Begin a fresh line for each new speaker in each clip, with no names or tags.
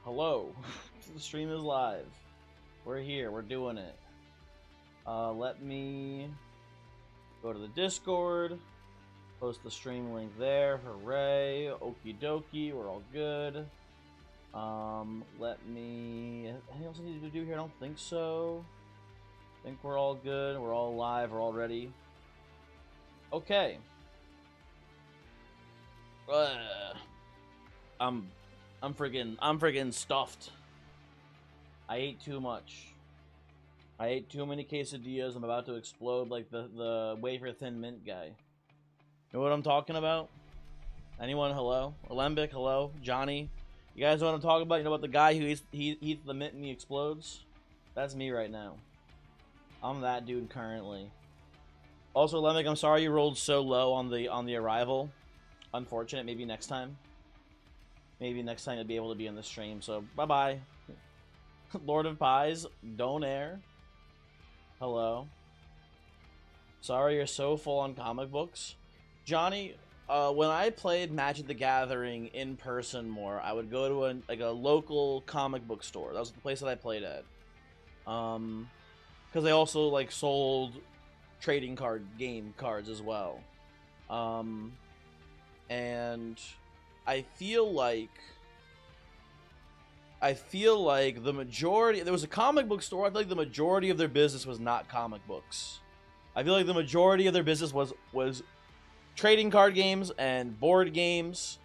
Hello. The stream is live. We're here. We're doing it. Let me go to the Discord. Post the stream link there. Hooray. Okie dokie. We're all good. Let me... Anything else I need to do here? I don't think so. I think we're all good. We're all live. We're all ready. Okay. I'm friggin' stuffed. I ate too much. I ate too many quesadillas. I'm about to explode like the wafer thin mint guy. You know what I'm talking about? Anyone? Hello? Alembic? Hello? Johnny? You guys know what I'm talking about? You know about the guy who eats the mint and he explodes? That's me right now. I'm that dude currently. Also, Alembic, I'm sorry you rolled so low on the arrival. Unfortunate. Maybe next time. Maybe next time you'll be able to be in the stream. So, bye-bye. Lord of Pies, don't air. Hello. Sorry you're so full on comic books. Johnny, when I played Magic the Gathering in person more, I would go to a local comic book store. That was the place that I played at. Because they also like sold trading card game cards as well. And I feel like the majority, there was a comic book store, I feel like the majority of their business was not comic books. I feel like the majority of their business was trading card games and board games.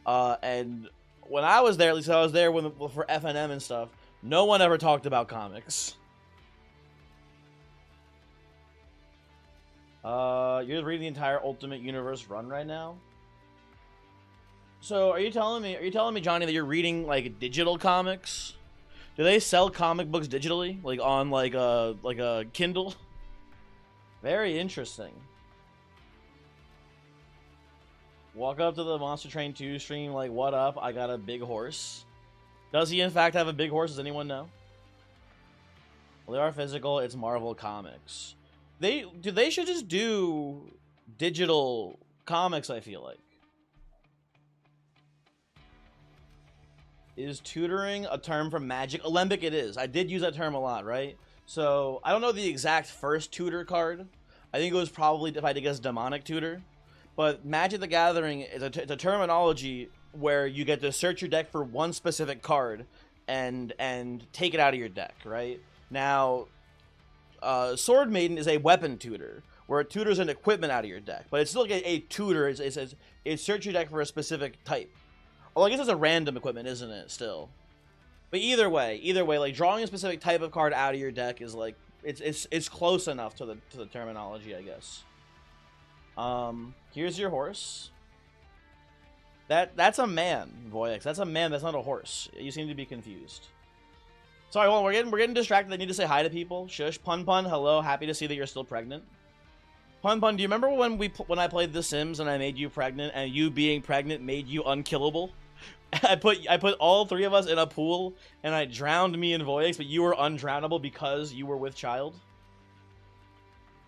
And when I was there, at least I was there for FNM and stuff, no one ever talked about comics. You're reading the entire Ultimate Universe run right now? So, are you telling me, Johnny, that you're reading like digital comics? Do they sell comic books digitally, like on like a Kindle? Very interesting. Walk up to the Monster Train 2 stream, like, what up? I got a big horse. Does he in fact have a big horse? Does anyone know? Well, they are physical. It's Marvel Comics. They should just do digital comics. I feel like. Is tutoring a term from Magic? Alembic it is. I did use that term a lot, right? So, I don't know the exact first tutor card. I think it was probably, if I had to guess, Demonic Tutor. But Magic the Gathering is it's a terminology where you get to search your deck for one specific card and take it out of your deck, right? Now, Sword Maiden is a weapon tutor, where it tutors an equipment out of your deck. But it's still like a tutor. It search your deck for a specific type. Well, I guess it's a random equipment, isn't it, still? But either way, like, drawing a specific type of card out of your deck is, like, it's close enough to the terminology, I guess. Here's your horse. That's a man, Voyix. That's a man, that's not a horse. You seem to be confused. Sorry, well, we're getting distracted. I need to say hi to people. Shush. Pun Pun, hello. Happy to see that you're still pregnant. Pun Pun, do you remember when I played The Sims and I made you pregnant, and you being pregnant made you unkillable? I put all three of us in a pool, and I drowned me and Voyix, but you were undrownable because you were with child.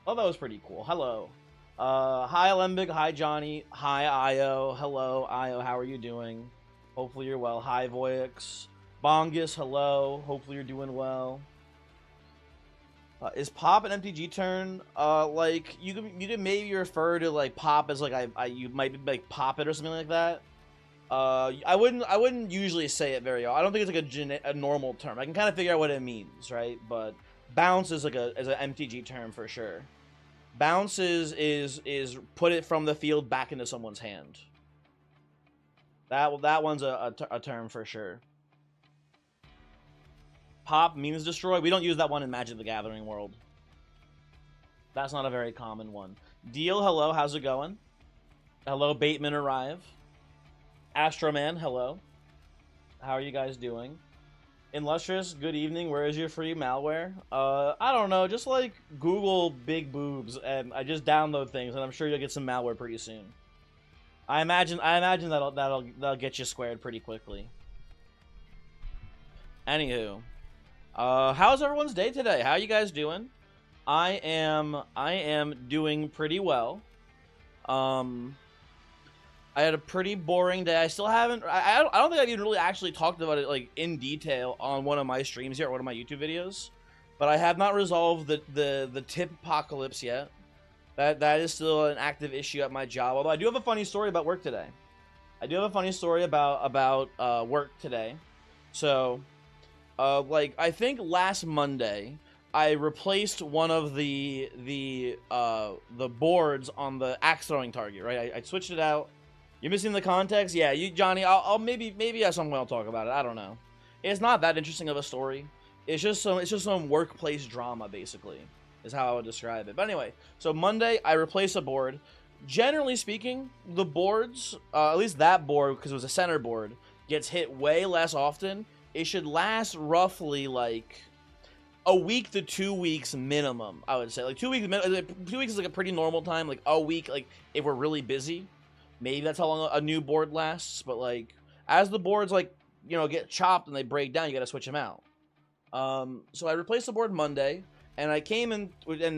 Oh, that was pretty cool. Hello. Hi Alembic, hi Johnny, hi Io, hello Io, how are you doing? Hopefully you're well. Hi Voyix. Bongus, hello, hopefully you're doing well. Is Pop an MTG turn? Like, you can maybe refer to, like, Pop as, like, you might, like, Pop it or something like that. I wouldn't usually say it very often. I don't think it's, like, a normal term. I can kind of figure out what it means, right? But bounce is, like, an MTG term for sure. Bounce is put it from the field back into someone's hand. That one's a term for sure. Pop means destroy. We don't use that one in Magic the Gathering world. That's not a very common one. Deal, hello, how's it going? Hello, Bateman arrive. Astroman, hello. How are you guys doing? Illustrious, good evening. Where is your free malware? I don't know. Just like Google big boobs, and I just download things, and I'm sure you'll get some malware pretty soon. I imagine that'll get you squared pretty quickly. Anywho, how's everyone's day today? How you guys doing? I am doing pretty well. I had a pretty boring day. I still haven't. I don't think I've even really actually talked about it like in detail on one of my streams yet or one of my YouTube videos. But I have not resolved the tip apocalypse yet. That is still an active issue at my job. Although I do have a funny story about work today. I do have a funny story about work today. So, like I think last Monday, I replaced one of the boards on the axe throwing target. Right, I switched it out. You're missing the context, yeah. You, Johnny, I'll maybe at some point I'll talk about it. I don't know. It's not that interesting of a story. It's just some workplace drama, basically, is how I would describe it. But anyway, so Monday I replaced a board. Generally speaking, the boards, at least that board, because it was a center board, gets hit way less often. It should last roughly like a week to 2 weeks minimum, I would say. Like 2 weeks, 2 weeks is like a pretty normal time. Like a week, like if we're really busy, maybe that's how long a new board lasts. But like as the boards like, you know, get chopped and they break down, you gotta switch them out. So I replaced the board Monday. And I came in,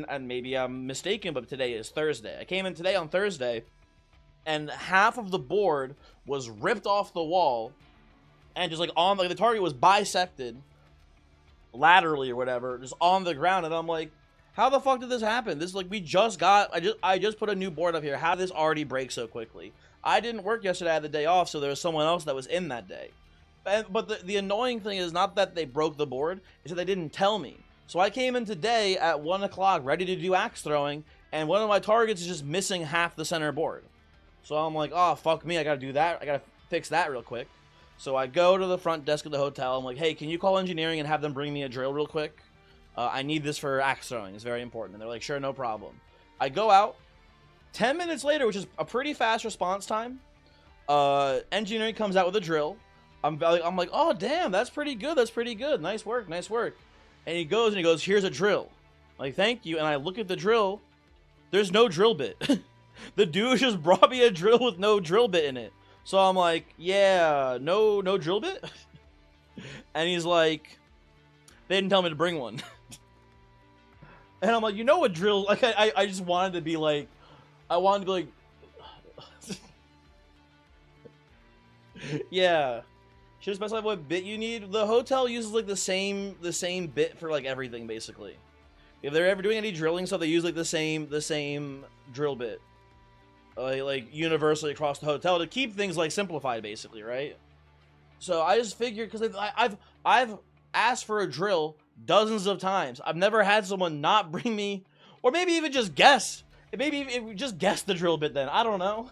and maybe I'm mistaken, but today is Thursday. I came in today on Thursday, and half of the board was ripped off the wall, and just like on, like the target was bisected laterally or whatever, just on the ground. And I'm like, how the fuck did this happen? This, like, we just got, I just put a new board up here. How did this already break so quickly? I didn't work yesterday. I had the day off, so there was someone else that was in that day. But the annoying thing is not that they broke the board, it's that they didn't tell me. So I came in today at 1 o'clock ready to do axe throwing, and one of my targets is just missing half the center board. So I'm like, oh, fuck me, I gotta do that. I gotta fix that real quick. So I go to the front desk of the hotel. I'm like, hey, can you call engineering and have them bring me a drill real quick? I need this for axe throwing. It's very important. And they're like, sure, no problem. I go out. 10 minutes later, which is a pretty fast response time, engineering comes out with a drill. I'm like, oh, damn, that's pretty good. That's pretty good. Nice work, nice work. And he goes, here's a drill. I'm like, thank you. And I look at the drill. There's no drill bit. The dude just brought me a drill with no drill bit in it. So I'm like, yeah, no drill bit? And he's like, they didn't tell me to bring one. And I'm like, you know what drill, like, I just wanted to be like, yeah. Should specify what bit you need. The hotel uses like the same bit for like everything basically. If they're ever doing any drilling stuff, they use like the same drill bit, like universally across the hotel to keep things like simplified basically, right? So I just figured, because I've asked for a drill dozens of times. I've never had someone not bring me, or maybe even just guess. Maybe if just guess the drill bit then. I don't know.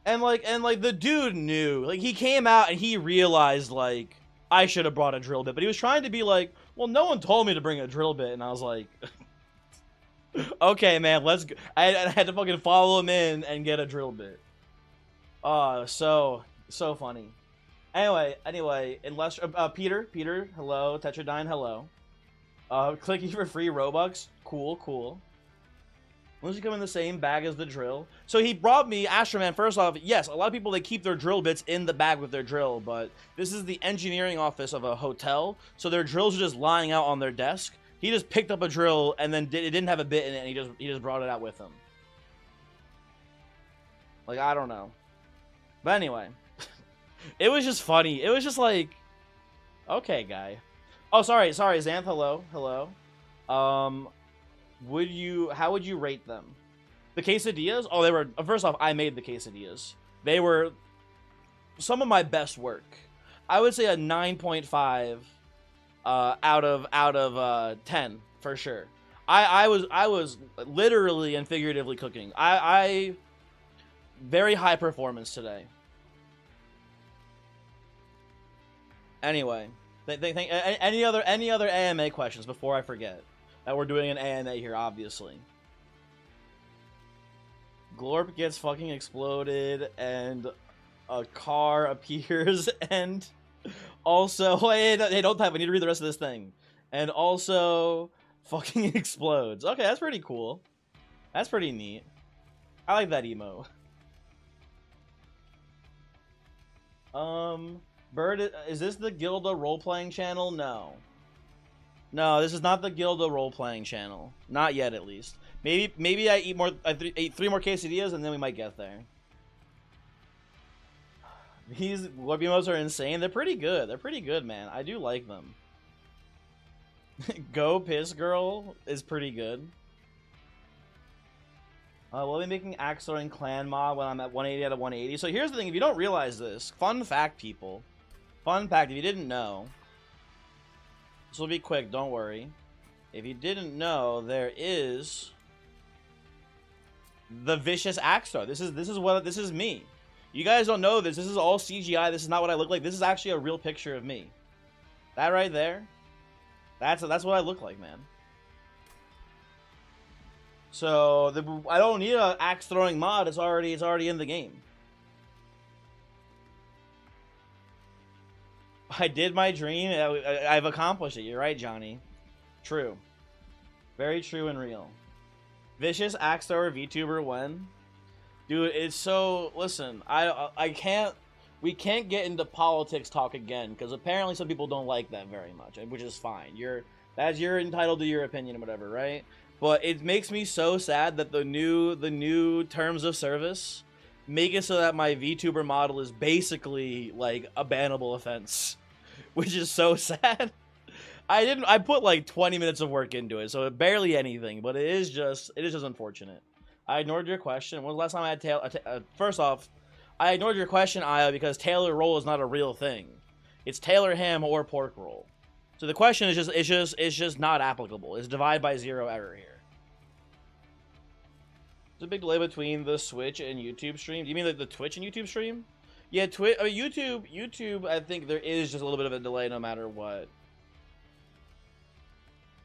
And like the dude knew. Like he came out and he realized like I should have brought a drill bit, but he was trying to be like, well, no one told me to bring a drill bit, and I was like, okay, man, let's go. I had to fucking follow him in and get a drill bit. So funny. Anyway, unless Peter, hello, Tetradyne, hello. Clicking for free Robux, cool. Unless you come in the same bag as the drill. So he brought me, Astroman, first off, yes, a lot of people, they keep their drill bits in the bag with their drill, but this is the engineering office of a hotel, so their drills are just lying out on their desk. He just picked up a drill, and then it didn't have a bit in it, and he just brought it out with him. Like, I don't know. But anyway. It was just funny. It was just like, okay, guy. Oh, sorry, Xanth, hello. How would you rate them? The quesadillas? Oh, they were, first off, I made the quesadillas. They were some of my best work. I would say a 9.5 out of 10 for sure. I was literally and figuratively cooking. I very high performance today. Anyway, any other AMA questions before I forget? That we're doing an AMA here, obviously. Glorp gets fucking exploded, and a car appears, and also, hey, don't type, I need to read the rest of this thing. And also, fucking explodes. Okay, that's pretty cool. That's pretty neat. I like that emo. Bird, is this the Gilda role-playing channel? No. No, this is not the Gilda role-playing channel. Not yet, at least. Maybe I eat more. I eat 3 more quesadillas, and then we might get there. These Webimos are insane. They're pretty good. They're pretty good, man. I do like them. Go Piss Girl is pretty good. We'll be making Axe Throwing Clan mod when I'm at 180 out of 180. So here's the thing. If you don't realize this, fun fact, people. Fun fact, if you didn't know. This will be quick, don't worry. If you didn't know, there is the Vicious Axe Thrower. This is me. You guys don't know this. This is all CGI. This is not what I look like. This is actually a real picture of me. That right there. That's what I look like, man. So I don't need an axe throwing mod. It's already in the game. I did my dream. I've accomplished it. You're right, Johnny. True. Very true and real. Vicious Axe Thrower VTuber when? Dude, it's so... Listen, I can't... We can't get into politics talk again, because apparently some people don't like that very much, which is fine. You're entitled to your opinion and whatever, right? But it makes me so sad that the new terms of service make it so that my VTuber model is basically like a bannable offense, which is so sad. I put like 20 minutes of work into it, so barely anything, but it is just unfortunate. I ignored your question. When was the last time I had Taylor? First off, I ignored your question, Aya, because Taylor roll is not a real thing. It's Taylor ham or pork roll. So the question is just not applicable. It's divide by 0 error here. There's a big delay between the Switch and YouTube stream. Do you mean the Twitch and YouTube stream? Yeah, YouTube. I think there is just a little bit of a delay no matter what.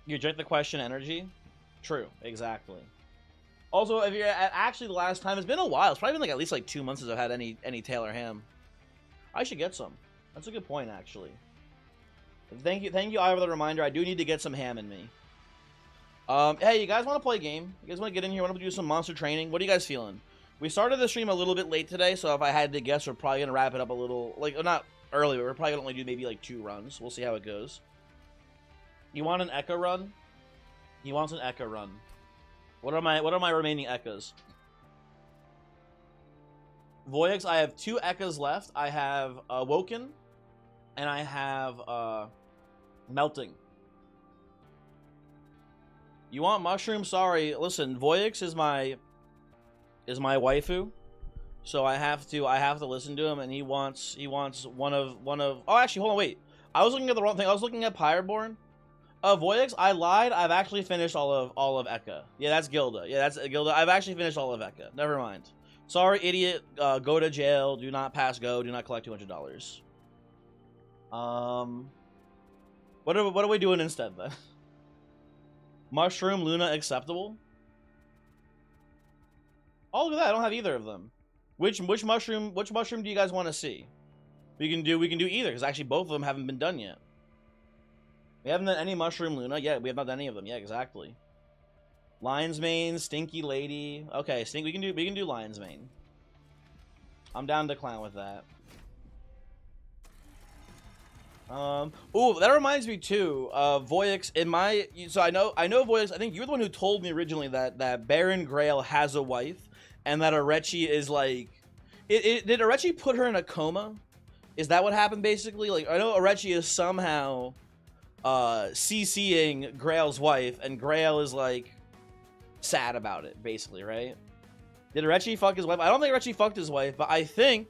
You reject the question energy? True, exactly. Also, if you're actually the last time, it's been a while. It's probably been like at least like 2 months since I've had any Taylor ham. I should get some. That's a good point, actually. Thank you, Aya, for the reminder. I do need to get some ham in me. Hey, you guys want to play a game? You guys want to get in here? Want to do some monster training? What are you guys feeling? We started the stream a little bit late today, so if I had to guess, we're probably gonna wrap it up a little, like not early, but we're probably gonna only do maybe like 2 runs. We'll see how it goes. You want an Echo run? He wants an Echo run. What are my remaining Echos? Voyix, I have 2 Echos left. I have Awoken, and I have Melting. You want Mushroom? Sorry, listen. Voyix is my waifu, so I have to listen to him, and he wants one of. Oh, actually, hold on, wait. I was looking at the wrong thing. I was looking at Pyreborn. Voyix, I lied. I've actually finished all of Eka. Yeah, that's Gilda. Yeah, that's Gilda. I've actually finished all of Eka. Never mind. Sorry, idiot. Go to jail. Do not pass go. Do not collect $200. What are we doing instead then? Mushroom, Luna, acceptable. Oh, look at that. I don't have either of them. Which mushroom do you guys want to see? We can do either, because actually both of them haven't been done yet. We haven't done any Mushroom Luna yet. We have not done any of them. Yeah, exactly. Lion's Mane, Stinky Lady. Okay, we can do Lion's Mane. I'm down to clown with that. Oh, that reminds me too. Voyix in my so I know Voyix. I think you're the one who told me originally that Baron Grail has a wife, and that Arechi is like, did Arechi put her in a coma? Is that what happened basically? Like I know Arechi is somehow CCing Grail's wife, and Grail is like sad about it, basically, right? Did Arechi fuck his wife? I don't think Arechi fucked his wife, but I think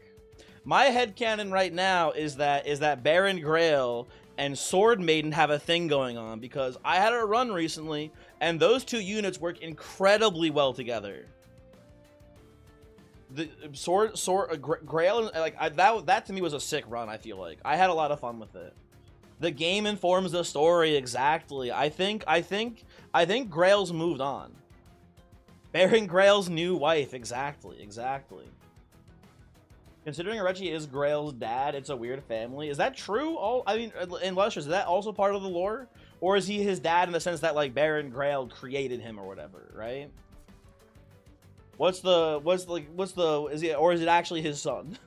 my headcanon right now is that Baron Grail and Sword Maiden have a thing going on, because I had a run recently, and those 2 units work incredibly well together. The Grail, like that to me was a sick run. I feel like I had a lot of fun with it. The game informs the story exactly. I think Grail's moved on. Baron Grail's new wife, exactly. Considering Arechi is Grail's dad, it's a weird family. Is that true? I mean, in Lustrous, is that also part of the lore, or is he his dad in the sense that like Baron Grail created him or whatever, right? Is it actually his son?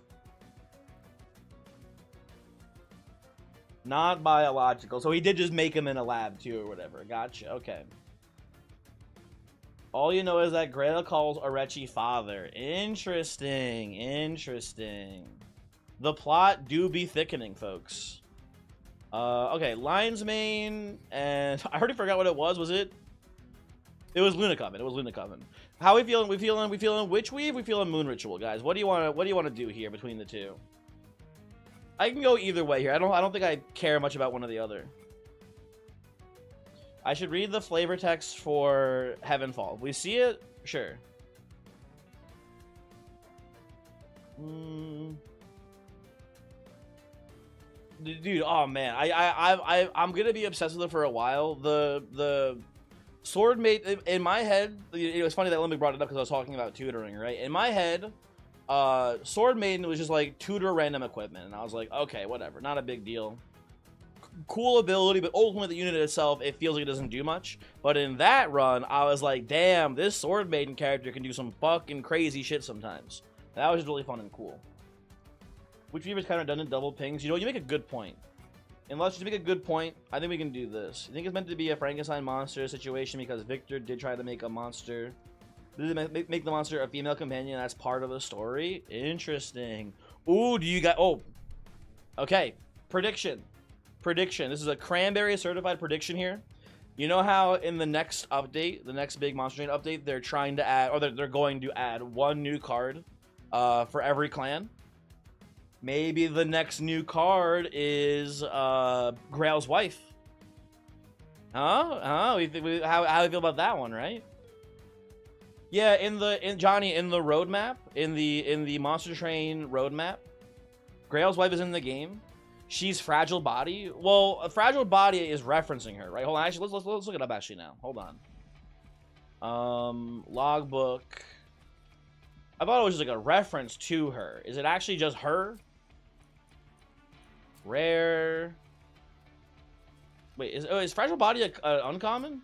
Not biological. So he did just make him in a lab too, or whatever. Gotcha. Okay. All you know is that Grail calls Arechi father. Interesting. Interesting. The plot do be thickening, folks. Okay, Lion's Mane, and I already forgot what it was. Was it? It was Lunacoven. It was Lunacoven. How we feeling? We feeling Witch Weave? We feeling Moon Ritual, guys? What do you want to do here between the two? I can go either way here. I don't think I care much about one or the other. I should read the flavor text for Heavenfall. If we see it, sure. Dude, oh man, I'm gonna be obsessed with it for a while. The Sword Maiden in my head. It was funny that Limbic brought it up because I was talking about tutoring, right? In my head, Sword Maiden was just like tutor random equipment, and I was like, okay, whatever, not a big deal. Cool ability, but ultimately the unit itself, it feels like it doesn't do much. But in that run, I was like, damn, this Sword Maiden character can do some fucking crazy shit sometimes. And that was just really fun and cool. Witch Weaver's kind of redundant double pings. You know, you make a good point. Unless you make a good point, I think we can do this. I think it's meant to be a Frankenstein monster situation because Victor did try to make a monster. Did make the monster a female companion as part of the story? Interesting. Ooh, do you got... Oh. Okay. Prediction. Prediction. This is a Cranberry certified prediction here. You know how in the next update, the next big Monster Train update, they're trying to add, or they're going to add one new card for every clan? Maybe the next new card is Grail's wife. Huh? How do you feel about that one, right? Yeah, Johnny, in the roadmap, in the Monster Train roadmap, Grail's wife is in the game. She's Fragile Body. Well, a Fragile Body is referencing her, right? Hold on, actually, let's look it up actually now. Hold on. Logbook. I thought it was just like a reference to her. Is it actually just her? Rare. Wait, is Fragile Body a uncommon?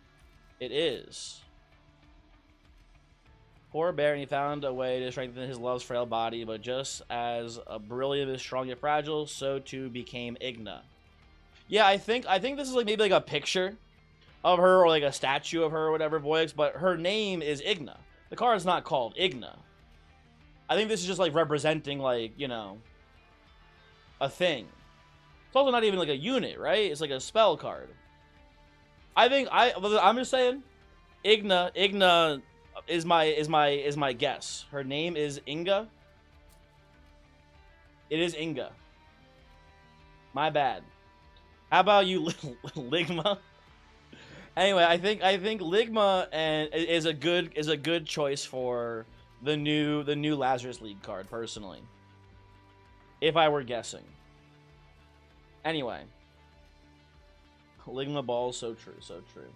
It is. Poor Baron, he found a way to strengthen his love's frail body, but just as a brilliant is strong yet fragile, so too became Igna. Yeah, I think this is like maybe like a picture of her or like a statue of her or whatever, Voyix, but her name is Igna. The card is not called Igna. I think this is just like representing like, you know, a thing. It's also not even like a unit, right? It's like a spell card. I'm just saying, Igna is my guess. Her name is Inga. It is Inga. My bad. How about you, Ligma? Anyway, I think Ligma is a good choice for the new Lazarus League card, personally. If I were guessing. Anyway. Ligma Ball, so true, so true.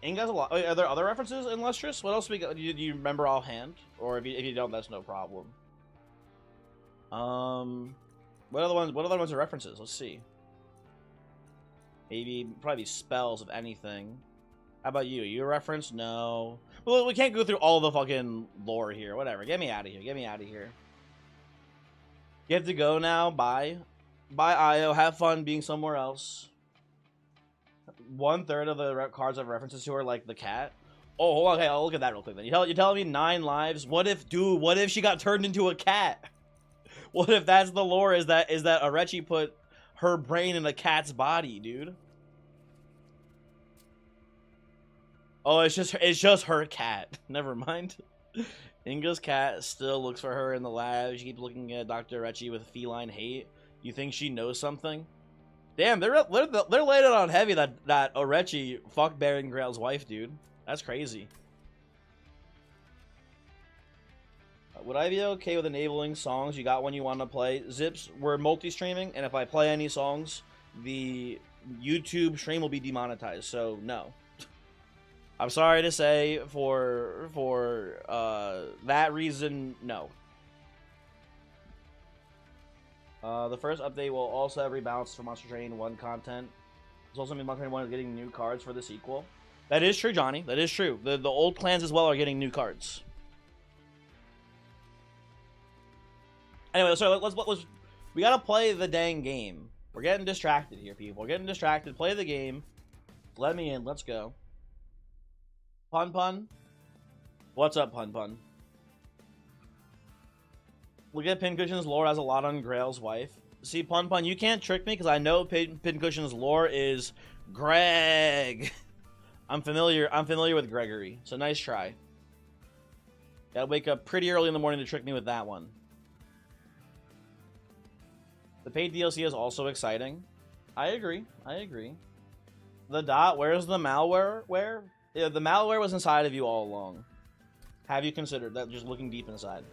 Inga's a lot. Wait, are there other references in Lustrous? What else we got? Do you remember offhand? Or if you don't, that's no problem. What other ones are references? Let's see. Maybe probably spells, if anything. How about you? You a reference? No. Well, we can't go through all the fucking lore here. Whatever. Get me out of here. Get me out of here. You have to go now. Bye. Bye, Io. Have fun being somewhere else. 1/3 of the cards have references to her, like the cat. Oh, hold on. Okay, I'll look at that real quick then. You're telling me 9 lives? What if, dude, what if she got turned into a cat? What if that's the lore, is that Arechi put her brain in a cat's body, dude? Oh, it's just her cat. Never mind. Inga's cat still looks for her in the lab. She keeps looking at Dr. Arechi with feline hate. You think she knows something? Damn, they're laying it on heavy that Arechi fucked Baron Grail's wife, dude. That's crazy. Would I be okay with enabling songs you got when you want to play? Zips, we're multi-streaming, and if I play any songs, the YouTube stream will be demonetized, so no. I'm sorry to say, for that reason, no. The first update will also have rebalance for Monster Train 1 content. It's also mean Monster Train 1 is getting new cards for the sequel. That is true, Johnny. That is true. The old clans as well are getting new cards. Anyway, sorry, let's We gotta play the dang game. We're getting distracted here, people. We're getting distracted. Play the game. Let me in. Let's go. Pun Pun. What's up, Pun Pun? Look at Pincushion's lore has a lot on Grail's wife. See, Pun Pun, you can't trick me because I know Pincushion's lore is Greg. I'm familiar with Gregory, so nice try. Gotta wake up pretty early in the morning to trick me with that one. The paid DLC is also exciting. I agree. The dot, where's the malware? Where? Yeah, the malware was inside of you all along. Have you considered that? Just looking deep inside.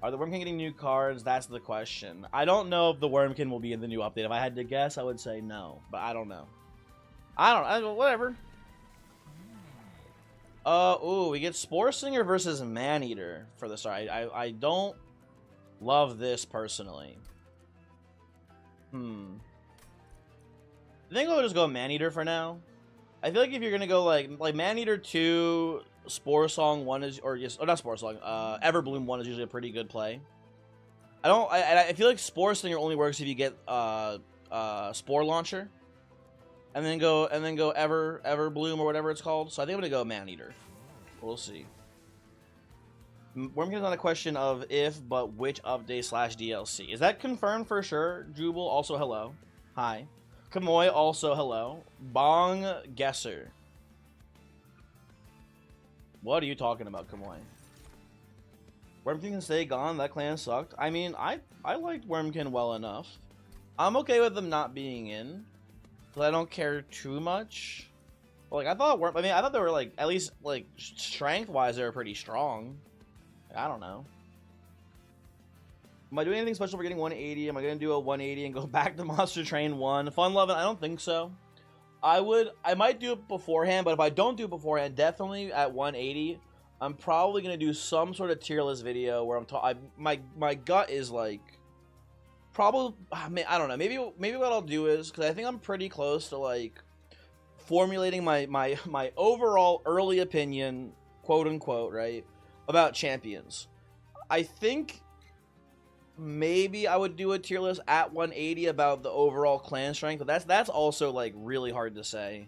Are the Wormkin getting new cards? That's the question. I don't know if the Wormkin will be in the new update. If I had to guess, I would say no, but I don't know. Whatever. Ooh, we get Spore Singer versus Maneater for the start. I don't love this personally. I think I'll just go Maneater for now. I feel like if you're gonna go like Maneater 2, Spore Song 1 is, or not Spore Song, Everbloom 1 is usually a pretty good play. I feel like Spore Singer only works if you get Spore Launcher, and then go Everbloom or whatever it's called. So I think I'm gonna go Maneater. We'll see. Wormkin's not a question of if, but which update / DLC. Is that confirmed for sure? Jubal, also hello. Hi. Kamoy, also hello. Bong Guesser. What are you talking about, Kamoy? Wormkin can stay gone. That clan sucked. I mean, I liked Wormkin well enough. I'm okay with them not being in, because I don't care too much. But, like, I thought they were, like, at least, like, strength-wise, they were pretty strong. I don't know. Am I doing anything special for getting 180? Am I going to do a 180 and go back to Monster Train 1? Fun loving? I don't think so. I might do it beforehand, but if I don't do it beforehand, definitely at 180, I'm probably going to do some sort of tier list video where my gut is like, probably, I don't know, maybe what I'll do is, because I think I'm pretty close to like formulating my overall early opinion, quote unquote, right, about champions. I think maybe I would do a tier list at 180 about the overall clan strength, but that's also like really hard to say.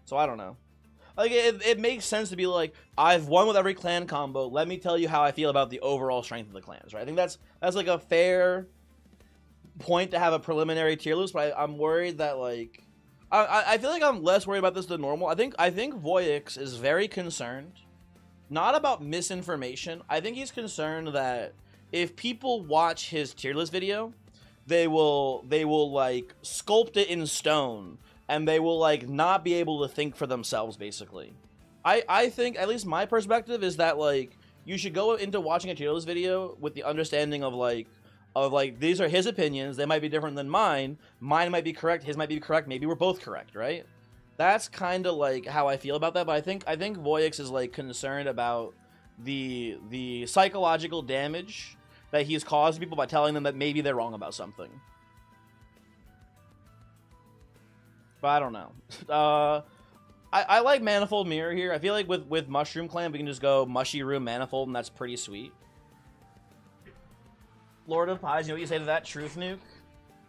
So I don't know. Like it makes sense to be like, I've won with every clan combo. Let me tell you how I feel about the overall strength of the clans, right? I think that's like a fair point to have a preliminary tier list, but I'm worried that like I feel like I'm less worried about this than normal. I think Voyix is very concerned, not about misinformation. I think he's concerned that if people watch his tier list video, they will like sculpt it in stone, and they will like not be able to think for themselves, basically. I think, at least my perspective is that like you should go into watching a tier list video with the understanding of like these are his opinions, they might be different than mine might be correct, his might be correct, maybe we're both correct, right? That's kind of like how I feel about that. But I think Voyix is like concerned about the psychological damage that he's caused people by telling them that maybe they're wrong about something. But I don't know. I like Manifold Mirror here. I feel like with Mushroom Clan, we can just go Mushy Room Manifold, and that's pretty sweet. Lord of Pies, you know what you say to that? Truth Nuke?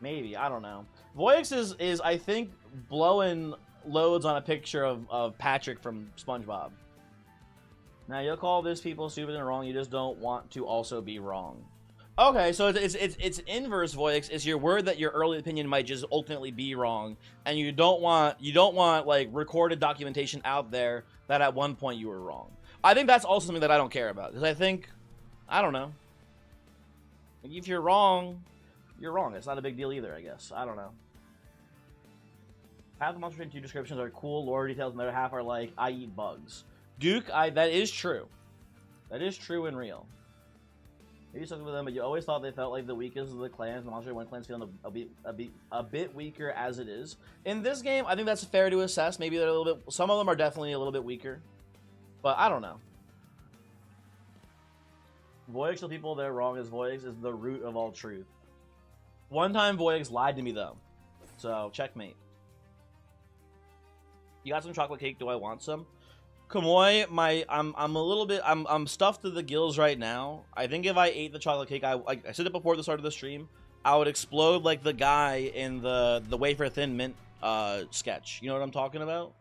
Maybe, I don't know. Voyix is I think, blowing loads on a picture of Patrick from SpongeBob. Now, you'll call this people stupid and wrong, you just don't want to also be wrong. Okay, so it's inverse, Voyix. It's your word that your early opinion might just ultimately be wrong, and you don't want like recorded documentation out there that at one point you were wrong. I think that's also something that I don't care about, because I don't know. Like, if you're wrong, you're wrong. It's not a big deal either, I guess. I don't know. Half the Monster Train 2 descriptions are cool lore details, and the other half are like, I eat bugs. Duke, that is true. That is true and real. Maybe something with them, but you always thought they felt like the weakest of the clans. The Monster 1 clan's feeling a bit weaker as it is. In this game, I think that's fair to assess. Maybe they're a little bit. Some of them are definitely a little bit weaker, but I don't know. Voyix to people they're wrong, as Voyix is the root of all truth. One time Voyix lied to me though, so checkmate. You got some chocolate cake? Do I want some? Kamoy, I'm stuffed to the gills right now. I think if I ate the chocolate cake, I said it before the start of the stream, I would explode like the guy in the wafer thin mint sketch. You know what I'm talking about?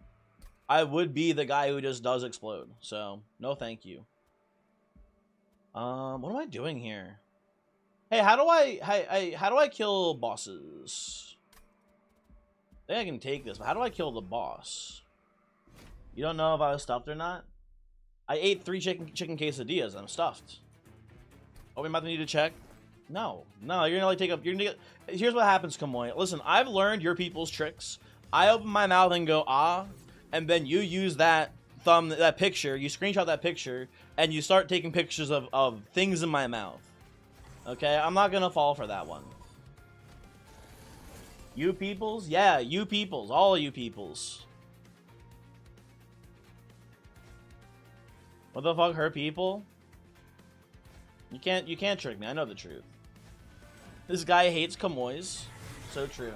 I would be the guy who just does explode. So no, thank you. What am I doing here? Hey, how do I kill bosses? I think I can take this, but how do I kill the boss? You don't know if I was stuffed or not? I ate 3 chicken quesadillas. I'm stuffed. Oh, we might need to check. No, you're gonna like take up. You're gonna get. Here's what happens, Kamoy. Listen, I've learned your people's tricks. I open my mouth and go ah, and then you use that picture. You screenshot that picture, and you start taking pictures of things in my mouth. Okay, I'm not gonna fall for that one. You peoples, yeah, you peoples, all of you peoples. What the fuck, her people? You can't trick me. I know the truth. This guy hates Kamoys. So true.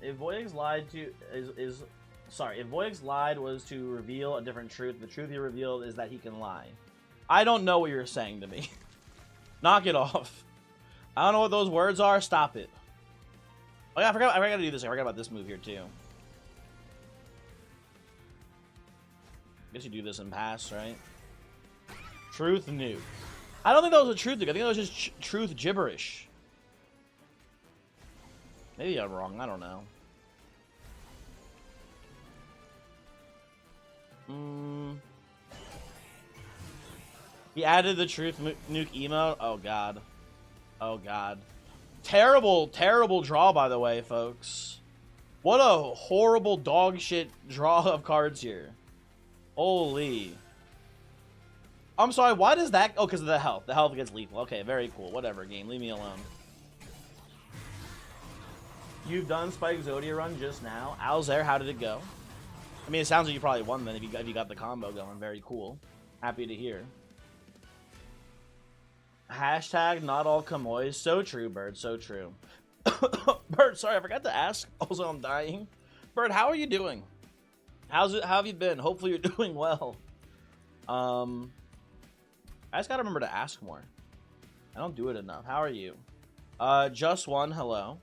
If Voyix lied if Voyix lied was to reveal a different truth, the truth he revealed is that he can lie. I don't know what you're saying to me. Knock it off. I don't know what those words are. Stop it. Oh yeah, I forgot to do this. I forgot about this move here too. I guess you do this and pass, right? Truth nuke. I don't think that was a truth nuke. I think that was just truth gibberish. Maybe I'm wrong. I don't know. He added the truth nuke emote. Oh god. Oh god. Terrible, terrible draw, by the way, folks. What a horrible dog shit draw of cards here. Holy. I'm sorry, why does that... Oh, because of the health. The health gets lethal. Okay, very cool. Whatever, game. Leave me alone. You've done Spike Zodia run just now. Alzair, how did it go? I mean, it sounds like you probably won then if you got the combo going. Very cool. Happy to hear. Hashtag not all Kamoys. So true, Bird. So true. Bird, sorry, I forgot to ask. Also, I'm dying. Bird, how are you doing? How have you been? Hopefully you're doing well. I just gotta remember to ask more. I don't do it enough. How are you? Just one. Hello.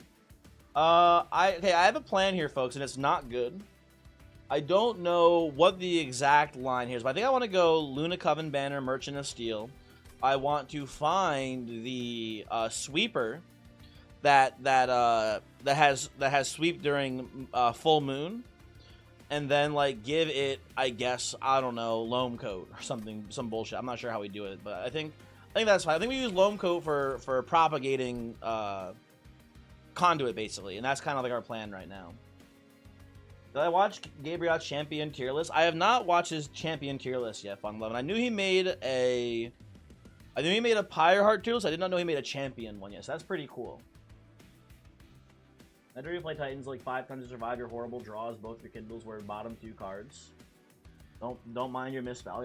I have a plan here, folks, and it's not good. I don't know what the exact line here is, but I think I want to go Luna Coven banner, Merchant of Steel. I want to find the sweeper that has sweep during full moon, and then like give it, I guess, I don't know, loam coat or something, some bullshit. I'm not sure how we do it, but I think that's fine. I think we use loam coat for propagating conduit basically, and that's kind of like our plan right now. Did I watch Gabriel's champion tier list? I have not watched his champion tier list yet, Fun Love. I knew he made a Pyre Heart tier list. I did not know he made a champion one yet, so that's pretty cool. I do play Titans like 5 times to survive your horrible draws. Both your Kindles were bottom 2 cards. Don't mind your misspell.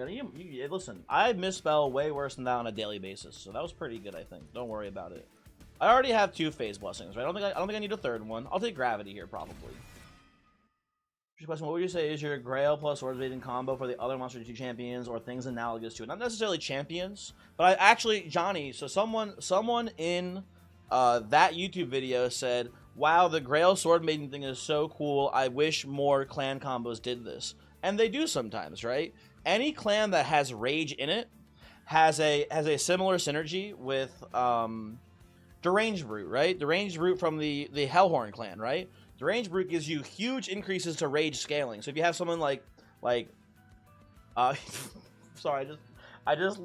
Listen, I misspell way worse than that on a daily basis, so that was pretty good, I think. Don't worry about it. I already have 2 phase blessings, right? I don't think I need a 3rd one. I'll take gravity here probably. Question: what would you say is your Grail plus Swords Maiden combo for the other Monster 2 champions or things analogous to it? Not necessarily champions, but I actually, Johnny, so someone in that YouTube video said, wow, the Grail Sword Maiden thing is so cool. I wish more clan combos did this. And they do sometimes, right? Any clan that has Rage in it has a similar synergy with Deranged Brute, right? Deranged Brute from the Hellhorn clan, right? Deranged Brute gives you huge increases to Rage scaling. So if you have someone like sorry, I just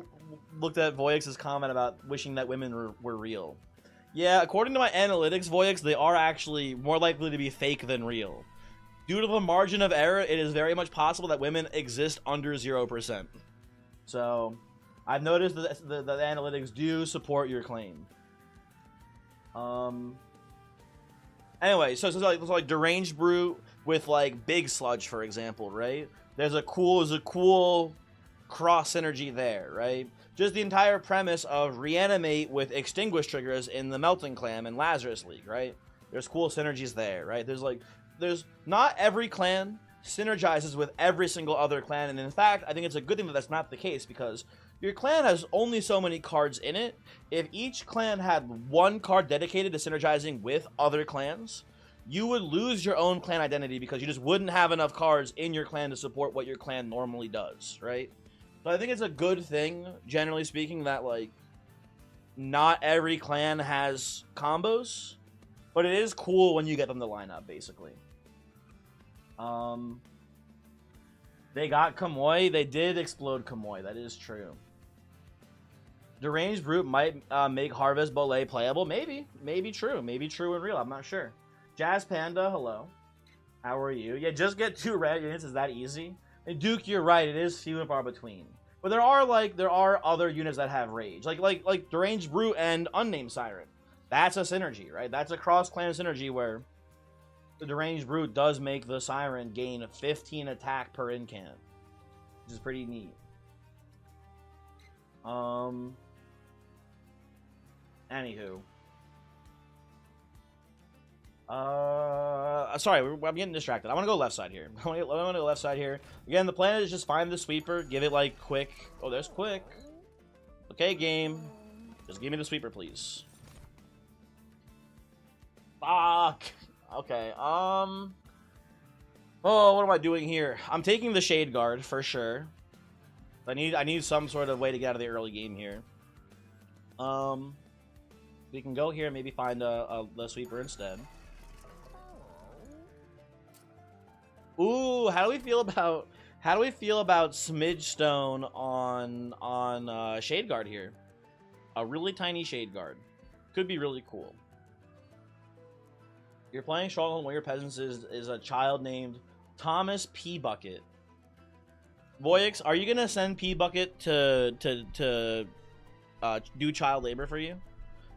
looked at Voyix's comment about wishing that women were real. Yeah, according to my analytics, Voyix, they are actually more likely to be fake than real. Due to the margin of error, it is very much possible that women exist under 0%. So, I've noticed that the analytics do support your claim. Anyway, so like Deranged Brute with like Big Sludge, for example, right? There's a cool cross synergy there, right? Just the entire premise of Reanimate with Extinguish triggers in the Melting Clam and Lazarus League, right? There's cool synergies there, right? There's not every clan synergizes with every single other clan, and in fact, I think it's a good thing that that's not the case, because your clan has only so many cards in it. If each clan had one card dedicated to synergizing with other clans, you would lose your own clan identity, because you just wouldn't have enough cards in your clan to support what your clan normally does, right? So I think it's a good thing, generally speaking, that, like, not every clan has combos, but it is cool when you get them to line up, basically. They got Kamoy. They did explode Kamoy. That is true. Deranged Brute might make Harvest Bollet playable. Maybe. Maybe true. Maybe true and real. I'm not sure. Jazz Panda, hello. How are you? Yeah, just get 2 red units. Is that easy? And Duke, you're right. It is few and far between. But there are other units that have rage. Like Deranged Brute and Unnamed Siren. That's a synergy, right? That's a cross-clan synergy where the Deranged Brute does make the Siren gain 15 attack per incant, which is pretty neat. Anywho. Sorry, I'm getting distracted. I want to go left side here. I want to go left side here. Again, the plan is just find the sweeper, give it like quick. Oh, there's quick. Okay, game. Just give me the sweeper, please. Fuck. Okay, oh, what am I doing here? I'm taking the Shade Guard for sure. I need some sort of way to get out of the early game here. We can go here and maybe find the sweeper instead. Ooh, how do we feel about Smidge Stone on Shade Guard here? A really tiny Shade Guard could be really cool. You're playing Stronghold, and one of your peasants is a child named Thomas P. Bucket. Voyix, are you gonna send P. Bucket to do child labor for you?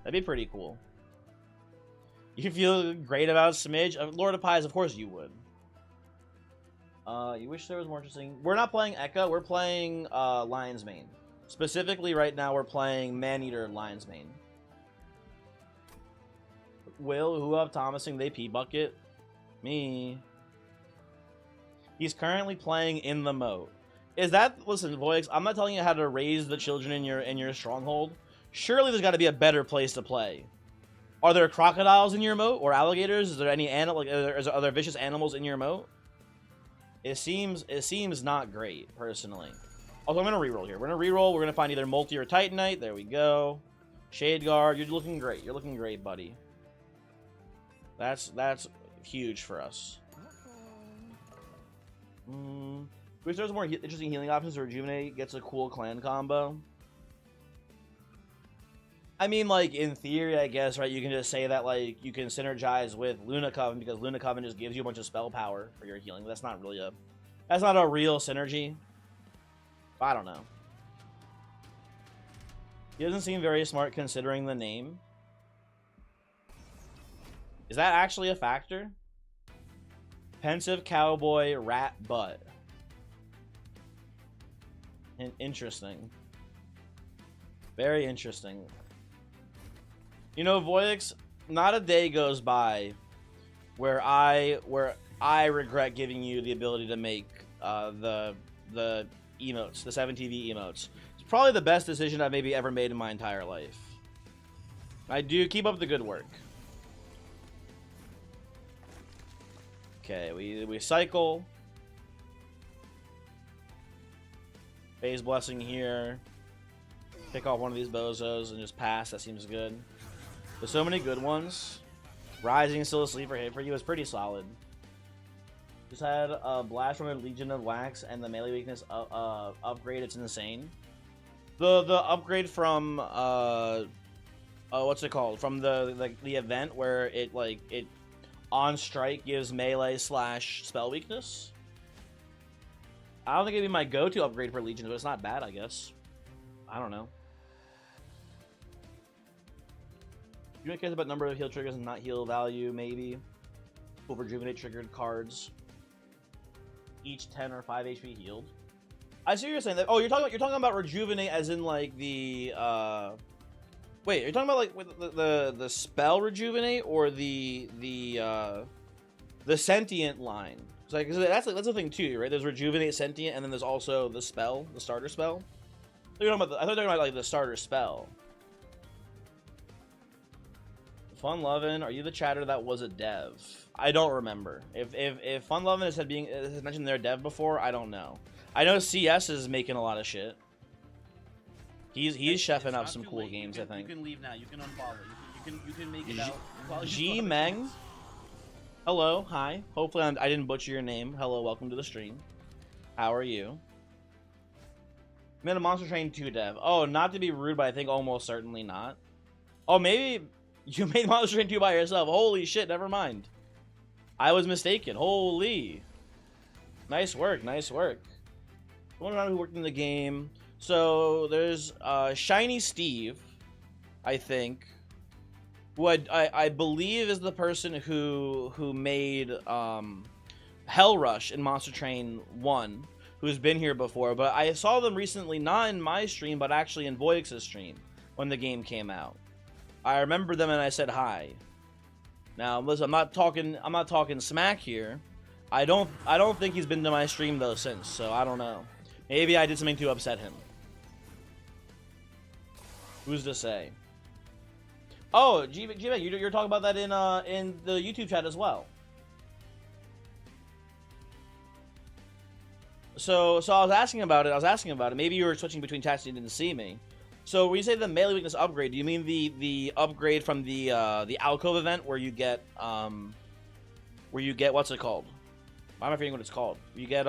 That'd be pretty cool. You feel great about Smidge? Lord of Pies, of course you would. You wish there was more interesting. We're not playing Ekka, we're playing Lion's Mane. Specifically, right now, we're playing Maneater Lion's Mane. Will, who up Thomasing, they P Bucket? Me. He's currently playing in the moat. Is that, listen, Voyix, I'm not telling you how to raise the children in your stronghold. Surely there's got to be a better place to play. Are there crocodiles in your moat or alligators? Is there any animal? Like, are there vicious animals in your moat? It seems not great, personally. Also, I'm gonna reroll here. We're gonna reroll. We're gonna find either Multi or Titanite. There we go. Shade Guard. You're looking great. You're looking great, buddy. That's huge for us. Wish there was more interesting healing options. Rejuvenate gets a cool clan combo. I mean, like, in theory, I guess, right, you can just say that, like, you can synergize with Luna Coven, because Luna Coven just gives you a bunch of spell power for your healing. That's not really that's not a real synergy. I don't know. He doesn't seem very smart considering the name. Is that actually a factor? Pensive Cowboy Rat Butt. Interesting. Very interesting. You know, Voyix, not a day goes by where I regret giving you the ability to make the emotes, the 7TV emotes. It's probably the best decision I've maybe ever made in my entire life. I do keep up the good work. Okay, we cycle. Phase Blessing here. Pick off one of these bozos and just pass. That seems good. There's so many good ones. Rising still a sleeper hit for you is pretty solid. Just had a blast from a Legion of Wax and the melee weakness upgrade. It's insane. The upgrade from what's it called? From the event where it on strike gives melee / spell weakness. I don't think it'd be my go-to upgrade for Legion, but it's not bad, I guess. I don't know. You don't care about number of heal triggers and not heal value, maybe. Will rejuvenate triggered cards. Each 10 or 5 HP healed. I see what you're saying. That, oh, you're talking about rejuvenate as in like the wait, you're talking about like with the spell rejuvenate or the sentient line? It's like, 'cause that's the thing too, right? There's Rejuvenate Sentient, and then there's also the spell, the starter spell. I thought you were talking about like the starter spell. Fun Lovin', are you the chatter that was a dev? I don't remember. If Fun Lovin' has mentioned their dev before, I don't know. I know CS is making a lot of shit. He's chefing up some cool games, I think.
You can leave now. You can unfollow. You can make it out.
G Meng. Hello, hi. Hopefully I didn't butcher your name. Hello, welcome to the stream. How are you? I'm in a Monster Train 2 dev. Oh, not to be rude, but I think almost certainly not. Oh, maybe you made Monster Train 2 by yourself. Holy shit, never mind. I was mistaken. Holy. Nice work, nice work. I wonder who worked in the game. So there's Shiny Steve, I think, who I believe is the person who made Hell Rush in Monster Train 1, who's been here before. But I saw them recently, not in my stream, but actually in Voyix's stream when the game came out. I remember them and I said hi. Now listen, I'm not talking smack here. I don't think he's been to my stream though since, so I don't know. Maybe I did something to upset him. Who's to say? Oh, G-Bag, you're talking about that in the YouTube chat as well. So I was asking about it. Maybe you were switching between chats and you didn't see me. So when you say the melee weakness upgrade, do you mean the upgrade from the alcove event where you get what's it called? Why am I forgetting what it's called? You get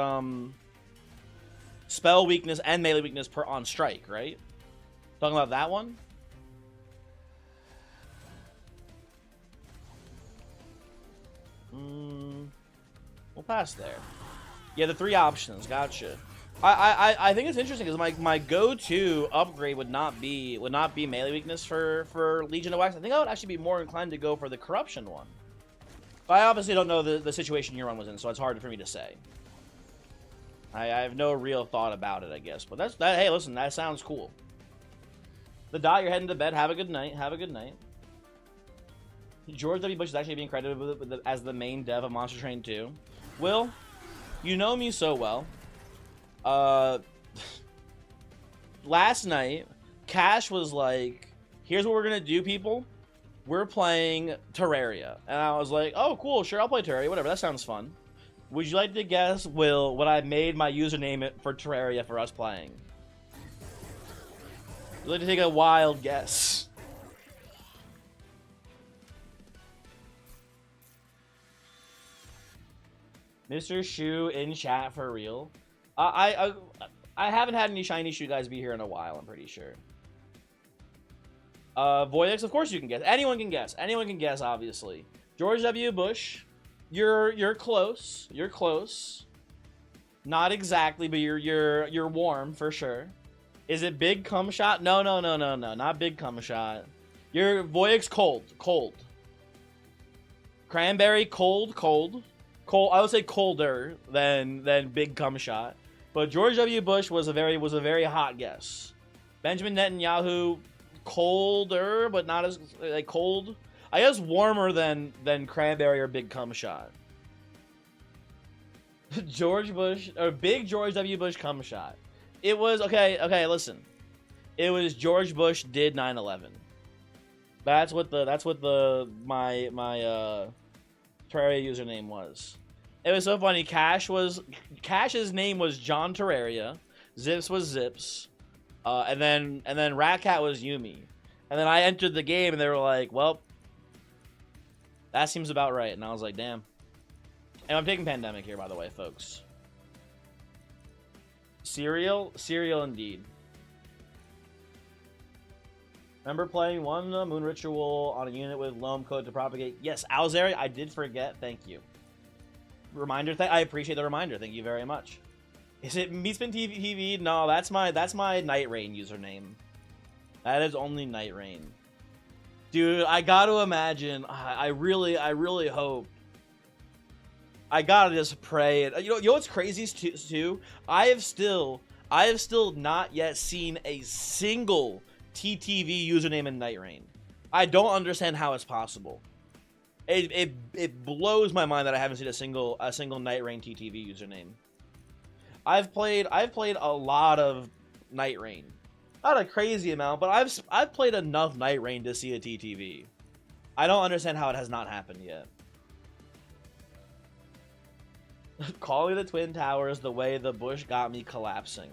spell weakness and melee weakness per on strike, right? Talking about that one? We'll pass there. Yeah, the 3 options. Gotcha. I think it's interesting because my go-to upgrade would not be melee weakness for Legion of Wax. I think I would actually be more inclined to go for the corruption one. But I obviously don't know the situation your one was in, so it's hard for me to say. I have no real thought about it, I guess. But that. Hey, listen, that sounds cool. The Dot, you're heading to bed. Have a good night. Have a good night. George W. Bush is actually being credited as the main dev of Monster Train 2. Will, you know me so well. Last night, Cash was like, here's what we're gonna do, people. We're playing Terraria. And I was like, oh, cool, sure, I'll play Terraria, whatever, that sounds fun. Would you like to guess, Will, what I made my username for Terraria for us playing? Would you like to take a wild guess? Mr. Shu in chat for real. I haven't had any shiny Shu guys be here in a while, I'm pretty sure. Voyix, of course you can guess. Anyone can guess. Anyone can guess, obviously. George W. Bush, you're close. You're close. Not exactly, but you're warm for sure. Is it Big Cum Shot? No, not Big Cum Shot. Your Voyix cold. Cranberry cold. I would say colder than Big Cum Shot. But George W. Bush was a very hot guess. Benjamin Netanyahu, colder, but not as like cold. I guess warmer than Cranberry or Big Cum Shot. George Bush or Big George W. Bush Cum Shot. It was okay, listen. It was George Bush did 9/11. That's what my Terraria username was. It was so funny. Cash's name was John Terraria. Zips was Zips. And then Rat Cat was Yumi. And then I entered the game and they were like, well, that seems about right. And I was like, damn. And I'm taking Pandemic here, by the way, folks. Cereal indeed. Remember playing one Moon Ritual on a unit with Loam code to propagate? Yes, Alzeri, I did forget. Thank you. Reminder. I appreciate the reminder. Thank you very much. Is it Meatspin TV? No, that's my Night Rain username. That is only Night Rain. Dude, I gotta imagine. I really hope. I gotta just pray. You know what's crazy too? I have still not yet seen a single TTV username in Night Rain. I don't understand how it's possible. It blows my mind that I haven't seen a single Night Rain TTV username. I've played a lot of Night Rain, not a crazy amount, but I've played enough Night Rain to see a TTV. I don't understand how it has not happened yet. Calling the Twin Towers the way the bush got me collapsing.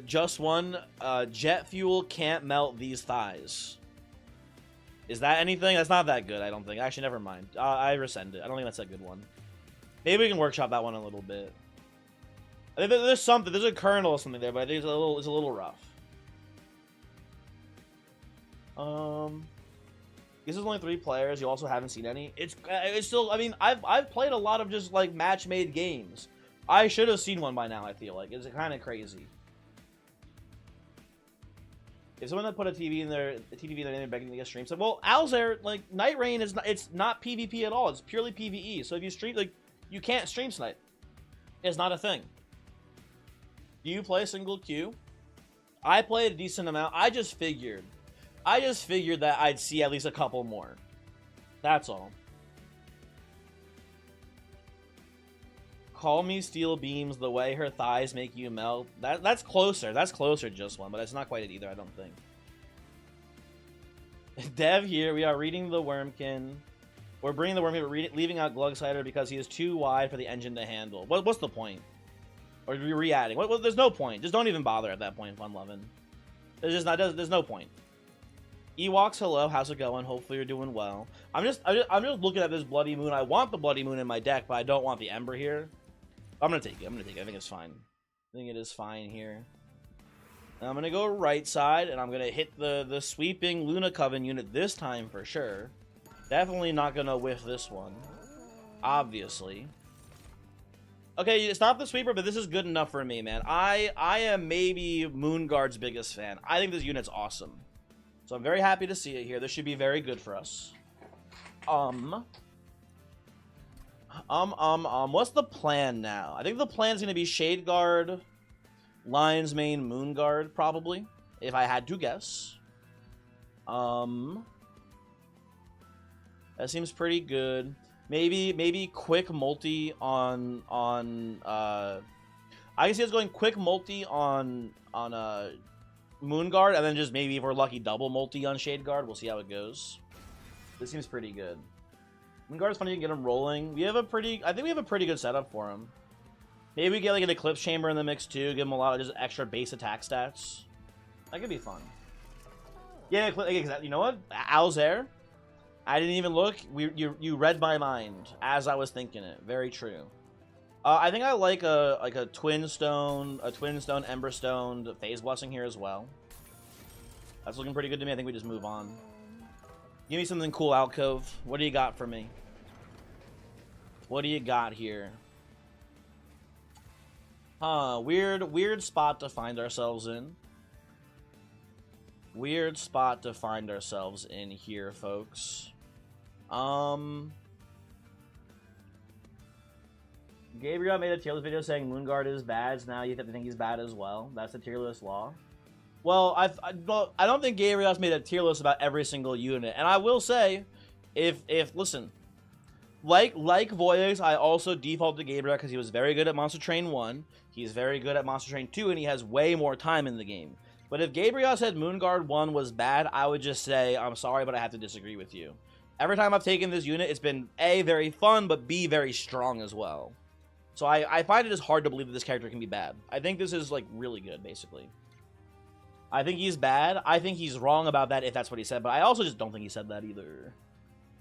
Just one. Jet fuel can't melt these thighs. Is that anything? That's not that good, I don't think. Actually, never mind. I rescind it. I don't think that's a good one. Maybe we can workshop that one a little bit. I think there's something. There's a kernel or something there, but I think it's a little rough. This is only 3 players. You also haven't seen any. It's still. I mean, I've played a lot of just like match-made games. I should have seen one by now. I feel like it's kind of crazy. If someone that put a TV in their name begging to get stream said, well, Alzair, like Night Rain is not, it's not PvP at all. It's purely PvE. So if you stream, like, you can't stream snipe. It's not a thing. Do you play single queue? I played a decent amount. I just figured that I'd see at least a couple more. That's all. Call me steel beams the way her thighs make you melt. That's closer. That's closer, just one, but it's not quite it either, I don't think. Dev here, we are reading the Wormkin. We're bringing the Wormkin, leaving out Glugsider because he is too wide for the engine to handle. What's the point? Or are we re-adding? There's no point. Just don't even bother at that point, Funlovin. There's no point. Ewoks, hello, how's it going? Hopefully you're doing well. I'm just looking at this Bloody Moon. I want the Bloody Moon in my deck, but I don't want the Ember here. I'm gonna take it. I think it's fine. I think it is fine here. And I'm gonna go right side, and I'm gonna hit the sweeping Luna Coven unit this time for sure. Definitely not gonna whiff this one. Obviously. Okay, it's not the sweeper, but this is good enough for me, man. I am maybe Moonguard's biggest fan. I think this unit's awesome. So I'm very happy to see it here. This should be very good for us. What's the plan now? I think the plan's gonna be Shade Guard, Lion's Mane, Moon Guard, probably, if I had to guess. That seems pretty good. Maybe quick multi on I can see us going quick multi on Moon Guard, and then just maybe if we're lucky double multi on Shade Guard. We'll see how it goes. This seems pretty good. Moon Guard is funny, you can get him rolling. I think we have a pretty good setup for him. Maybe we get like an Eclipse Chamber in the mix too, give him a lot of just extra base attack stats. That could be fun. Yeah, exactly. You know what? Alzair, I didn't even look. You read my mind as I was thinking it. Very true. I think I like a Twin Stone, Ember Stone, Phase Blessing here as well. That's looking pretty good to me. I think we just move on. Give me something cool, Alcove. What do you got for me? What do you got here? Huh, weird spot to find ourselves in. Weird spot to find ourselves in here, folks. Gabriel made a tier list video saying Moonguard is bad, so now you have to think he's bad as well. That's the tier list law. Well, I don't think Gabriel's made a tier list about every single unit, and I will say, listen, like Voyix, I also default to Gabriel because he was very good at Monster Train 1, he's very good at Monster Train 2, and he has way more time in the game. But if Gabriel said Moonguard 1 was bad, I would just say, I'm sorry, but I have to disagree with you. Every time I've taken this unit, it's been A, very fun, but B, very strong as well. So I find it just hard to believe that this character can be bad. I think this is, like, really good, basically. I think he's bad. I think he's wrong about that if that's what he said, but I also just don't think he said that either.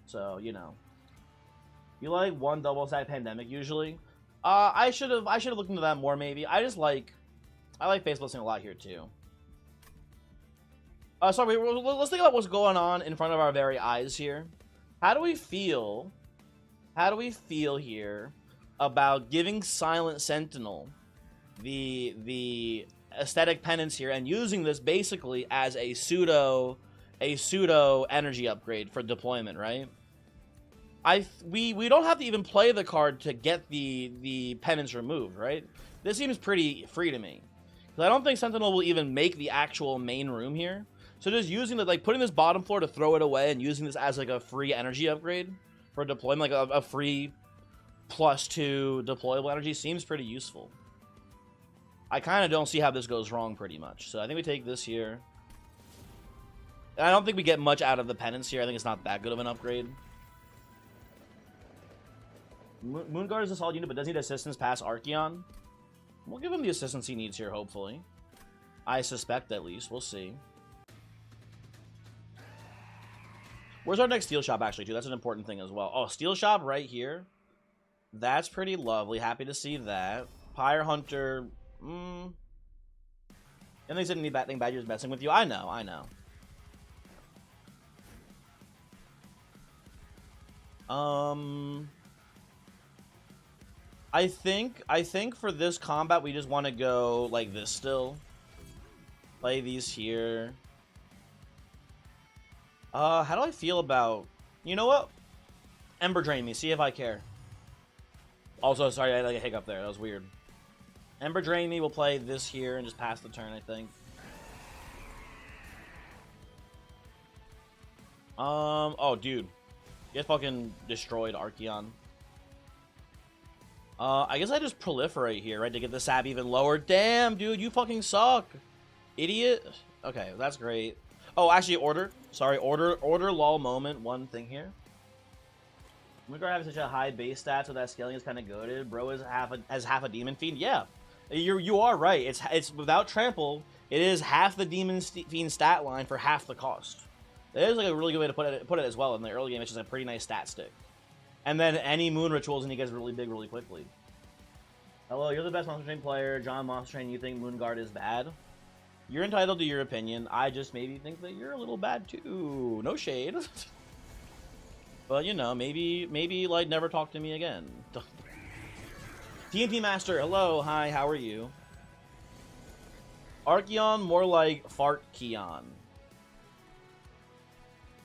So, you know. You like one double stack Pandemic usually? I should have looked into that more maybe. I like Face Blessing a lot here too. Sorry, let's think about what's going on in front of our very eyes here. How do we feel here about giving Silent Sentinel the aesthetic penance here and using this basically as a pseudo energy upgrade for deployment, right? We don't have to even play the card to get the penance removed, right? This seems pretty free to me. Because I don't think Sentinel will even make the actual main room here. So just using the, like, putting this bottom floor to throw it away and using this as, like, a free energy upgrade for deployment, like a free +2 deployable energy seems pretty useful. I kind of don't see how this goes wrong pretty much. So I think we take this here. And I don't think we get much out of the penance here. I think it's not that good of an upgrade. Moonguard is a solid unit, but does need assistance past Archeon. We'll give him the assistance he needs here, hopefully. I suspect, at least. We'll see. Where's our next steel shop, actually, too? That's an important thing as well. Oh, steel shop right here. That's pretty lovely. Happy to see that. Pyre Hunter. And they said anything Badger's messing with you. I know, I know. I think for this combat we just want to go like this still. Play these here. How do I feel about... You know what? Ember Drain me, see if I care. Also, sorry, I had like a hiccup there. That was weird. Ember Drain me, we'll play this here and just pass the turn, I think. Oh, dude. Get fucking destroyed, Archeon. I guess I just proliferate here, right, to get the sap even lower. Damn, dude, you fucking suck. Idiot. Okay, that's great. Oh, actually, order. Sorry, order lol moment. One thing here. Moonguard having such a high base stat, so that scaling is kind of goated. Bro is half a demon fiend. Yeah, you are right. It's without trample. It is half the demon fiend stat line for half the cost. That is like a really good way to put it as well. In the early game, it's just a pretty nice stat stick. And then any moon rituals and he gets really big really quickly. Hello, you're the best Monster Train player. John Monster Train, you think Moonguard is bad? You're entitled to your opinion. I just maybe think that you're a little bad too. No shade. But, you know, maybe like, never talk to me again. TNT Master, hello, hi, how are you? Archeon, more like Fart Keon.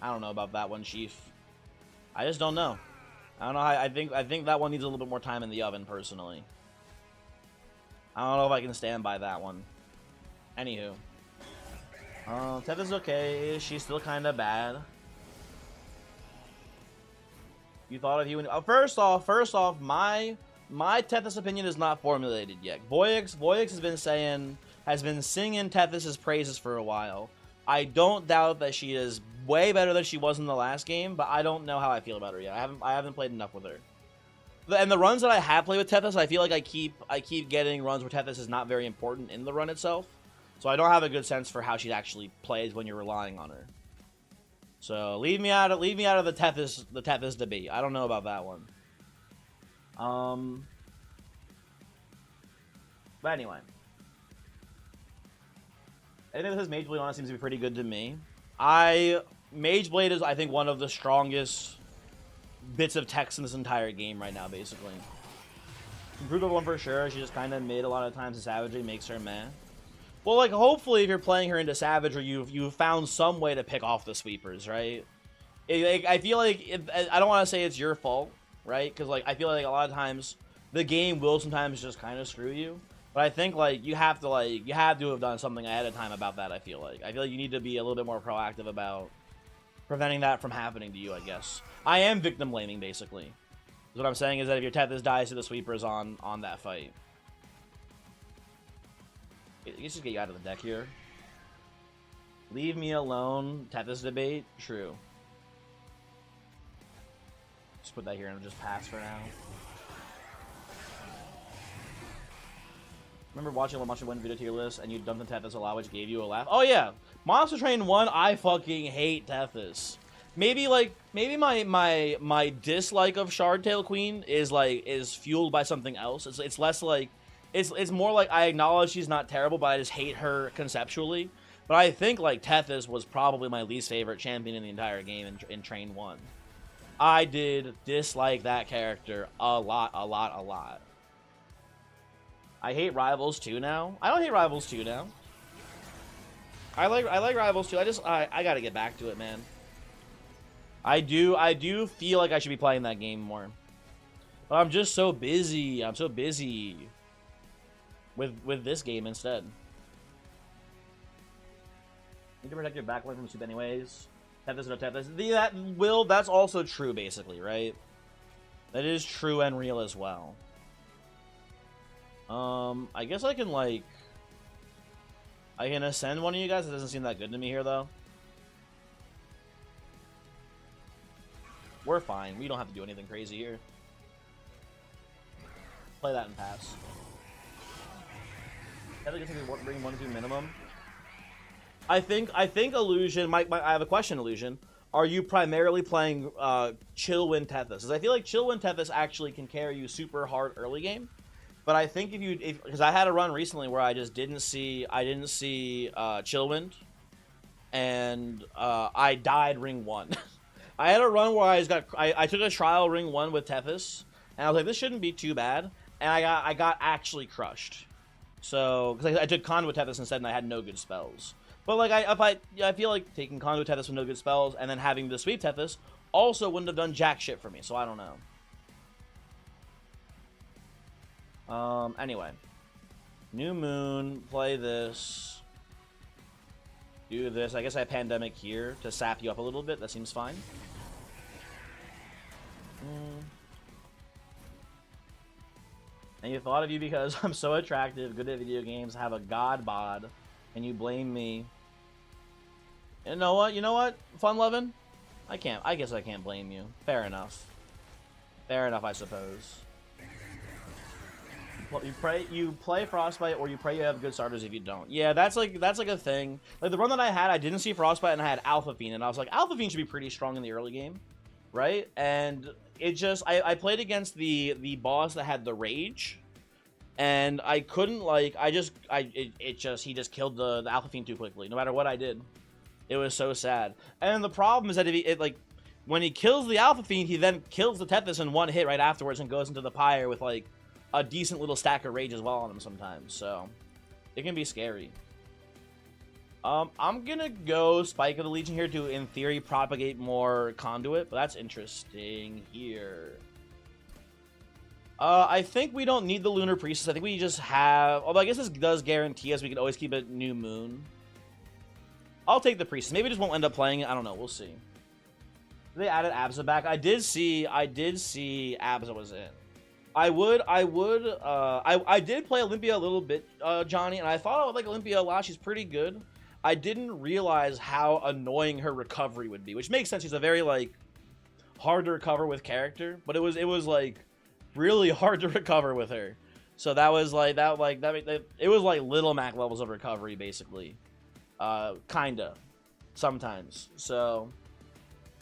I don't know about that one, Chief. I just don't know. I don't know. I think that one needs a little bit more time in the oven, personally. I don't know if I can stand by that one. Anywho. Teth is okay. She's still kind of bad. You thought of you and... first off, my Tethys opinion is not formulated yet. Voyix has been singing Tethys' praises for a while. I don't doubt that she is way better than she was in the last game, but I don't know how I feel about her yet. I haven't played enough with her. And the runs that I have played with Tethys, I feel like I keep getting runs where Tethys is not very important in the run itself. So I don't have a good sense for how she actually plays when you're relying on her. So leave me out of the Tethys debate. I don't know about that one. But anyway. Anything that says Mage Blade on it seems to be pretty good to me. Mage Blade is, I think, one of the strongest bits of text in this entire game right now, basically. Improved over one for sure. She just kind of mid a lot of times, and savagery makes her meh. Well, like, hopefully if you're playing her into savagery, you've found some way to pick off the sweepers, right? I feel like, I don't want to say it's your fault, right? Because, like, I feel like a lot of times the game will sometimes just kind of screw you. But I think, like, you have to have done something ahead of time about that, I feel like. I feel like you need to be a little bit more proactive about preventing that from happening to you, I guess. I am victim blaming, basically. What I'm saying is that if your Tethys dies to the sweepers on that fight. Let's just get you out of the deck here. Leave me alone. Tethys debate? True. Just put that here and just pass for now. Remember watching a bunch of one video tier list and you dumped the Tethys a lot, which gave you a laugh? Oh yeah, Monster Train 1, I fucking hate Tethys. Maybe my dislike of Shardtail Queen is fueled by something else. It's less like it's more like I acknowledge she's not terrible, but I just hate her conceptually. But I think like Tethys was probably my least favorite champion in the entire game in Train 1. I did dislike that character a lot. I hate Rivals 2 now. I don't hate Rivals 2 now. I like Rivals 2. I gotta get back to it, man. I do feel like I should be playing that game more. But I'm just so busy. I'm so busy with this game instead. Need to protect your backline from soup anyways. Tap this or tap this. That's also true, basically, right? That is true and real as well. I guess I can, like... I can ascend one of you guys. It doesn't seem that good to me here, though. We're fine. We don't have to do anything crazy here. Play that and pass. I think it's gonna bring 1-2 minimum. I think Illusion. I have a question, Illusion. Are you primarily playing Chillwind Tethys? Because I feel like Chillwind Tethys actually can carry you super hard early game. But I think because I had a run recently where I just didn't see Chillwind, and I died ring 1. I had a run where I took a trial ring 1 with Tethys, and I was like, this shouldn't be too bad, and I got actually crushed. So because I took Conduit Tethys instead, and I had no good spells. But like I feel like taking Conduit Tethys with no good spells and then having the Sweep Tethys also wouldn't have done jack shit for me. So I don't know. Anyway, New Moon, play this, do this. I guess I have Pandemic here to sap you up a little bit. That seems fine. And you thought of you because I'm so attractive, good at video games, have a god bod, and you blame me. You know what? You know what? Fun lovin'? I guess I can't blame you. Fair enough. Fair enough, I suppose. Well, you play Frostbite, or you pray you have good starters if you don't. Yeah, that's like a thing. Like the run that I had, I didn't see Frostbite, and I had Alpha Fiend, and I was like, Alpha Fiend should be pretty strong in the early game, right? And it just I played against the boss that had the Rage, and I couldn't he just killed the Alpha Fiend too quickly. No matter what I did, it was so sad. And the problem is that when he kills the Alpha Fiend, he then kills the Tethys in one hit right afterwards and goes into the pyre with like a decent little stack of rage as well on him sometimes, so it can be scary. I'm gonna go Spike of the Legion here to, in theory, propagate more Conduit, but that's interesting here. I think we don't need the Lunar Priestess. I think we just have... Although I guess this does guarantee us we can always keep it New Moon. I'll take the Priestess. Maybe just won't end up playing it. I don't know. We'll see. They added Abza back. I did see Abza was in. I did play Olympia a little bit, Johnny, and I thought I would like Olympia a lot. She's pretty good. I didn't realize how annoying her recovery would be, which makes sense. She's a very like hard to recover with character, but it was like really hard to recover with her. So that was like it was like Little Mac levels of recovery, basically, kinda, sometimes. So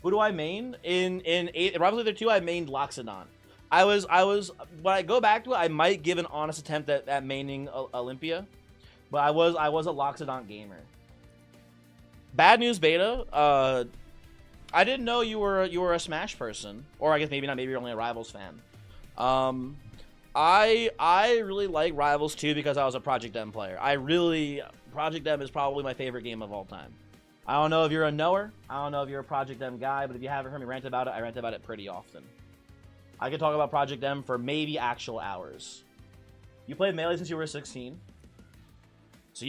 who do I main in Rival Leader 2? I mained Loxodon. I was when I go back to it, I might give an honest attempt at maining Olympia, but I was a Loxodon gamer. Bad news, Beta. I didn't know you were a Smash person, or I guess maybe not. Maybe you're only a Rivals fan. I really like Rivals 2 because I was a Project M player. Project M is probably my favorite game of all time. I don't know if you're a knower. I don't know if you're a Project M guy, but if you haven't heard me rant about it, I rant about it pretty often. I could talk about Project M for maybe actual hours. You played Melee since you were 16. So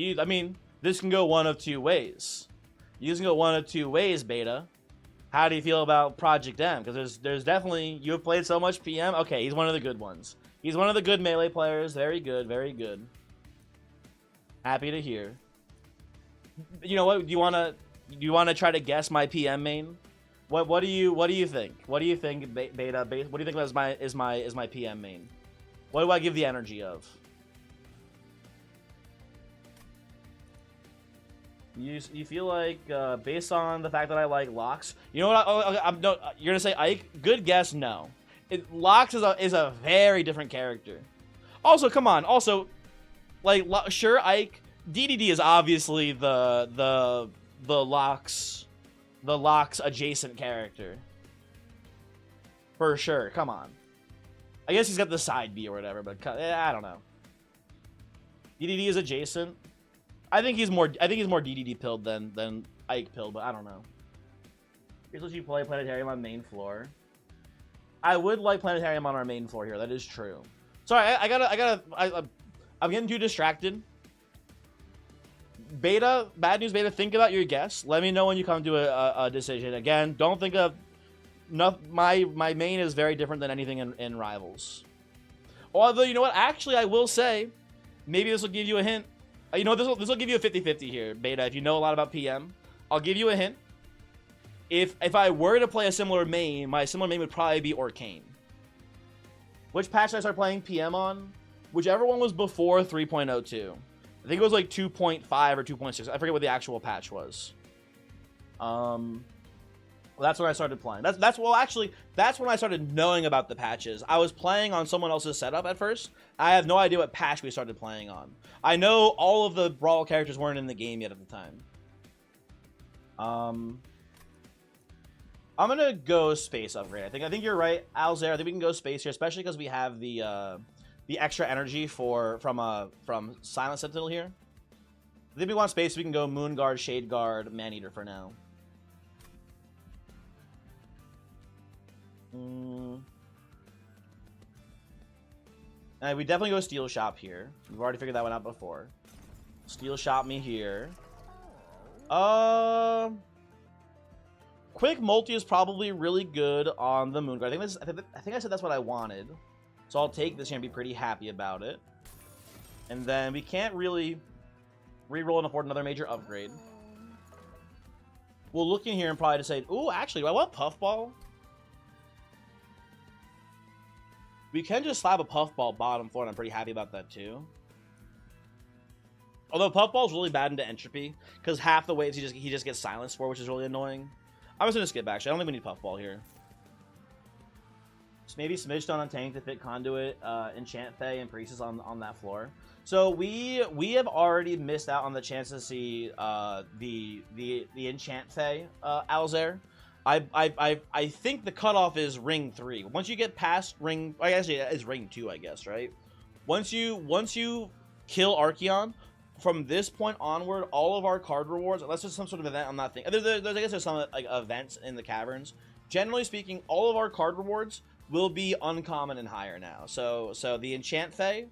this can go one of two ways. You can go one of two ways, Beta. How do you feel about Project M? Because there's definitely, you have played so much PM. Okay, he's one of the good ones. He's one of the good Melee players. Very good, very good. Happy to hear. You know what? Do you wanna try to guess my PM main? What do you think? What do you think, Beta? What do you think is my PM main? What do I give the energy of? You feel like based on the fact that I like Lox, you know what? You're gonna say Ike. Good guess. No, Lox is a very different character. Also, come on. Also, like sure, Ike. DDD is obviously the Lox adjacent character. For sure, come on. I guess he's got the side B or whatever, but I don't know. DDD is adjacent. I think he's more DDD pilled than Ike pilled, but I don't know. Here's what you play Planetarium on main floor. I would like Planetarium on our main floor here. That is true. Sorry, I'm getting too distracted. Beta, bad news, Beta, think about your guess. Let me know when you come to a decision. Again, don't think of... No, my main is very different than anything in Rivals. Although, you know what? Actually, I will say, maybe this will give you a hint. You know, this will give you a 50-50 here, Beta, if you know a lot about PM. I'll give you a hint. If I were to play a similar main, my similar main would probably be Arcane. Which patch did I start playing PM on? Whichever one was before 3.02. I think it was like 2.5 or 2.6. I forget what the actual patch was. Well, that's when I started playing. That's when I started knowing about the patches. I was playing on someone else's setup at first. I have no idea what patch we started playing on. I know all of the Brawl characters weren't in the game yet at the time. I'm gonna go space upgrade. I think you're right, Alzair. I think we can go space here, especially because we have the extra energy from Silent Sentinel here. I think we want space. So we can go Moon Guard, Shade Guard, Maneater for now. And we definitely go Steel Shop here. We've already figured that one out before. Steel Shop me here. Quick multi is probably really good on the Moon Guard. I think I said that's what I wanted. So I'll take this here and be pretty happy about it. And then we can't really reroll and afford another major upgrade. We'll look in here and probably decide, ooh, actually, do I want Puffball? We can just slap a Puffball bottom floor, and I'm pretty happy about that too. Although Puffball's really bad into Entropy, because half the waves he just gets silenced for, which is really annoying. I'm just gonna skip actually. I don't think we need Puffball here. So maybe Smidge Stone on Tank to fit Conduit, Enchant Fae, and Priestess on that floor. So we have already missed out on the chance to see the Enchant Fae Alzair. I think the cutoff is Ring 3. Once you get past Ring, I guess it's Ring 2, I guess, right? Once you kill Archeon, from this point onward, all of our card rewards, unless there's some sort of event I'm not thinking, I guess there's some like events in the caverns. Generally speaking, all of our card rewards will be uncommon and higher now. So the Enchant Fae,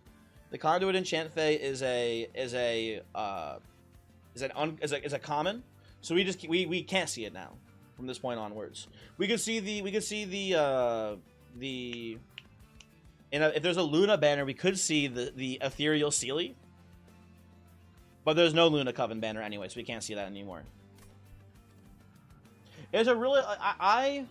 the Conduit Enchant Fae is a common. So we can't see it now from this point onwards. We could see the if there's a Luna banner, we could see the Ethereal Sealy. But there's no Luna Coven banner anyway, so we can't see that anymore. It's a really I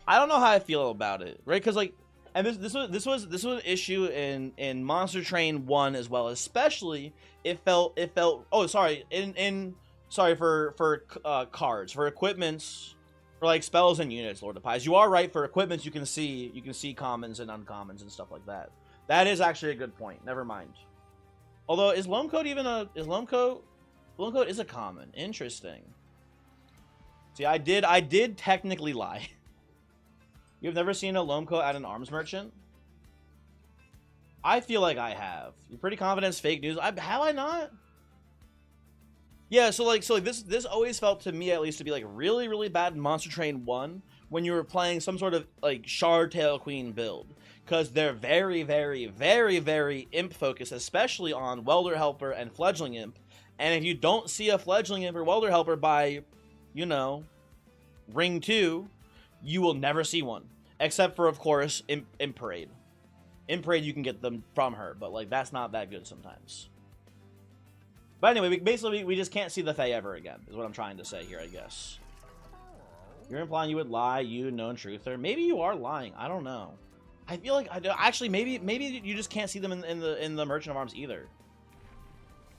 don't know how I feel about it, right? Because like, and this was an issue in Monster Train 1 as well. Especially it felt oh sorry for cards, for equipments, for like spells and units, Lord of Pies. You are right, for equipments you can see commons and uncommons and stuff like that. That is actually a good point. Never mind. Although, is Loam Coat even a... Loam Coat is a common. Interesting. See, I did technically lie. You've never seen a Loam Coat at an arms merchant? I feel like I have. You're pretty confident it's fake news. Have I not? Yeah, so this always felt to me, at least, to be like really, really bad in Monster Train 1 when you were playing some sort of like Shard Tail Queen build. Because they're very, very, very, very imp focused, especially on Welder Helper and Fledgling Imp. And if you don't see a Fledgling Imp or Welder Helper by, you know, Ring 2, you will never see one. Except for, of course, Imp Parade. Imp Parade, you can get them from her, but like that's not that good sometimes. But anyway, we just can't see the Fae ever again, is what I'm trying to say here, I guess. You're implying you would lie, you known truther. Maybe you are lying. I don't know. I feel like actually maybe you just can't see them in the Merchant of Arms either.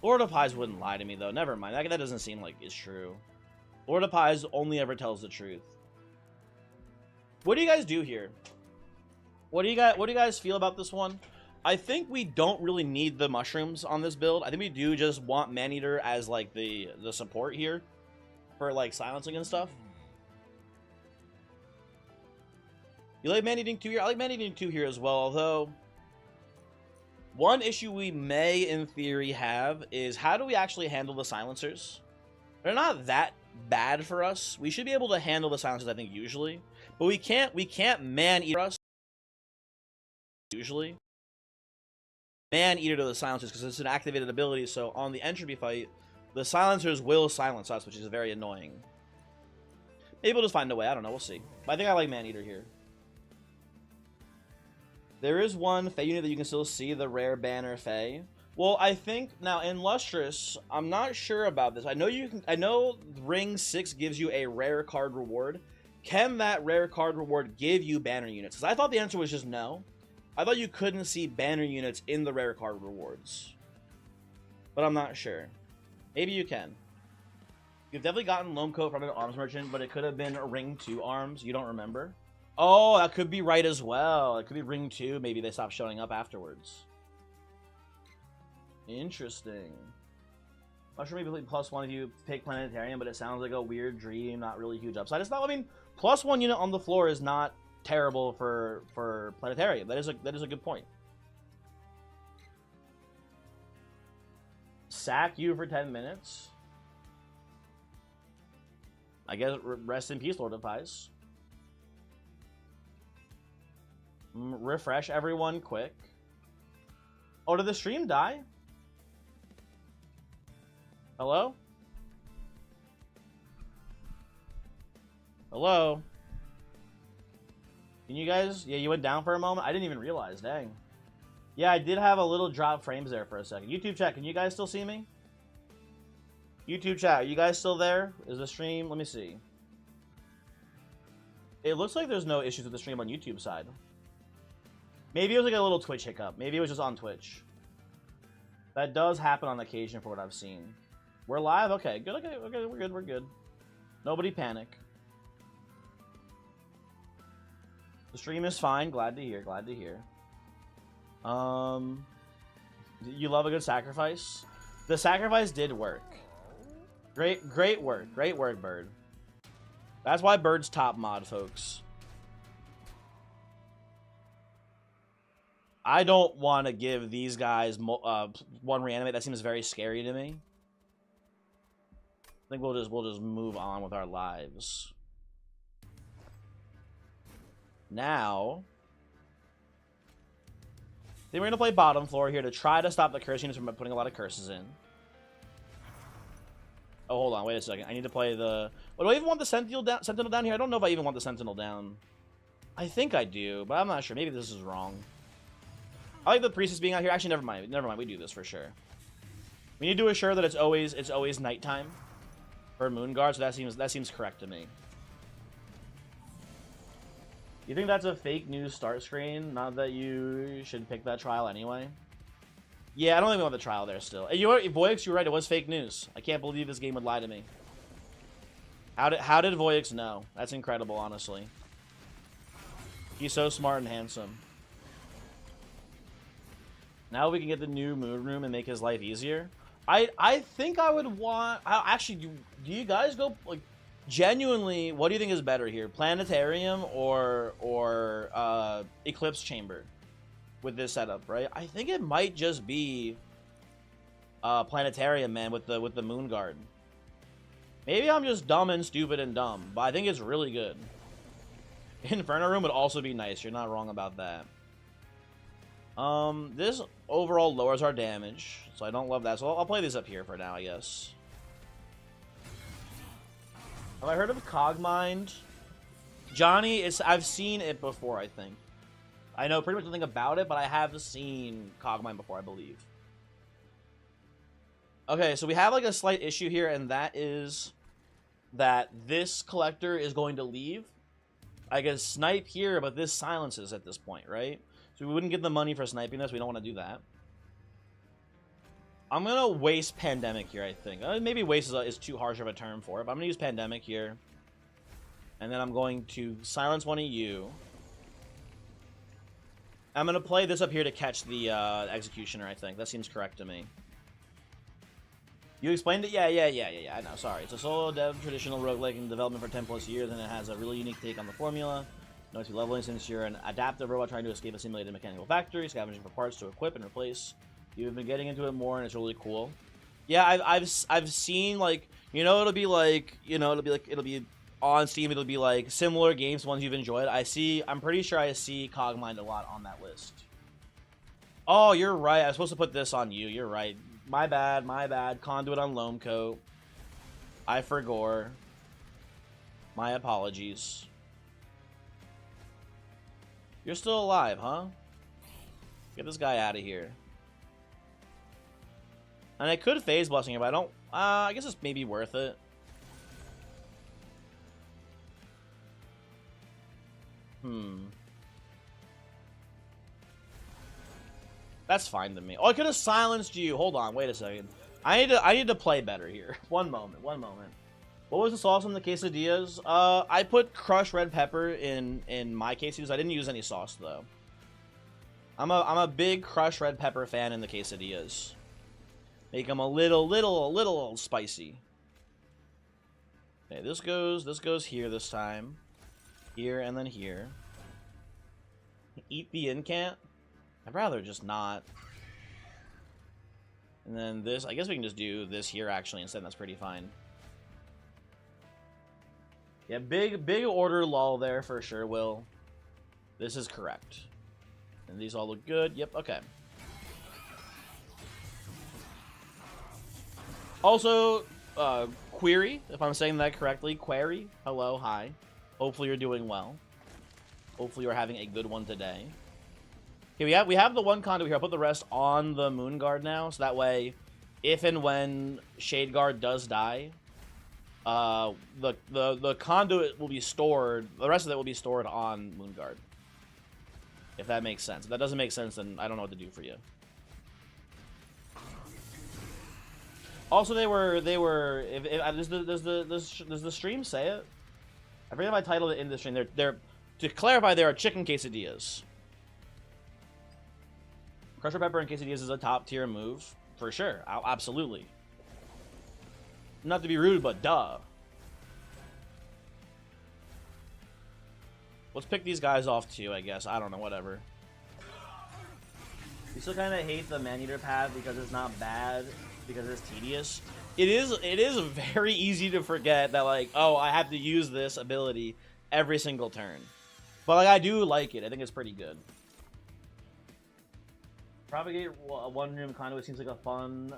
Lord of Pies wouldn't lie to me though. Never mind. That doesn't seem like it's true. Lord of Pies only ever tells the truth. What do you guys do here? What do you guys feel about this one? I think we don't really need the mushrooms on this build. I think we do just want Maneater as like the support here for like silencing and stuff. You like Man-Eating 2 here? I like Man-Eating 2 here as well, although one issue we may, in theory, have is how do we actually handle the silencers? They're not that bad for us. We should be able to handle the silencers, I think, usually. But we can't Man-Eater us. Usually. Man-Eater to the silencers, because it's an activated ability, so on the Entropy fight, The silencers will silence us, which is very annoying. Maybe we'll just find a way. I don't know. We'll see. But I think I like Maneater here. There is one Fey unit that you can still see, the rare banner Fey. Well, I think now in Lustrous, I'm not sure about this. I know you can. I know Ring 6 gives you a rare card reward. Can that rare card reward give you banner units? Because I thought the answer was just no. I thought you couldn't see banner units in the rare card rewards. But I'm not sure. Maybe you can. You've definitely gotten Loam Coat from an arms merchant, but it could have been a Ring 2 arms. You don't remember? Oh, that could be right as well. It could be Ring 2. Maybe they stopped showing up afterwards. Interesting. I'm sure maybe +1 if you pick Planetarium, but it sounds like a weird dream, not really huge upside. It's not. I mean, +1 unit on the floor is not terrible for Planetarium. That is a good point. Sack you for 10 minutes. I guess rest in peace, Lord of Pies. Refresh everyone quick. Oh, did the stream die? Hello? Hello? Can you guys... Yeah, you went down for a moment? I didn't even realize, dang. Yeah, I did have a little drop frames there for a second. YouTube chat, can you guys still see me? YouTube chat, are you guys still there? Is the stream... Let me see. It looks like there's no issues with the stream on YouTube side. Maybe it was like a little Twitch hiccup. Maybe it was just on Twitch. That does happen on occasion for what I've seen. We're live? Okay, good, okay, we're good, we're good. Nobody panic. The stream is fine, glad to hear, glad to hear. You love a good sacrifice? The sacrifice did work. Great work, Bird. That's why Bird's top mod, folks. I don't want to give these guys one reanimate. That seems very scary to me. I think we'll just move on with our lives. Now, then we're gonna play bottom floor here to try to stop the curse units from putting a lot of curses in. Oh, hold on, wait a second. I need to play the. What, do I even want the Sentinel down here? I don't know if I even want the Sentinel down. I think I do, but I'm not sure. Maybe this is wrong. I like the Priestess being out here. Actually, never mind. Never mind. We do this for sure. We need to assure that it's always nighttime for Moon Guard. So that seems correct to me. You think that's a fake news start screen? Not that you should pick that trial anyway. Yeah, I don't think we want the trial there still. And Voyix, you're right. It was fake news. I can't believe this game would lie to me. How did Voyix know? That's incredible, honestly. He's so smart and handsome. Now we can get the new moon room and make his life easier. I think I would want... Actually, do you guys go... like genuinely, what do you think is better here? Planetarium or Eclipse Chamber with this setup, right? I think it might just be Planetarium, man, with the Moon Guard. Maybe I'm just dumb and stupid and dumb, but I think it's really good. Inferno Room would also be nice. You're not wrong about that. This overall lowers our damage, so I don't love that. So I'll play this up here for now, I guess. Have I heard of Cogmind? Johnny, I've seen it before, I think. I know pretty much nothing about it, but I have seen Cogmind before, I believe. Okay, so we have like a slight issue here, and that is that this collector is going to leave. I can snipe here, but this silences at this point, right? So we wouldn't get the money for sniping this. We don't want to do that. I'm going to waste Pandemic here, I think. Maybe waste is too harsh of a term for it, but I'm going to use Pandemic here. And then I'm going to silence one of you. I'm going to play this up here to catch the Executioner, I think. That seems correct to me. You explained it? Yeah, I know, sorry. It's a solo dev traditional roguelike in development for 10 plus years, and it has a really unique take on the formula. No to leveling since you're an adaptive robot trying to escape a simulated mechanical factory, scavenging for parts to equip and replace. You've been getting into it more, and it's really cool. Yeah, I've seen, like, it'll be on Steam, it'll be like similar games, ones you've enjoyed. I'm pretty sure I see Cogmind a lot on that list. Oh, you're right. I was supposed to put this on you. You're right. My bad, my bad. Conduit on Loam Coat. I forgore. My apologies. You're still alive, huh? Get this guy out of here. And I could phase blessing him, but I don't. I guess it's maybe worth it. That's fine to me. Oh, I could have silenced you. Hold on, wait a second. I need to play better here. One moment. What was the sauce on the quesadillas? I put crushed red pepper in my quesadillas. I didn't use any sauce though. I'm a big crushed red pepper fan in the quesadillas. Make them a little spicy. Okay, this goes here this time. Here and then here. Eat the incant? I'd rather just not. And then this, I guess we can just do this here actually instead. That's pretty fine. Yeah, big order lull there for sure, Will. This is correct. And these all look good. Yep, okay. Also, query, if I'm saying that correctly. Query, hello, hi. Hopefully you're doing well. Hopefully you're having a good one today. Okay, we have the one conduit here. I'll put the rest on the Moon Guard now, so that way, if and when Shade Guard does die, the conduit will be stored. The rest of it will be stored on Moon Guard. If that makes sense. If that doesn't make sense, then I don't know what to do for you. Also, does the stream say it? I forget if I titled it in the stream. They're to clarify, there are chicken quesadillas. Crushed pepper and quesadillas is a top tier move for sure. Absolutely. Not to be rude, but duh. Let's pick these guys off too, I guess. I don't know, whatever. You still kind of hate the man-eater path because it's not bad, because it's tedious. It is very easy to forget that, like, oh, I have to use this ability every single turn. But, like, I do like it. I think it's pretty good. Propagate one-room conduit seems like a fun...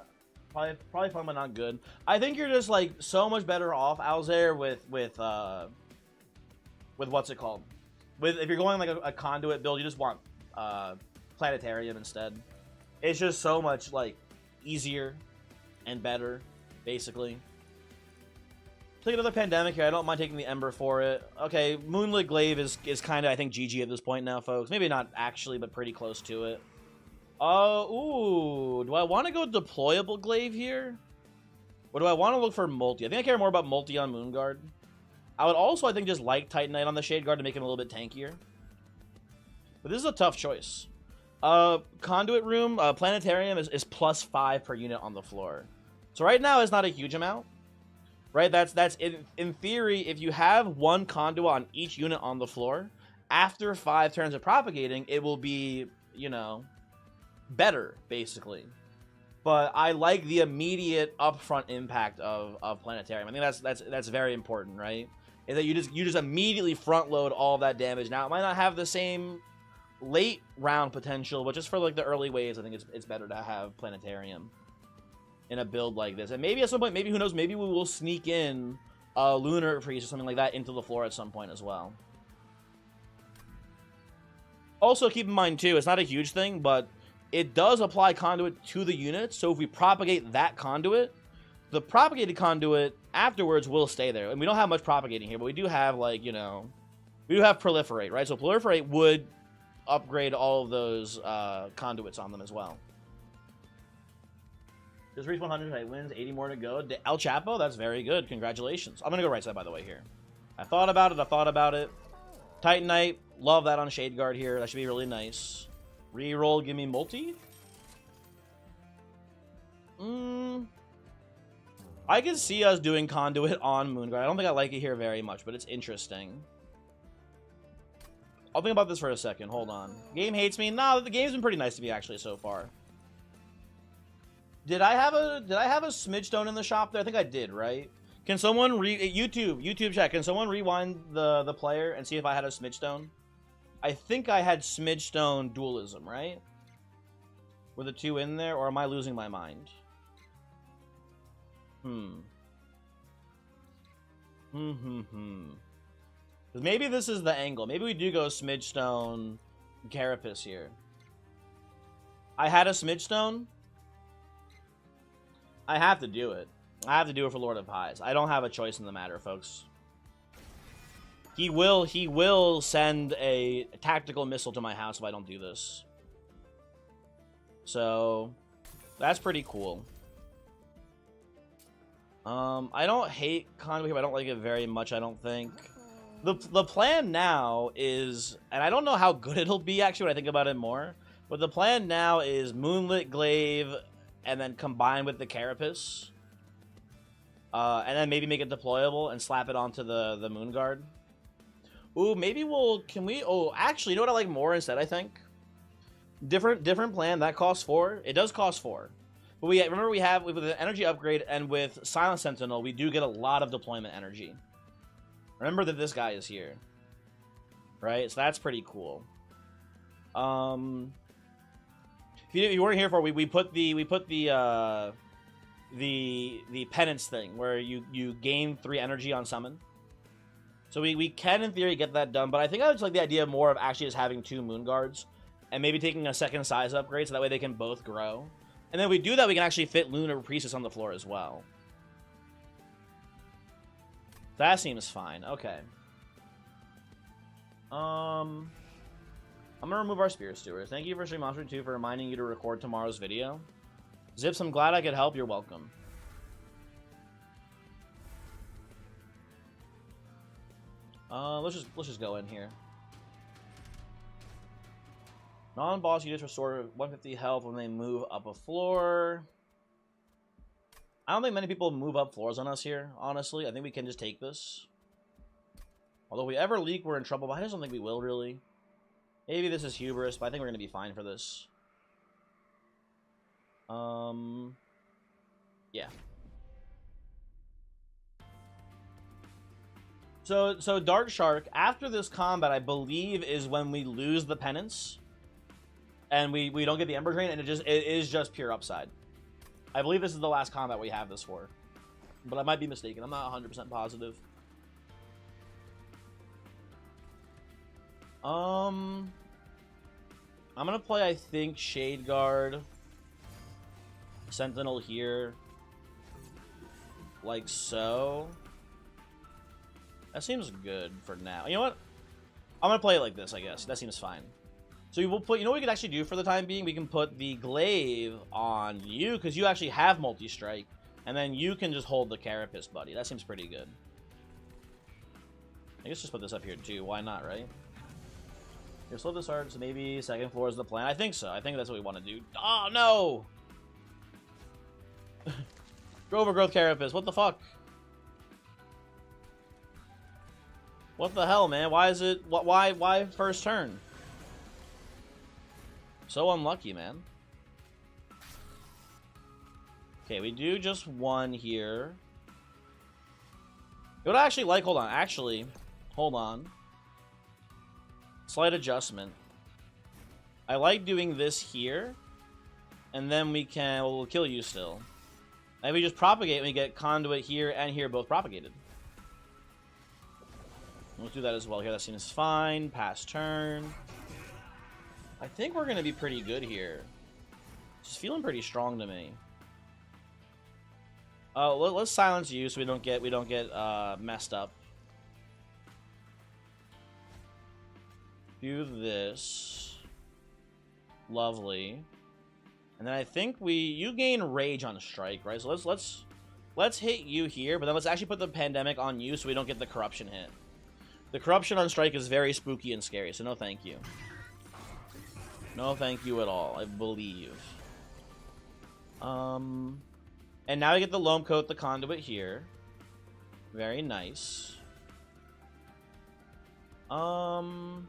Probably fun, but not good. I think you're just, like, so much better off, Alzair, with what's it called? If you're going, like, a conduit build, you just want Planetarium instead. It's just so much, like, easier and better, basically. Take another pandemic here. I don't mind taking the Ember for it. Okay, Moonlit Glaive is kind of, I think, GG at this point now, folks. Maybe not actually, but pretty close to it. Ooh. Do I want to go deployable Glaive here? Or do I want to look for multi? I think I care more about multi on Moonguard. I would also, I think, just like Titanite on the Shade Guard to make him a little bit tankier. But this is a tough choice. Conduit Room, Planetarium is +5 per unit on the floor. So right now, it's not a huge amount. Right? That's in theory, if you have one conduit on each unit on the floor, after 5 turns of propagating, it will be, you know, better, basically. But I like the immediate upfront impact of Planetarium. I think that's very important, right? Is that you just immediately front load all of that damage. Now it might not have the same late round potential, but just for like the early waves, I think it's better to have Planetarium in a build like this. And maybe at some point, maybe who knows, maybe we will sneak in a Lunar Priest or something like that into the floor at some point as well. Also, keep in mind too, it's not a huge thing, but it does apply conduit to the unit, so if we propagate that conduit, the propagated conduit afterwards will stay there. And we don't have much propagating here, but we do have, like, you know, we do have Proliferate, right? So Proliferate would upgrade all of those conduits on them as well. Just reach 100, I wins, 80 more to go. El Chapo, that's very good. Congratulations. I'm going to go right side, by the way, here. I thought about it. Titanite, love that on Shade Guard here. That should be really nice. Reroll, give me multi. I can see us doing Conduit on Moonguard. I don't think I like it here very much, but it's interesting. I'll think about this for a second. Hold on. Game hates me. Nah, the game's been pretty nice to me actually so far. Did I have a smidge stone in the shop there? I think I did, right? Can someone YouTube chat? Can someone rewind the player and see if I had a smidge stone? I think I had Smidge Stone Dualism, right? Were the two in there, or am I losing my mind? Because maybe this is the angle. Maybe we do go Smidgestone, Carapace here. I had a Smidgestone. I have to do it. I have to do it for Lord of Pies. I don't have a choice in the matter, folks. He will send a tactical missile to my house if I don't do this. So, that's pretty cool. I don't hate Conduit here, but I don't like it very much, I don't think. The plan now is, and I don't know how good it'll be, actually, when I think about it more, but the plan now is Moonlit Glaive, and then combine with the Carapace. And then maybe make it deployable and slap it onto the Moon Guard. Ooh, maybe actually, you know what I like more instead, I think? Different plan, that costs 4. It does cost 4. But remember we have, with the energy upgrade and with Silent Sentinel, we do get a lot of deployment energy. Remember that this guy is here. Right? So that's pretty cool. If you weren't here for, we put the penance thing where you gain 3 energy on summon. So we can in theory get that done, but I think I just like the idea more of actually just having 2 Moon Guards and maybe taking a second size upgrade so that way they can both grow. And then if we do that, we can actually fit Lunar Priestess on the floor as well. That seems fine. Okay. I'm gonna remove our Spirit Steward. Thank you for Stream Monster 2 for reminding you to record tomorrow's video. Zips, I'm glad I could help. You're welcome. Let's just go in here. Non-boss units restore 150 health when they move up a floor. I don't think many people move up floors on us here, honestly. I think we can just take this. Although if we ever leak, we're in trouble, but I just don't think we will, really. Maybe this is hubris, but I think we're going to be fine for this. Yeah. So Dark Shark, after this combat, I believe, is when we lose the penance. And we don't get the Ember Drain, and it is just pure upside. I believe this is the last combat we have this for. But I might be mistaken. I'm not 100% positive. I'm gonna play, I think, Shade Guard. Sentinel here. Like so. That seems good for now. You know what? I'm gonna play it like this, I guess. That seems fine. So we will put, you know what we could actually do for the time being? We can put the Glaive on you, because you actually have multi-strike. And then you can just hold the Carapace, buddy. That seems pretty good. I guess just put this up here too. Why not, right? Here, slow this hard, so maybe second floor is the plan. I think so. I think that's what we want to do. Oh, no! Overgrowth Carapace, what the fuck? What the hell, man? Why is it... Why first turn? So unlucky, man. Okay, we do just 1 here. What I actually like... Hold on. Slight adjustment. I like doing this here. And then we can... Well, we'll kill you still. And we just propagate and we get Conduit here and here both propagated. Let's do that as well here. That seems fine. Pass turn. I think we're going to be pretty good here. Just feeling pretty strong to me. Let's silence you so we don't get messed up. Do this. Lovely. And then I think you gain rage on strike, right? So let's hit you here, but then let's actually put the pandemic on you so we don't get the corruption hit. The corruption on strike is very spooky and scary, so no thank you. No thank you at all, I believe. And now we get the Loam Coat, the Conduit here. Very nice. Coming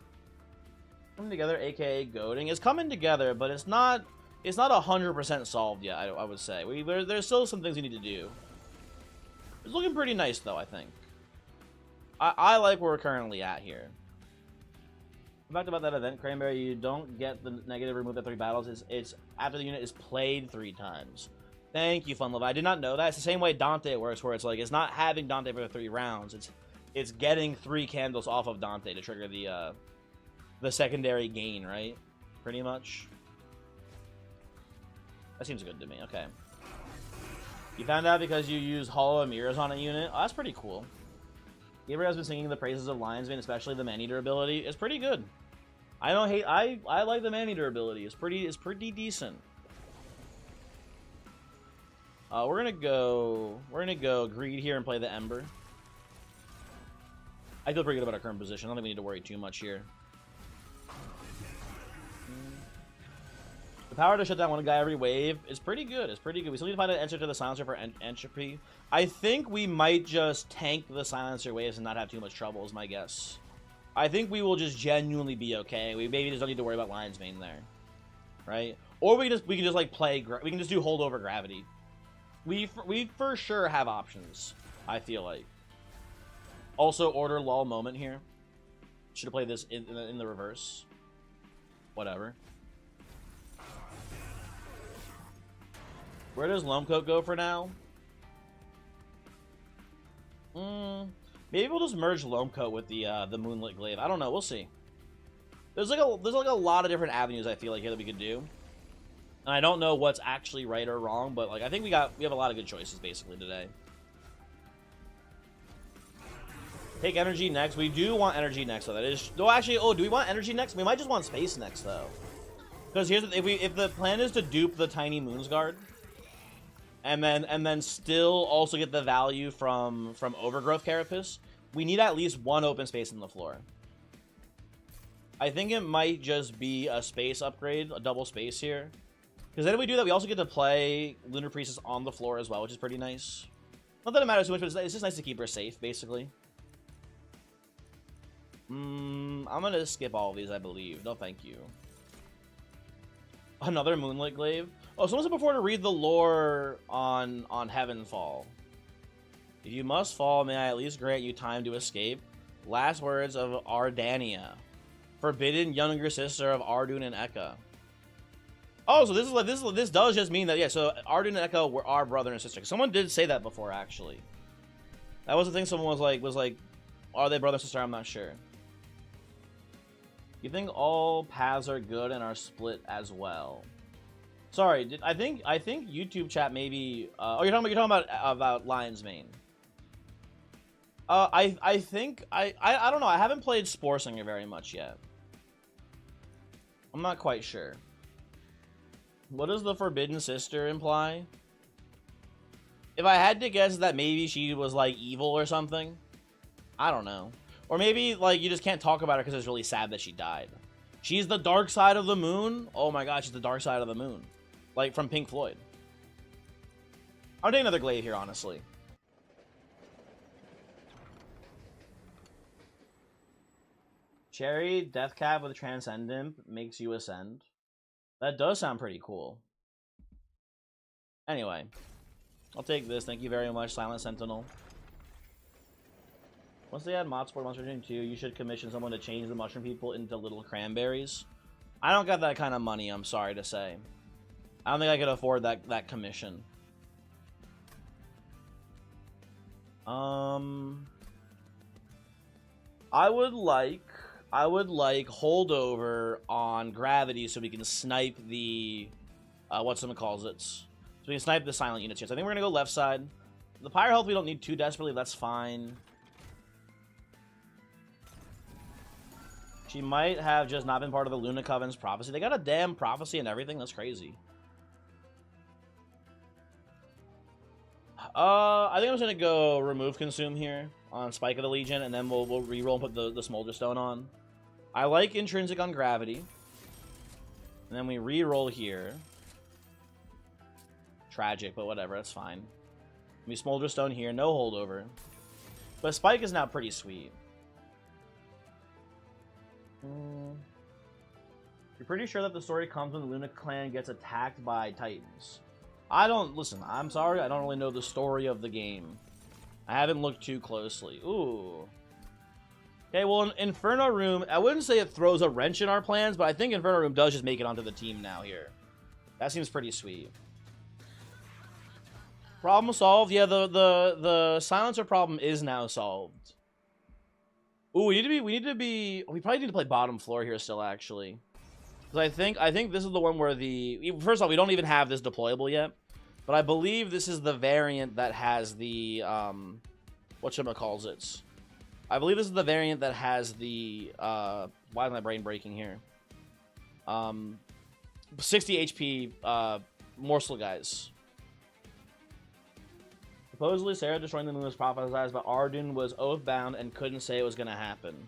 together, aka goading. It's coming together, but it's not 100% solved yet, I would say. There's still some things we need to do. It's looking pretty nice, though, I think. I like where we're currently at here. The fact about that event, Cranberry, you don't get the negative remove at 3 battles. It's after the unit is played 3 times. Thank you, Fun Love. I did not know that. It's the same way Dante works, where it's like it's not having Dante for 3 rounds. It's getting 3 candles off of Dante to trigger the secondary gain, right? Pretty much. That seems good to me. Okay. You found out because you use Hollow Mirrors on a unit. Oh, that's pretty cool. Gabriel has been singing the praises of Lion's Mane, especially the Maneater ability. It's pretty good. I don't hate. I like the Maneater ability. It's pretty decent. We're gonna go Greed here and play the Ember. I feel pretty good about our current position. I don't think we need to worry too much here. The power to shut down one guy every wave is pretty good. It's pretty good. We still need to find an answer to the silencer for entropy. I think we might just tank the silencer waves and not have too much trouble, is my guess. I think we will just genuinely be okay. We maybe just don't need to worry about Lion's Mane there, right? Or we can just like play. We can just do hold over gravity. We for sure have options. I feel like. Also, order lull moment here. Should have played this in the reverse. Whatever. Where does Loamcoat go for now? Maybe we'll just merge Loamcoat with the Moonlit Glaive. I don't know. We'll see. There's like a lot of different avenues I feel like here that we could do. And I don't know what's actually right or wrong, but like I think we have a lot of good choices basically today. Take energy next. We do want energy next, though. That is. No, actually. Oh, do we want energy next? We might just want space next, though. Because here's if the plan is to dupe the tiny Moonsguard, and then still also get the value from Overgrowth Carapace, we need at least 1 open space on the floor. I think it might just be a space upgrade, a double space here. Because then if we do that, we also get to play Lunar Priestess on the floor as well, which is pretty nice. Not that it matters too much, but it's just nice to keep her safe, basically. I'm gonna skip all of these, I believe. No, thank you. Another Moonlit Glaive. Oh, someone said before to read the lore on Heavenfall. If you must fall, may I at least grant you time to escape. Last words of Ardania. Forbidden younger sister of Ardun and Eka. Oh, so this does just mean that, yeah, so Ardun and Eka were our brother and sister. Someone did say that before, actually. That was the thing someone was like, are they brother and sister? I'm not sure. You think all paths are good and are split as well? Sorry, I think YouTube chat maybe. Oh, you're talking about Lion's Mane. I don't know. I haven't played Spore Singer very much yet. I'm not quite sure. What does the Forbidden Sister imply? If I had to guess, that maybe she was like evil or something. I don't know. Or maybe, like, you just can't talk about her because it's really sad that she died. She's the dark side of the moon? Oh my gosh, she's the dark side of the moon. Like, from Pink Floyd. I'm taking another glaive here, honestly. Cherry, Death Cap with Transcendent makes you ascend. That does sound pretty cool. Anyway. I'll take this. Thank you very much, Silent Sentinel. Once they add mod support Monster Dream 2, you should commission someone to change the mushroom people into little cranberries. I don't got that kind of money, I'm sorry to say. I don't think I could afford that commission. I would like holdover on gravity so we can snipe the what someone calls it. So we can snipe the silent units here. So I think we're gonna go left side. The pyre health we don't need too desperately, that's fine. She might have just not been part of the Luna Coven's prophecy. They got a damn prophecy and everything. That's crazy. I think I'm just gonna go remove consume here on Spike of the Legion, and then we'll reroll and put the Smolder Stone on. I like intrinsic on gravity, and then we reroll here. Tragic, but whatever, that's fine. We Smolder Stone here, no holdover, but Spike is now pretty sweet. You're pretty sure that the story comes when the Luna clan gets attacked by Titans. Listen, I'm sorry, I don't really know the story of the game. I haven't looked too closely. Ooh. Okay, well, Inferno Room, I wouldn't say it throws a wrench in our plans, but I think Inferno Room does just make it onto the team now here. That seems pretty sweet. Problem solved. Yeah, the silencer problem is now solved. Ooh, we probably need to play bottom floor here still, actually. Because I think this is the one where first off, we don't even have this deployable yet. But I believe this is the variant that has the, whatchamacalls. I believe this is the variant that has the, why is my brain breaking here? 60 HP, morsel guys. Supposedly, Sarah destroying the moon was prophesized, but Ardun was oath-bound and couldn't say it was going to happen.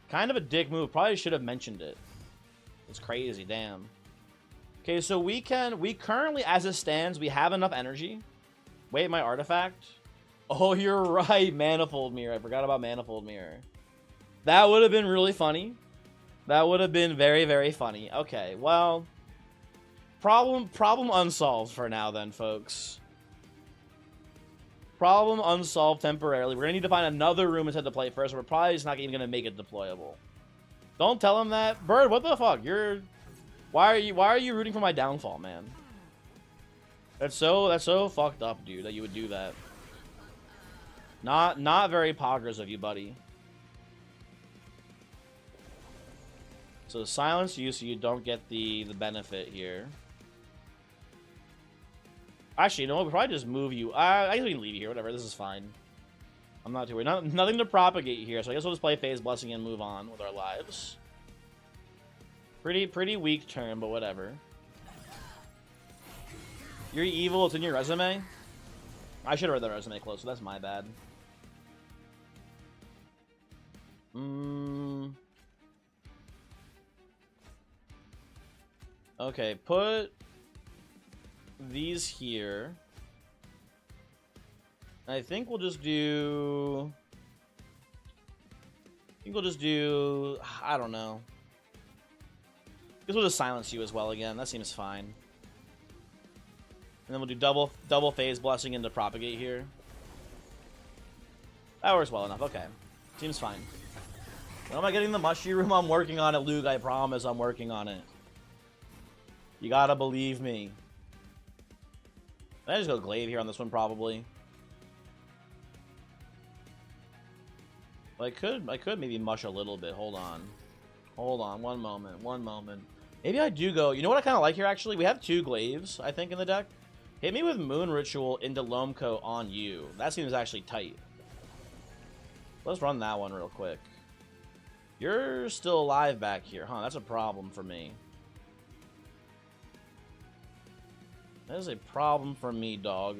Kind of a dick move. Probably should have mentioned it. It's crazy, damn. Okay, so we currently, as it stands, we have enough energy. Wait, my artifact? Oh, you're right, Manifold Mirror. I forgot about Manifold Mirror. That would have been really funny. That would have been very, very funny. Okay, well, problem unsolved for now then, folks. Problem unsolved temporarily. We're going to need to find another room instead to play first. We're probably just not even going to make it deployable. Don't tell him that. Bird, what the fuck? Why are you rooting for my downfall, man? That's so fucked up, dude, that you would do that. Not very poggers of you, buddy. So silence you so you don't get the benefit here. Actually, you know what? We'll probably just move you. I guess we can leave you here. Whatever. This is fine. I'm not too worried. Nothing to propagate here, so I guess we'll just play Phase Blessing and move on with our lives. Pretty weak turn, but whatever. You're evil. It's in your resume. I should have read the resume close, so that's my bad. Okay, put these here. I think we'll just do... I don't know. I guess we'll just silence you as well again. That seems fine. And then we'll do double phase blessing into propagate here. That works well enough. Okay. Seems fine. When am I getting the mushy room? I'm working on it, Luke. I promise I'm working on it. You gotta believe me. Can I just go glaive here on this one, probably? Well, I could maybe mush a little bit. Hold on. Hold on. One moment. Maybe I do go... You know what I kind of like here, actually? We have 2 glaives, I think, in the deck. Hit me with Moon Ritual into Lomco on you. That seems actually tight. Let's run that one real quick. You're still alive back here, huh? That's a problem for me. That is a problem for me, dog.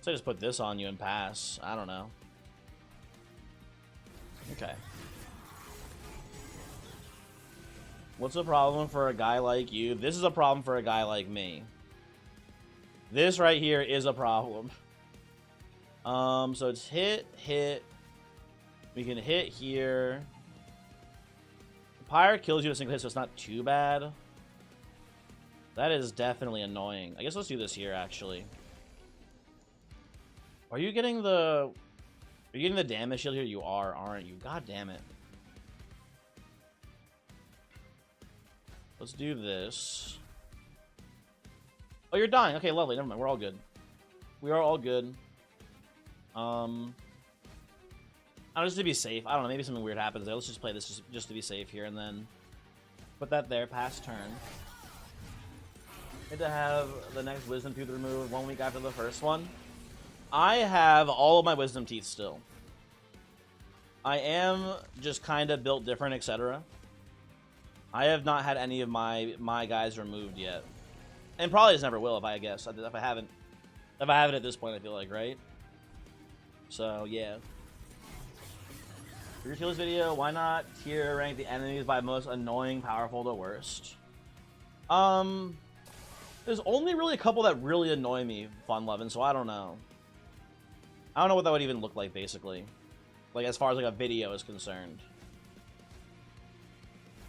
So I just put this on you and pass. I don't know. Okay. What's a problem for a guy like you? This is a problem for a guy like me. This right here is a problem. So it's hit. We can hit here. Pyre kills you with a single hit, so it's not too bad. That is definitely annoying. I guess let's do this here, actually. Are you getting the... Are you getting the damage shield here? You are, aren't you? God damn it. Let's do this. Oh, you're dying. Okay, lovely. Never mind. We're all good. We are all good. Just to be safe. I don't know. Maybe something weird happens there. Let's just play this just to be safe here, and then put that there. Pass turn. Need to have the next Wisdom Tooth removed 1 week after the first one. I have all of my Wisdom Teeth still. I am just kind of built different, etc. I have not had any of my guys removed yet, and probably just never will if I guess if I haven't at this point. I feel like, right? So yeah. For your this video, why not tier rank the enemies by most annoying, powerful to worst? There's only really a couple that really annoy me, fun loving, so I don't know. I don't know what that would even look like, basically. Like, as far as like a video is concerned.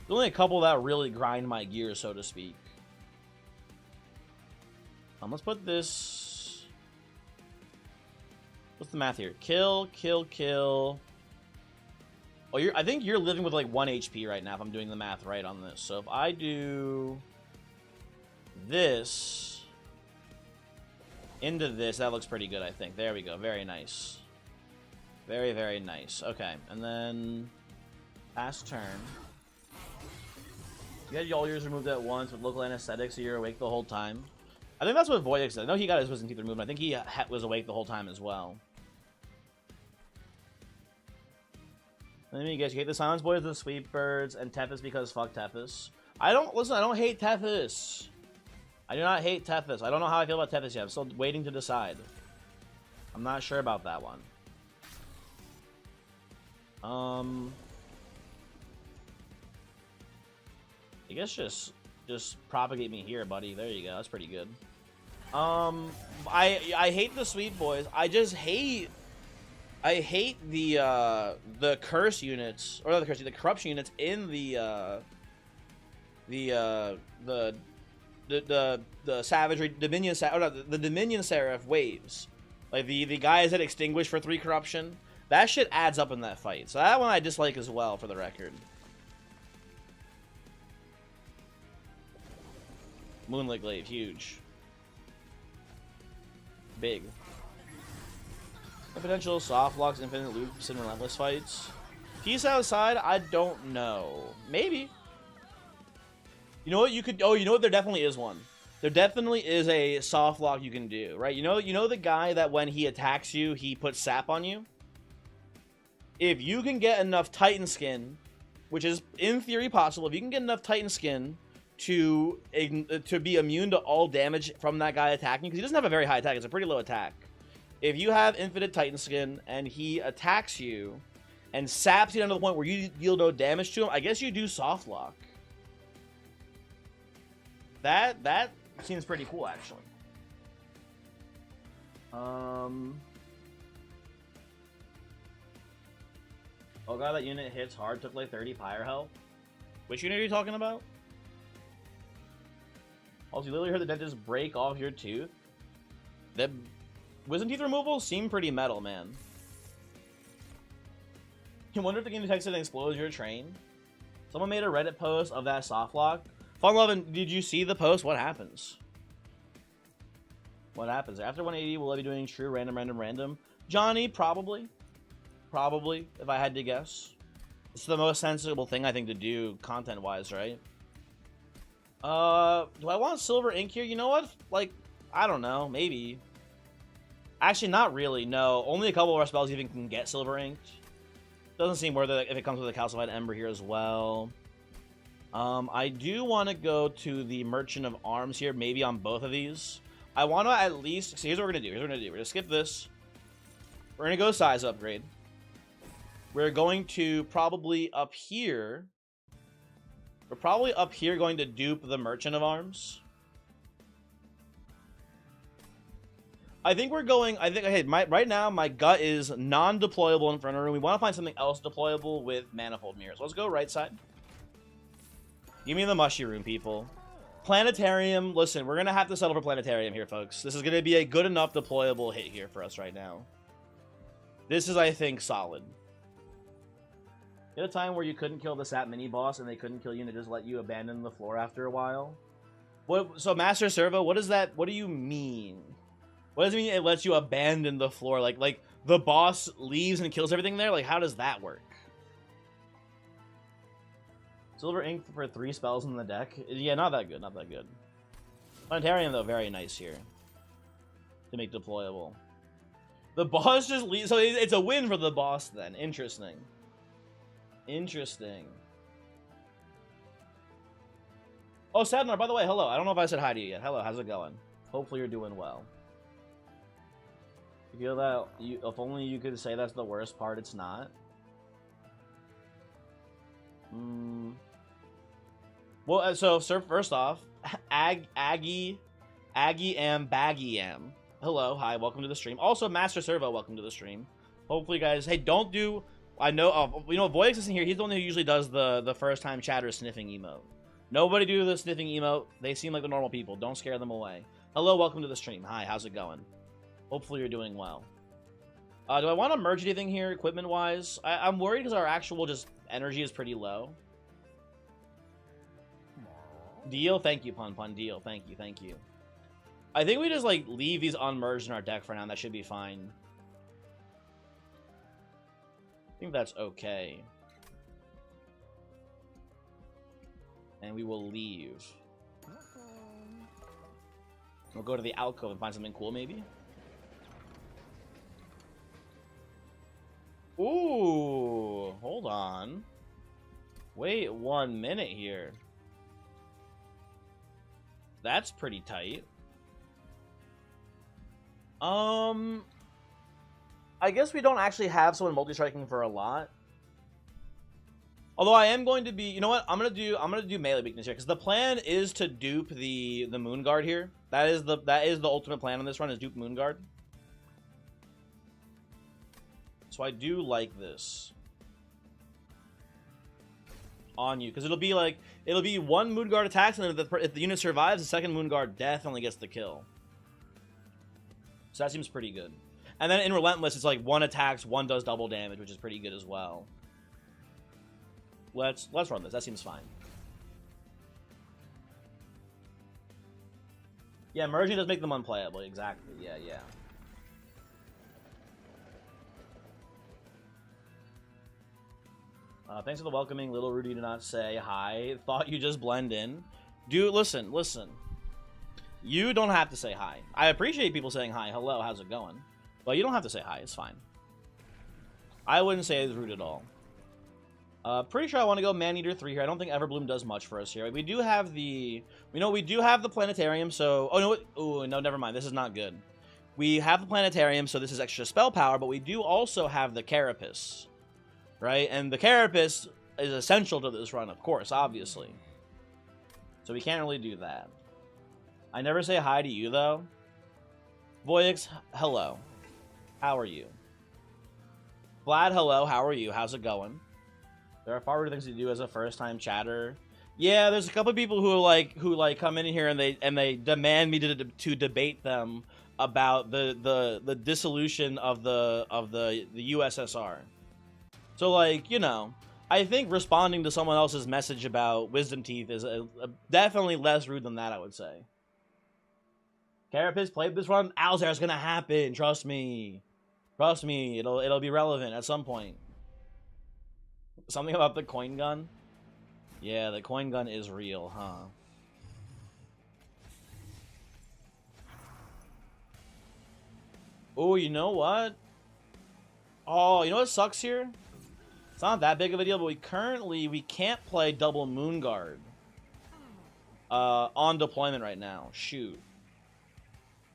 There's only a couple that really grind my gears, so to speak. Let's put this... What's the math here? Kill. Oh, I think you're living with like 1 HP right now, if I'm doing the math right on this. So if I do... this, Into this. That looks pretty good, I think. There we go. Very nice. Very, very nice. Okay, and then pass turn. You had all yours removed at once with local anesthetic, so you're awake the whole time. I think that's what Voyix said. I know he got his wisdom teeth removed. I think he was awake the whole time as well. Let me guess. You hate the Silence Boys, the Sweet Birds, and Tethys because fuck Tethys. I don't hate Tethys. I do not hate Tethys. I don't know how I feel about Tethys yet. I'm still waiting to decide. I'm not sure about that one. I guess just propagate me here, buddy. There you go. That's pretty good. I hate the Sweet Boys. I hate the curse units, or not the curse, the corruption units in the savagery Dominion, or not, the Dominion Seraph waves, like the guys that extinguish for 3 corruption. That shit adds up in that fight. So that one I dislike as well, for the record. Moonlit Glaive, huge. Big. The potential soft blocks, infinite loops, and relentless fights. Peace outside, I don't know. Maybe. You know what you could... Oh, you know what? There definitely is one. There definitely is a soft lock you can do, right? You know the guy that when he attacks you, he puts sap on you? If you can get enough Titan Skin, which is in theory possible, if you can get enough Titan Skin to be immune to all damage from that guy attacking you, because he doesn't have a very high attack, it's a pretty low attack. If you have infinite Titan Skin and he attacks you and saps you down to the point where you deal no damage to him, I guess you do soft lock. That seems pretty cool, actually. Oh god, that unit hits hard, took like 30 fire health. Which unit are you talking about? Also, you literally heard the dentist break off your tooth. That wisdom teeth removal seemed pretty metal, man. You wonder if the game detects it and explodes your train? Someone made a Reddit post of that soft lock. Funlovin, did you see the post? What happens? What happens? After 180, will I be doing true random? Johnny, probably. Probably, if I had to guess. It's the most sensible thing, I think, to do content-wise, right? Do I want silver ink here? You know what? Like, I don't know. Maybe. Actually, not really. No. Only a couple of our spells even can get silver inked. Doesn't seem worth it if it comes with a calcified ember here as well. I do want to go to the Merchant of Arms here, maybe on both of these. I want to at least... So here's what we're going to do. We're going to skip this. We're going to go size upgrade. We're going to probably up here... We're probably up here going to dupe the Merchant of Arms. I think we're going... Hey, right now, my gut is non-deployable Inferno Room. We want to find something else deployable with Manifold Mirrors. Let's go right side. Give me the Mushy Room, people. Planetarium. Listen, we're going to have to settle for Planetarium here, folks. This is going to be a good enough deployable hit here for us right now. This is, I think, solid. At a time where you couldn't kill the Sap mini-boss and they couldn't kill you and they just let you abandon the floor after a while? What? So, Master Servo, what is that? What do you mean? What does it mean it lets you abandon the floor? Like the boss leaves and kills everything there? Like, how does that work? Silver ink for 3 spells in the deck? Yeah, not that good, not that good. Planetarium, though, very nice here. To make deployable. The boss just leaves, so it's a win for the boss then. Interesting. Interesting. Oh, Sadnar, by the way, hello. I don't know if I said hi to you yet. Hello, how's it going? Hopefully you're doing well. You feel that if only you could say that's the worst part, it's not. Well, so first off, Aggie am Baggy am. Hello, hi, welcome to the stream. Also, Master Servo, welcome to the stream. Hopefully, guys, hey, don't do. I know, you know, Voyix isn't here. He's the one who usually does the first time chatter sniffing emote. Nobody do the sniffing emote. They seem like the normal people. Don't scare them away. Hello, welcome to the stream. Hi, how's it going? Hopefully you're doing well. Do I want to merge anything here, equipment-wise? I'm worried because our actual just energy is pretty low. Deal? Thank you, Pun. Deal. Thank you. I think we just, like, leave these unmerged in our deck for now, and that should be fine. I think that's okay. And we will leave. We'll go to the alcove and find something cool, maybe? Ooh, hold on. Wait 1 minute here. That's pretty tight. I guess we don't actually have someone multi-striking for a lot. Although I am going to be, you know what? I'm gonna do melee weakness here because the plan is to dupe the Moon Guard here. That is the ultimate plan on this run, is dupe Moon Guard. So I do like this on you because it'll be 1 Moon Guard attacks, and then if the unit survives, the second Moon Guard definitely gets the kill. So that seems pretty good. And then in Relentless, it's like 1 attacks, 1 does double damage, which is pretty good as well. Let's run this. That seems fine. Yeah, merging does make them unplayable. Exactly. Yeah. Thanks for the welcoming. Little Rudy did not say hi. Thought you just blend in. Dude, listen. You don't have to say hi. I appreciate people saying hi. Hello, how's it going? But you don't have to say hi. It's fine. I wouldn't say it's rude at all. Pretty sure I want to go Man-Eater 3 here. I don't think Everbloom does much for us here. We do have the... we do have the Planetarium, so... Oh, no, no, never mind. This is not good. We have the Planetarium, so this is extra spell power, but we do also have the Carapace. Right? And the Carapace is essential to this run, of course, obviously. So we can't really do that. I never say hi to you, though. Voyix, hello. How are you? Vlad, hello. How are you? How's it going? There are far better things to do as a first-time chatter. Yeah, there's a couple of people who come in here and they demand me to debate them about the dissolution of the USSR. So I think responding to someone else's message about wisdom teeth is definitely less rude than that, I would say. Carapace played this run. Alzar's gonna happen. Trust me. Trust me. It'll be relevant at some point. Something about the coin gun? Yeah, the coin gun is real, huh? Oh, you know what? Oh, you know what sucks here? It's not that big of a deal, but we can't play double Moon Guard on deployment right now. Shoot.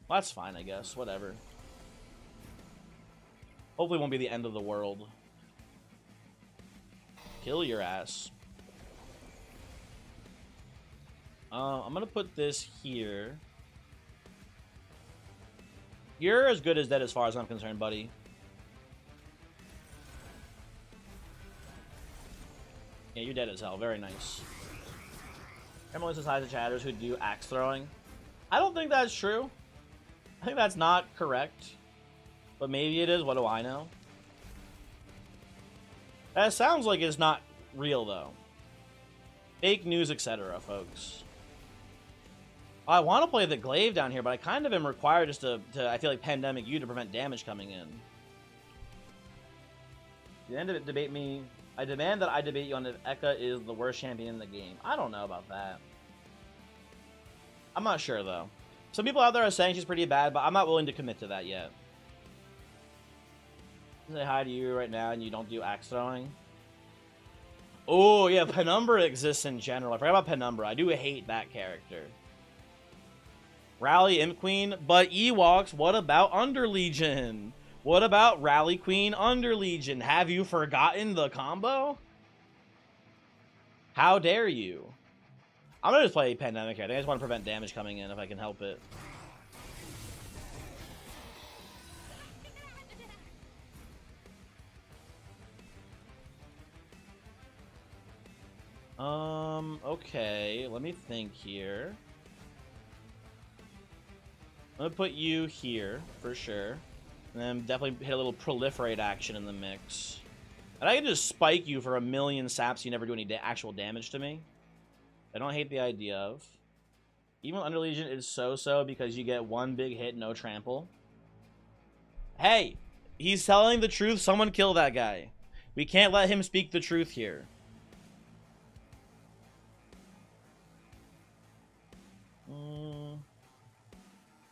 Well, that's fine, I guess. Whatever. Hopefully it won't be the end of the world. Kill your ass. I'm gonna put this here. You're as good as dead as far as I'm concerned, buddy. Yeah, you're dead as hell. Very nice. Everyone says hi to chatters who do axe throwing. I don't think that's true. I think that's not correct. But maybe it is. What do I know? That sounds like it's not real, though. Fake news, etc., folks. I want to play the Glaive down here, but I kind of am required just to I feel like, Pandemic U to prevent damage coming in. You end up debate me. I demand that I debate you on if Eka is the worst champion in the game. I don't know about that. I'm not sure, though. Some people out there are saying she's pretty bad, but I'm not willing to commit to that yet. Say hi to you right now and you don't do axe throwing. Oh, yeah, Penumbra exists in general. I forgot about Penumbra. I do hate that character. Rally Imp Queen, but Ewoks, what about Underlegion? What about Rally Queen Underlegion? Have you forgotten the combo? How dare you? I'm gonna just play Pandemic here. I think I just want to prevent damage coming in if I can help it. Okay, let me think here. I'm gonna put you here, for sure. And then definitely hit a little proliferate action in the mix. And I can just spike you for 1,000,000 saps so you never do any actual damage to me. I don't hate the idea of. Even Under Legion is so-so because you get one big hit, no trample. Hey, he's telling the truth. Someone kill that guy. We can't let him speak the truth here. You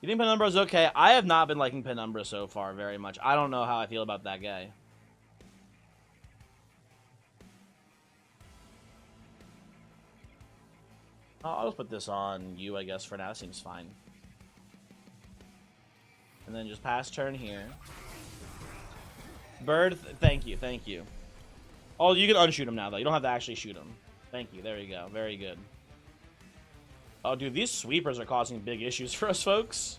think Penumbra is okay? I have not been liking Penumbra so far very much. I don't know how I feel about that guy. I'll just put this on you, I guess, for now. Seems fine. And then just pass turn here. Bird, thank you, thank you. Oh, you can unshoot him now, though. You don't have to actually shoot him. Thank you, there you go. Very good. Oh, dude, these sweepers are causing big issues for us, folks.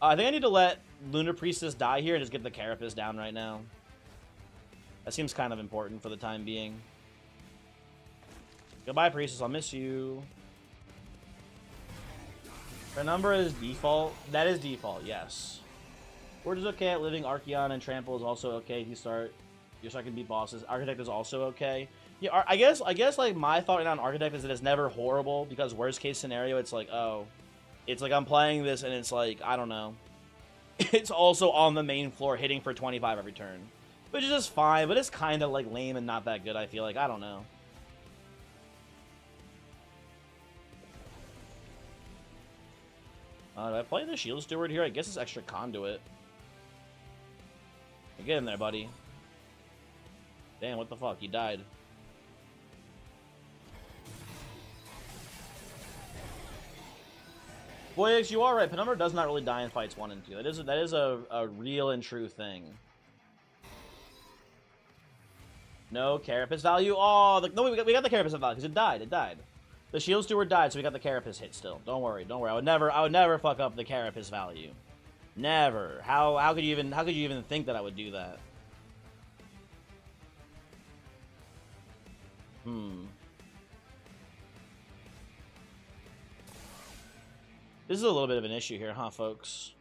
I think I need to let Lunar Priestess die here and just get the Carapace down right now. That seems kind of important for the time being. Goodbye, Priestess. I'll miss you. Penumbra is default. That is default, yes. Word is okay at living. Archeon and Trample is also okay if you start can beat bosses. Architect is also okay. Yeah, I guess like my thought on Architect is that it's never horrible because worst case scenario it's like, oh, it's like I'm playing this and it's like, I don't know. It's also on the main floor hitting for 25 every turn. Which is just fine, but it's kind of like lame and not that good, I feel like. I don't know. Do I play the Shield Steward here? I guess it's extra conduit. Get in there, buddy. Damn, what the fuck? He died. Boyx, you are right. Penumbra does not really die in fights 1 and 2. That is a real and true thing. No Carapace value. Oh, no, we got the Carapace value because it died. It died. The Shield Steward died, so we got the Carapace hit still. Don't worry, don't worry. I would never fuck up the Carapace value. Never. How could you even think that I would do that? This is a little bit of an issue here, huh, folks?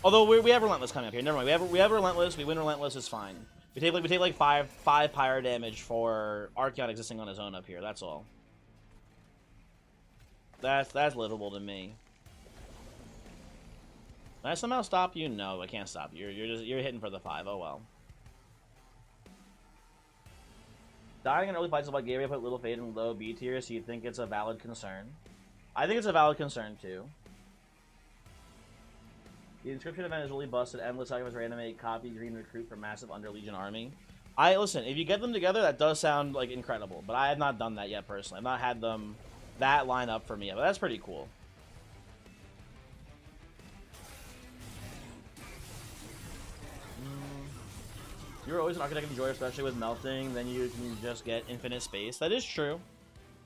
Although we have Relentless coming up here. Never mind. We have Relentless. We win Relentless. It's fine. We take like five pyre damage for Archeon existing on his own up here. That's all. That's livable to me. Can I somehow stop you? No, I can't stop you. You're hitting for the 5. Oh well. Dying in early fights is what Gabriel put Little Fade in low B tier, so you think it's a valid concern? I think it's a valid concern too. The inscription event is really busted. Endless sacrifice reanimate copy green recruit for massive under Legion army. Listen, if you get them together, that does sound like incredible, but I have not done that yet personally. I've not had them that line up for me yet, but that's pretty cool. You're always an Architect enjoyer, especially with melting. Then you can just get infinite space. That is true.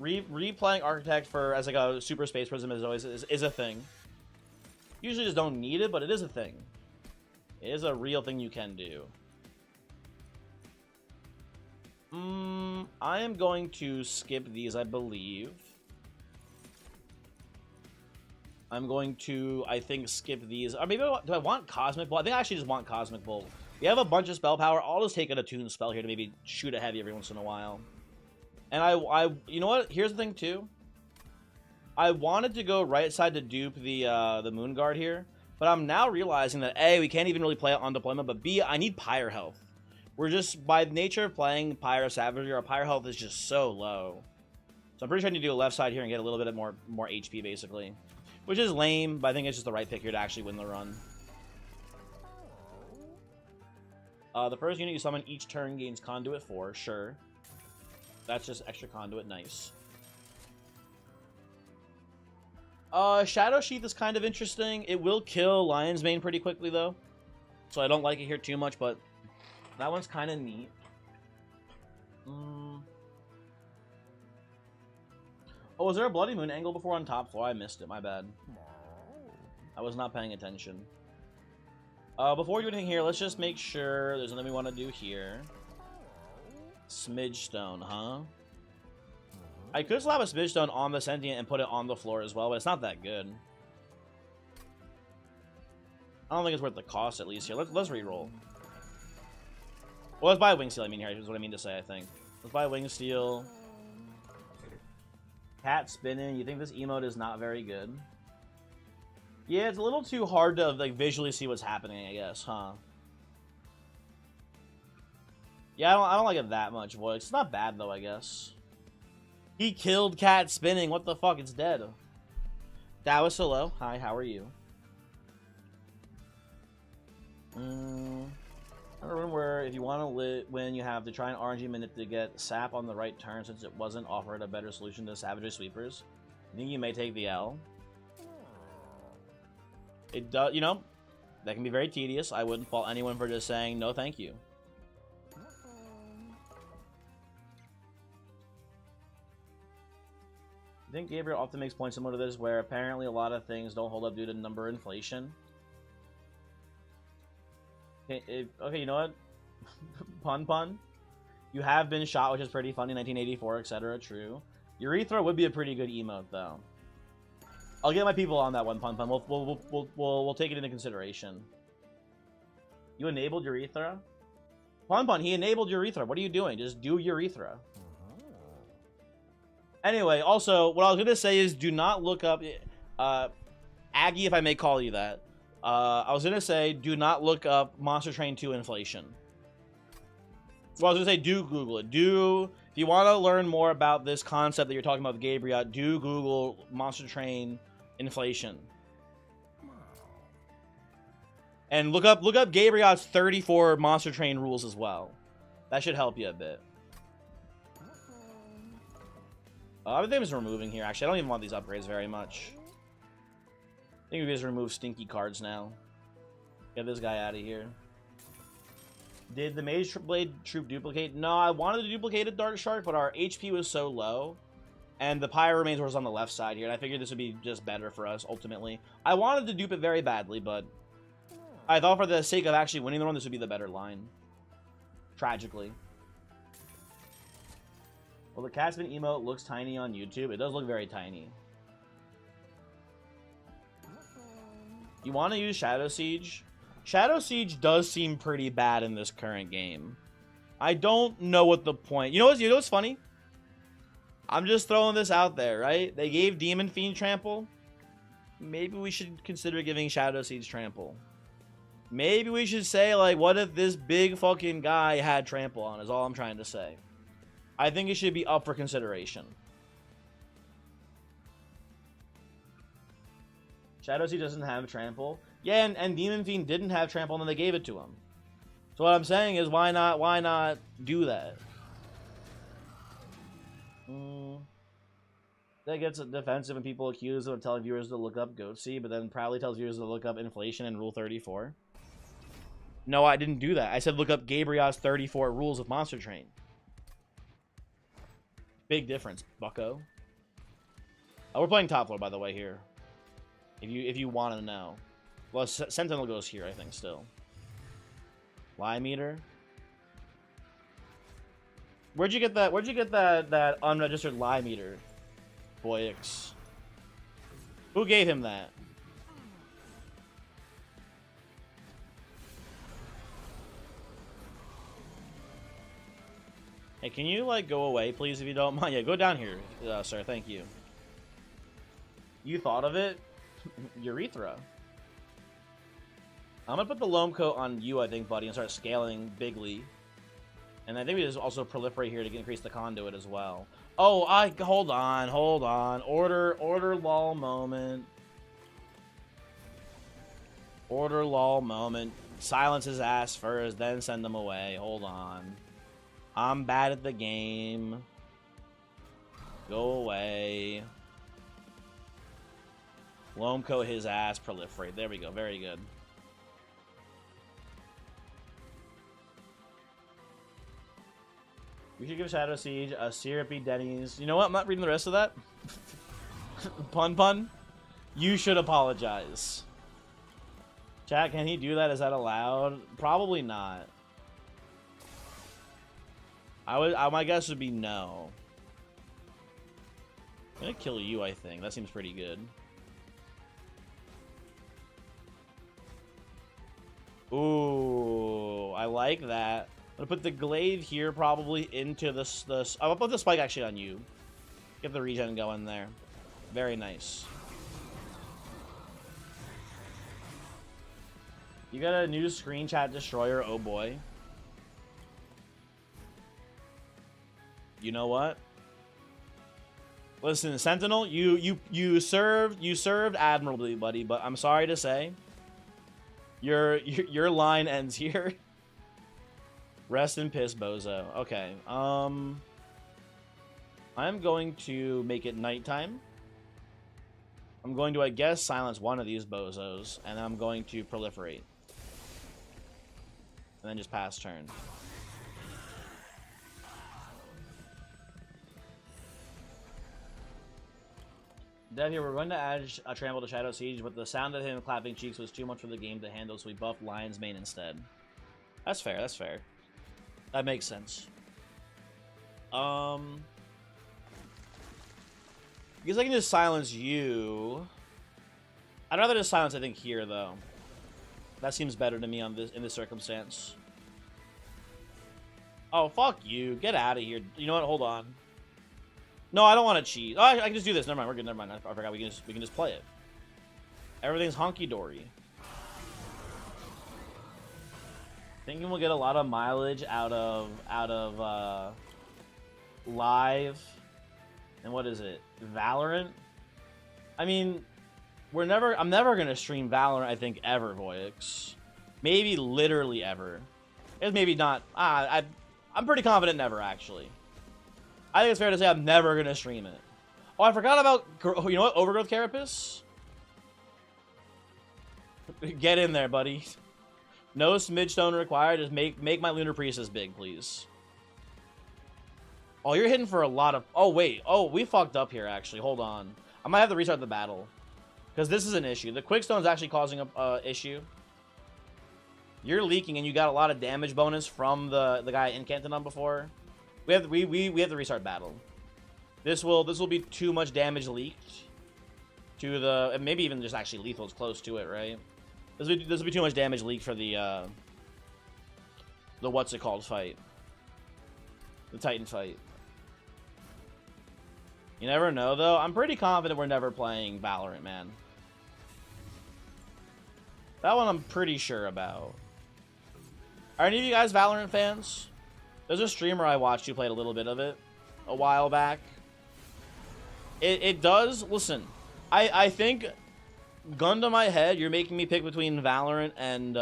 Replaying Architect for as like a super space prism is always is a thing. Usually just don't need it, but it is a thing. It is a real thing you can do. I am going to skip these, I believe. I'm going to, I think, skip these. Or maybe do I want Cosmic Bolt? I think I actually just want Cosmic Bolt. We have a bunch of spell power. I'll just take an attuned spell here to maybe shoot a heavy every once in a while. And you know what? Here's the thing too. I wanted to go right side to dupe the Moon Guard here, but I'm now realizing that A, we can't even really play it on deployment, but B, I need Pyre health. We're just, by nature of playing Pyre Savagery, our Pyre health is just so low. So I'm pretty sure I need to do a left side here and get a little bit more HP, basically. Which is lame, but I think it's just the right pick here to actually win the run. The first unit you summon each turn gains Conduit 4, sure. That's just extra Conduit, nice. Shadow Sheath is kind of interesting. It will kill Lion's Mane pretty quickly, though. So I don't like it here too much, but that one's kind of neat. Oh, was there a Bloody Moon angle before on top floor? I missed it, my bad. I was not paying attention. Before we do anything here, let's just make sure there's nothing we want to do here. Smidge Stone, huh? I could slap a Smidge Stone on the Sentient and put it on the floor as well, but it's not that good. I don't think it's worth the cost, at least, here. Let's reroll. Well, let's buy Wing Steel, I mean, here is what I mean to say, I think. Let's buy Wing Steel. Cat spinning. You think this emote is not very good? Yeah, it's a little too hard to like visually see what's happening, I guess, huh? Yeah, I don't like it that much, voice. It's not bad though, I guess. He killed cat spinning. What the fuck? It's dead. That was hello. Hi, how are you? I remember if you want to win, you have to try an RNG minute to get sap on the right turn since it wasn't offered a better solution to Savage's sweepers. I think you may take the L. It does, you know, that can be very tedious. I wouldn't fault anyone for just saying no thank you. I think Gabriel often makes points similar to this, where apparently a lot of things don't hold up due to number inflation. Okay, you know what? Pun. You have been shot, which is pretty funny. 1984, etc. True. Urethra would be a pretty good emote, though. I'll get my people on that one, Pun. We'll take it into consideration. You enabled Urethra? Pun, he enabled Urethra. What are you doing? Just do Urethra. Anyway, also, what I was going to say is do not look up... Aggie, if I may call you that. I was going to say do not look up Monster Train 2 inflation. Well, I was going to say do Google it. If you want to learn more about this concept that you're talking about with Gabriel, do Google Monster Train inflation. And look up Gabriel's 34 Monster Train rules as well. That should help you a bit. Everything is removing here, actually. I don't even want these upgrades very much. I think we just remove stinky cards now. Get this guy out of here. Did the Mage Blade Troop duplicate? No, I wanted to duplicate a Dark Shark, but our HP was so low. And the Pyre Remains was on the left side here, and I figured this would be just better for us, ultimately. I wanted to dupe it very badly, but I thought for the sake of actually winning the run, this would be the better line. Tragically. Well, the Catspin emote looks tiny on YouTube. It does look very tiny. You want to use Shadow Siege? Shadow Siege does seem pretty bad in this current game. I don't know what the point... You know what's funny? I'm just throwing this out there, right? They gave Demon Fiend Trample. Maybe we should consider giving Shadow Siege Trample. Maybe we should say, like, what if this big fucking guy had Trample on, is all I'm trying to say. I think it should be up for consideration. Shadow Siege doesn't have Trample. Yeah, and Demon Fiend didn't have Trample, and then they gave it to him. So what I'm saying is, why not do that? That gets defensive when people accuse him of telling viewers to look up Goatsy, but then proudly tells viewers to look up inflation and Rule 34. No, I didn't do that. I said look up Gabriel's 34 rules of Monster Train. Big difference, bucko. Oh, we're playing top floor, by the way, here. If you want to know. Well, Sentinel goes here, I think, still. Lie meter. Where'd you get that unregistered lie meter, Boyix? Who gave him that? Hey, can you, like, go away, please, if you don't mind? Yeah, go down here, sir. Thank you. You thought of it? Urethra. I'm gonna put the loam coat on you, I think, buddy, and start scaling bigly. And I think we just also proliferate here to increase the conduit as well. Oh, hold on. Order lull moment. Order lull moment. Silence his ass first, then send him away. Hold on. I'm bad at the game. Go away. Loam coat his ass, proliferate. There we go. Very good. We should give Shadow Siege a syrupy Denny's. You know what? I'm not reading the rest of that. Pun. You should apologize. Chat, can he do that? Is that allowed? Probably not. My guess would be no. I'm gonna kill you, I think. That seems pretty good. Ooh, I like that. I'm gonna put the glaive here, probably into this. I'll put the spike actually on you. Get the regen going there. Very nice. You got a new screen chat destroyer, oh boy. You know what? Listen, Sentinel, you served admirably, buddy, but I'm sorry to say, your line ends here. Rest in piss, bozo. Okay. I'm going to make it nighttime. I'm going to, I guess, silence one of these bozos, and I'm going to proliferate. And then just pass turn. Dev here, we're going to add a Trample to Shadow Siege, but the sound of him clapping cheeks was too much for the game to handle, so we buffed Lion's Mane instead. That's fair, that's fair. That makes sense. Because I can just silence you. I'd rather just silence, I think, here, though. That seems better to me on this in this circumstance. Oh, fuck you. Get out of here. You know what? Hold on. No, I don't want to cheat. Oh, I can just do this. Never mind. We're good. Never mind. I forgot we can just play it. Everything's honky-dory. Thinking we'll get a lot of mileage out of live and what is it? Valorant? I mean, I'm never gonna stream Valorant, I think, ever, Voyix. Maybe literally ever. It's maybe not. I'm pretty confident never, actually. I think it's fair to say I'm never gonna stream it. Oh, I forgot about, you know what, Overgrowth Carapace? Get in there, buddy. No smidgestone required. Just make my Lunar Priestess big, please. Oh, you're hitting for a lot of... Oh, wait. Oh, we fucked up here, actually. Hold on. I might have to restart the battle. Because this is an issue. The Quickstone's actually causing a issue. You're leaking, and you got a lot of damage bonus from the guy I incanted on before. We have to restart battle. This will be too much damage leaked to the... And maybe even just actually lethal's close to it, right? This will be too much damage leaked for the what's it called fight. The Titan fight. You never know, though. I'm pretty confident we're never playing Valorant, man. That one I'm pretty sure about. Are any of you guys Valorant fans? There's a streamer I watched who played a little bit of it a while back. It does... Listen, I think... Gun to my head, you're making me pick between Valorant and,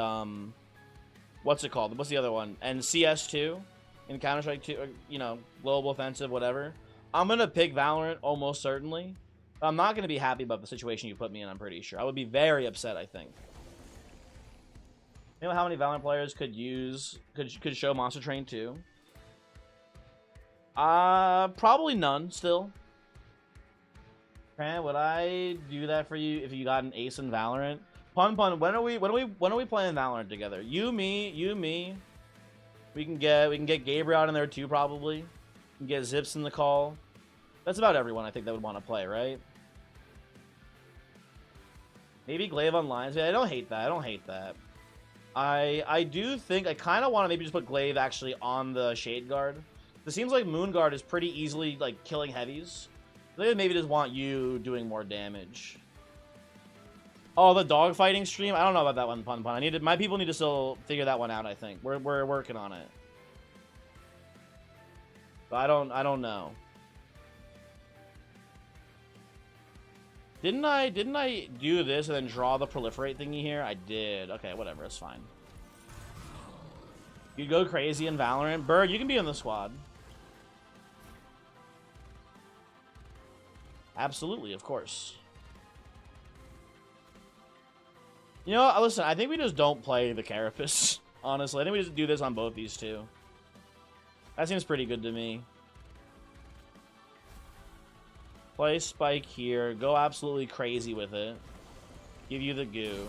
what's it called? What's the other one? And CS2 in Counter-Strike 2, or, you know, Global Offensive, whatever. I'm going to pick Valorant almost certainly. I'm not going to be happy about the situation you put me in, I'm pretty sure. I would be very upset, I think. You know how many Valorant players could show Monster Train 2? Probably none, still. Grant, would I do that for you if you got an ace in Valorant? Pun, when are we playing Valorant together? You, me. We can get Gabriel out in there too, probably. We can get Zips in the call. That's about everyone I think that would want to play, right? Maybe Glaive on lines. Yeah, I don't hate that. I do think I kind of want to maybe just put Glaive actually on the Shade Guard. It seems like Moon Guard is pretty easily like killing heavies. They maybe just want you doing more damage. Oh, the dogfighting stream? I don't know about that one, Pun. My people need to still figure that one out, I think. We're working on it. But I don't know. Didn't I do this and then draw the proliferate thingy here? I did. Okay, whatever, it's fine. You go crazy in Valorant. Bird, you can be in the squad. Absolutely, of course. You know, listen, I think we just don't play the Carapace, honestly. I think we just do this on both these two. That seems pretty good to me. Play Spike here. Go absolutely crazy with it. Give you the goo.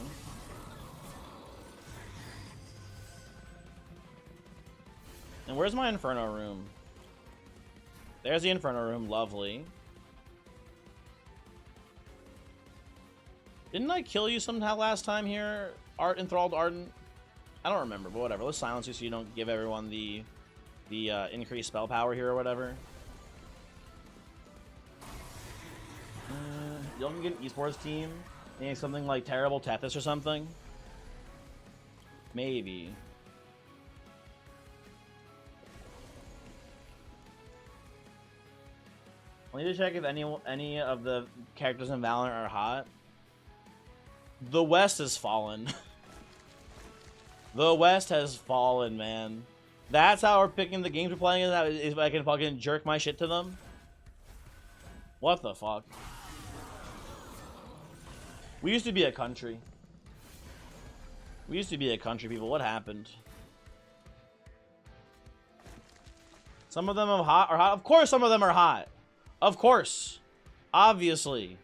And where's my Inferno room? There's the Inferno room. Lovely. Didn't I kill you somehow last time here? Enthralled Ardent? I don't remember, but whatever. Let's silence you so you don't give everyone the increased spell power here or whatever. you don't get an esports team and something like terrible Tetris or something. Maybe. I need to check if any of the characters in Valorant are hot. The West has fallen. The West has fallen, man. That's how we're picking the games we're playing. Is I can fucking jerk my shit to them. What the fuck? We used to be a country. We used to be a country, people. What happened? Some of them are hot. Of course, some of them are hot. Of course. Obviously.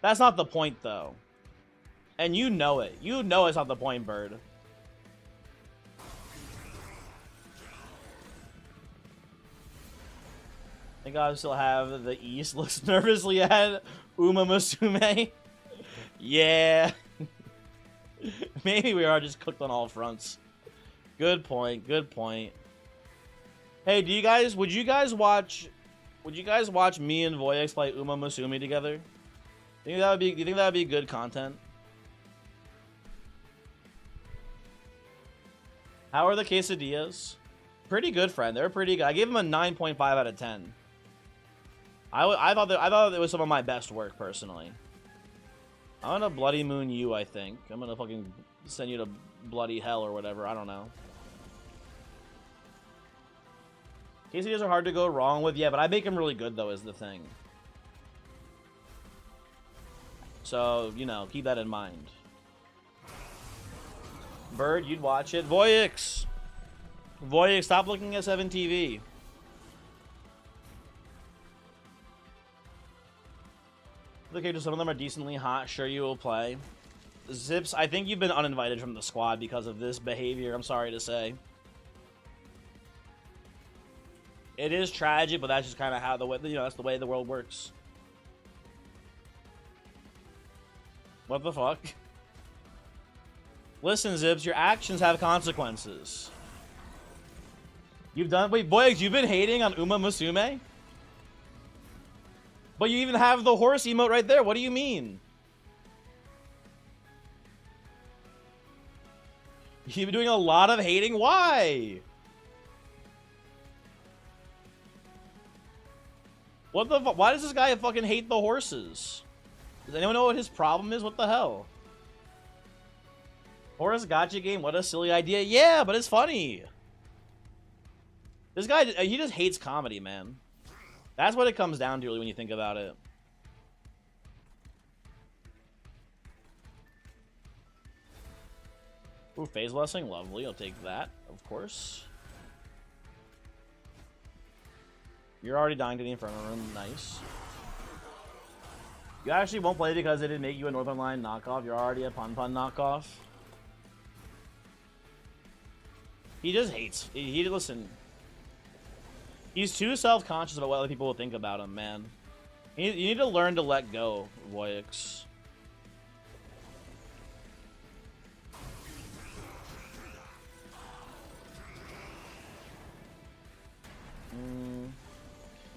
That's not the point, though. And you know it. You know it's not the point, Bird. I think I still have the East looks nervously at Uma Musume. Yeah. Maybe we are just cooked on all fronts. Good point. Good point. Hey, would you guys watch me and Voyix play Uma Musume together? Do you think that would be good content? How are the quesadillas? Pretty good, friend. They're pretty good. I gave them a 9.5 out of 10. I thought it was some of my best work, personally. I'm gonna Bloody Moon you, I think. I'm gonna fucking send you to bloody hell or whatever. I don't know. Quesadillas are hard to go wrong with, yeah, but I make them really good, though, is the thing. So, you know, keep that in mind. Bird, you'd watch it. Voyix! Voyix, stop looking at 7TV. Okay, some of them are decently hot. Sure, you will play. Zips, I think you've been uninvited from the squad because of this behavior. I'm sorry to say. It is tragic, but that's just kind of how that's the way the world works. What the fuck? Listen, Zips, your actions have consequences. Wait, Voyix, you've been hating on Uma Musume? But you even have the horse emote right there. What do you mean? You've been doing a lot of hating? Why? What the fuck? Why does this guy fucking hate the horses? Does anyone know what his problem is? What the hell? Horse gotcha game? What a silly idea. Yeah, but it's funny. This guy, he just hates comedy, man. That's what it comes down to, really, when you think about it. Ooh, phase blessing, lovely. I'll take that, of course. You're already dying to the Inferno Room, nice. You actually won't play because it didn't make you a Northern Line knockoff. You're already a Pun Pun knockoff. He just hates. Listen. He's too self-conscious about what other people will think about him, man. You need to learn to let go, Voyix.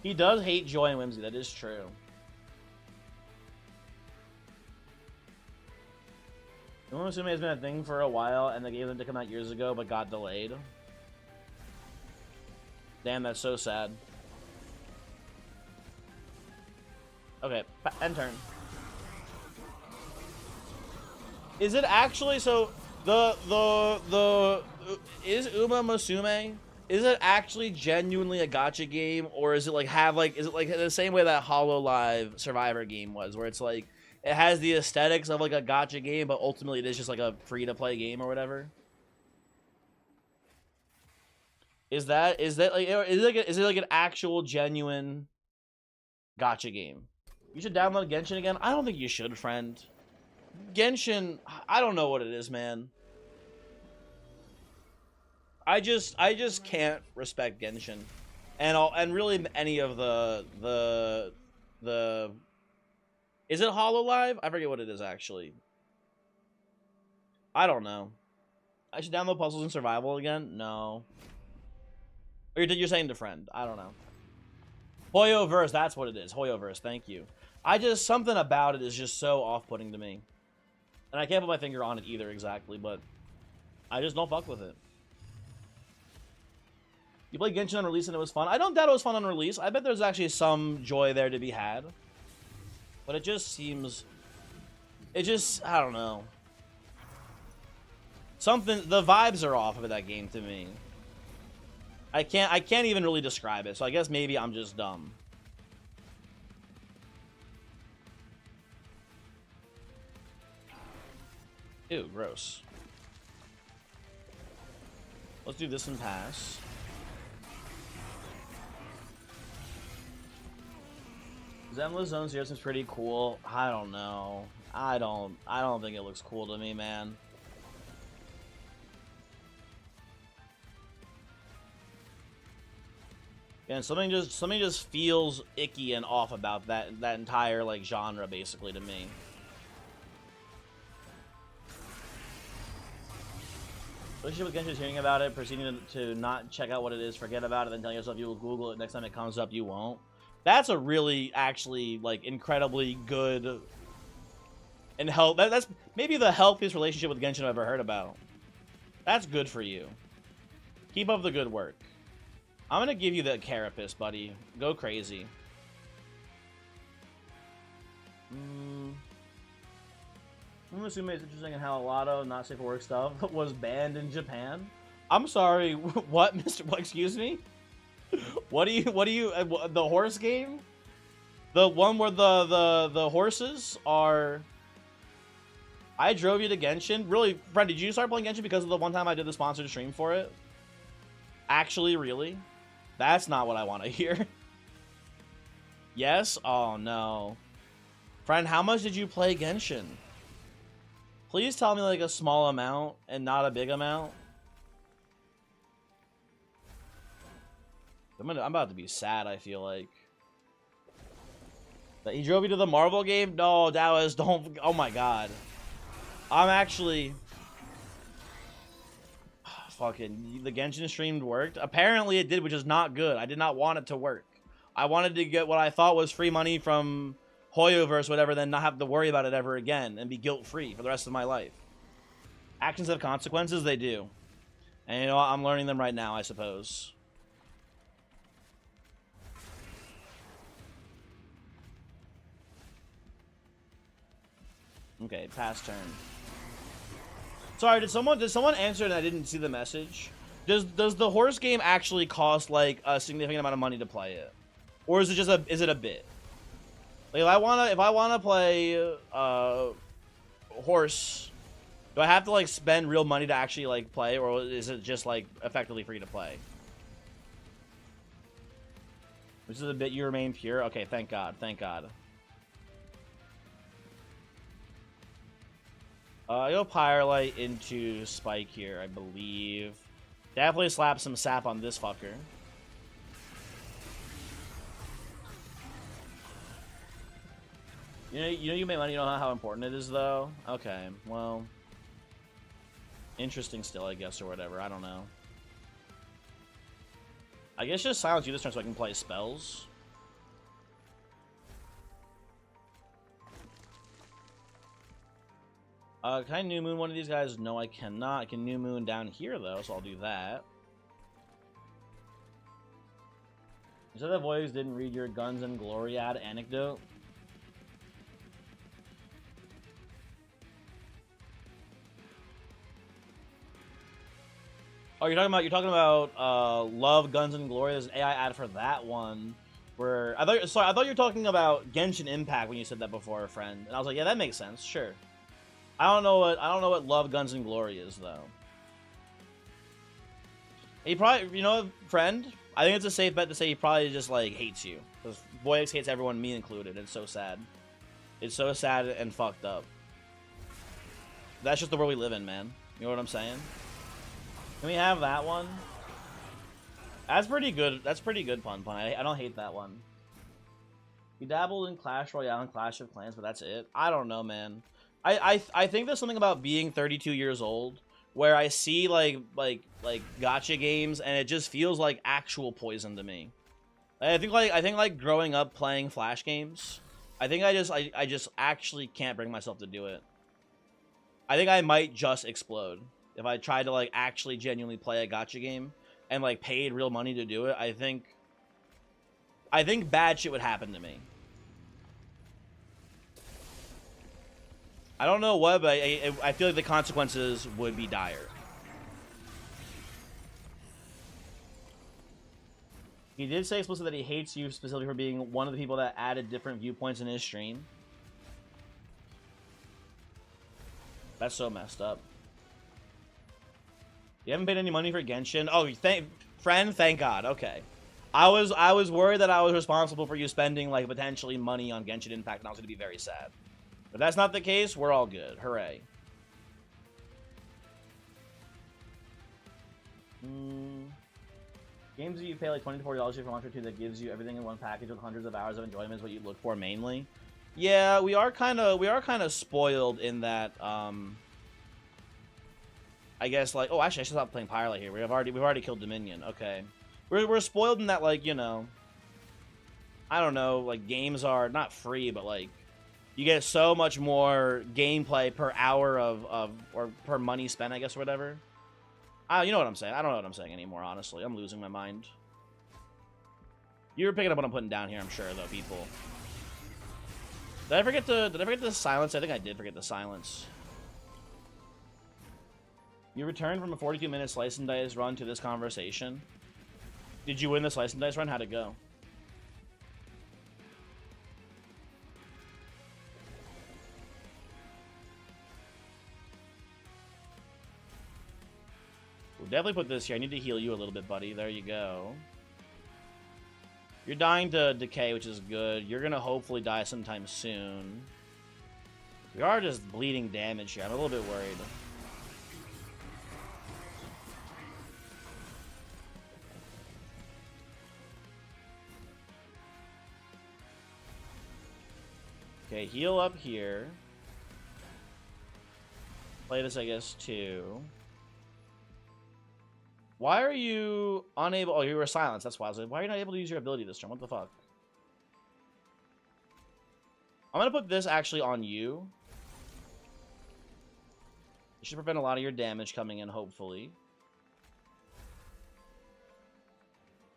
He does hate Joy and Whimsy, that is true. I'm assuming it's been a thing for a while, and they gave them to come out years ago, but got delayed. Damn, that's so sad. Okay, end turn. Is it actually so? Is Uma Musume? Is it actually genuinely a gacha game, or is it like is it like the same way that HoloLive Survivor game was, where it's like it has the aesthetics of like a gacha game, but ultimately it is just like a free-to-play game or whatever? Is it like an actual genuine gacha game? You should download Genshin again. I don't think you should, friend. Genshin, I don't know what it is, man. I just can't respect Genshin, and really any of the is it HoloLive? I forget what it is actually. I don't know. I should download Puzzles and Survival again. No. Or you're saying to friend. I don't know. Hoyoverse, that's what it is. Hoyoverse, thank you. something about it is just so off-putting to me. And I can't put my finger on it either exactly, but I just don't fuck with it. You played Genshin on release and it was fun. I don't doubt it was fun on release. I bet there's actually some joy there to be had. But it just seems... It just... I don't know. The vibes are off of that game to me. I can't even really describe it, so I guess maybe I'm just dumb. Ew, gross. Let's do this and pass. Zemla Zone Zero seems pretty cool. I don't know. I don't think it looks cool to me, man. And something just feels icky and off about that entire like genre basically to me. Especially with Genshin hearing about it, proceeding to not check out what it is, forget about it, then telling yourself you will Google it next time it comes up, you won't. That's a really, actually, like, incredibly good and that's maybe the healthiest relationship with Genshin I've ever heard about. That's good for you. Keep up the good work. I'm gonna give you the carapace, buddy. Go crazy. I'm assuming it's interesting in how a lot of not safe for work stuff was banned in Japan. I'm sorry, what, Mr. What, excuse me? What do you, the horse game? The one where the horses are... I drove you to Genshin? Really, friend, did you start playing Genshin because of the one time I did the sponsored stream for it? Actually, really? That's not what I want to hear. Yes? Oh, no. Friend, how much did you play Genshin? Please tell me, like, a small amount and not a big amount. I'm about to be sad, I feel like. That he drove you to the Marvel game? No, that was... Don't... Oh, my God. I'm actually... Fucking... The Genshin stream worked. Apparently it did, which is not good. I did not want it to work. I wanted to get what I thought was free money from Hoyoverse, whatever, then not have to worry about it ever again and be guilt-free for the rest of my life. Actions have consequences? They do. And you know what? I'm learning them right now, I suppose. Okay, pass turn. Sorry, did someone answer and I didn't see the message? Does the horse game actually cost like a significant amount of money to play it? Or is it just is it a bit? Like if I wanna play horse, do I have to like spend real money to actually like play, or is it just like effectively free to play? Which is a bit you remain pure? Okay, thank God, thank God. I go Pyrelight into Spike here, I believe. Definitely slap some sap on this fucker. You make money, you don't know how important it is, though? Okay, well... Interesting still, I guess, or whatever, I don't know. I guess just silence you this turn so I can play spells. Can I New Moon one of these guys? No, I cannot. I can New Moon down here, though, so I'll do that. You said the voice didn't read your Guns and Glory ad anecdote? Oh, you're talking about Love, Guns and Glory. There's an AI ad for that one. Where I thought you were talking about Genshin Impact when you said that before, friend. And I was like, yeah, that makes sense. Sure. I don't know what Love, Guns and Glory is though. He probably, you know, friend. I think it's a safe bet to say he probably just like hates you because Voyix hates everyone, me included. It's so sad. It's so sad and fucked up. That's just the world we live in, man. You know what I'm saying? Can we have that one? That's pretty good. That's pretty good, Pun. I don't hate that one. He dabbled in Clash Royale and Clash of Clans, but that's it. I don't know, man. I think there's something about being 32 years old where I see like gacha games and it just feels like actual poison to me. I think growing up playing Flash games I think I just actually can't bring myself to do it. I think I might just explode if I tried to like actually genuinely play a gacha game and like paid real money to do it. I think bad shit would happen to me. I don't know what, but I feel like the consequences would be dire. He did say explicitly that he hates you specifically for being one of the people that added different viewpoints in his stream. That's so messed up. You haven't paid any money for Genshin? Oh, thank God. Okay. I was worried that I was responsible for you spending like potentially money on Genshin Impact, and I was gonna be very sad. If that's not the case, we're all good. Hooray. Games that you pay like $20 to $40 for Monster 2 that gives you everything in one package with hundreds of hours of enjoyment is what you look for mainly. Yeah, we are kind of spoiled in that. I guess like, oh, actually, I should stop playing Pilot here. We've already killed Dominion. Okay, we're spoiled in that, like, you know, I don't know, like games are not free, but like you get so much more gameplay per hour or per money spent, I guess, or whatever. You know what I'm saying? I don't know what I'm saying anymore, honestly. I'm losing my mind. You're picking up what I'm putting down here, I'm sure, though, people. Did I forget to silence? I think I did forget to silence. You returned from a 42-minute slice and dice run to this conversation. Did you win the slice and dice run? How'd it go? We'll definitely put this here. I need to heal you a little bit, buddy. There you go. You're dying to decay, which is good. You're going to hopefully die sometime soon. We are just bleeding damage here. I'm a little bit worried. Okay, heal up here. Play this, I guess, too. Why are you unable... Oh, you were silenced. That's why I was like, why are you not able to use your ability this turn? What the fuck? I'm going to put this actually on you. It should prevent a lot of your damage coming in, hopefully.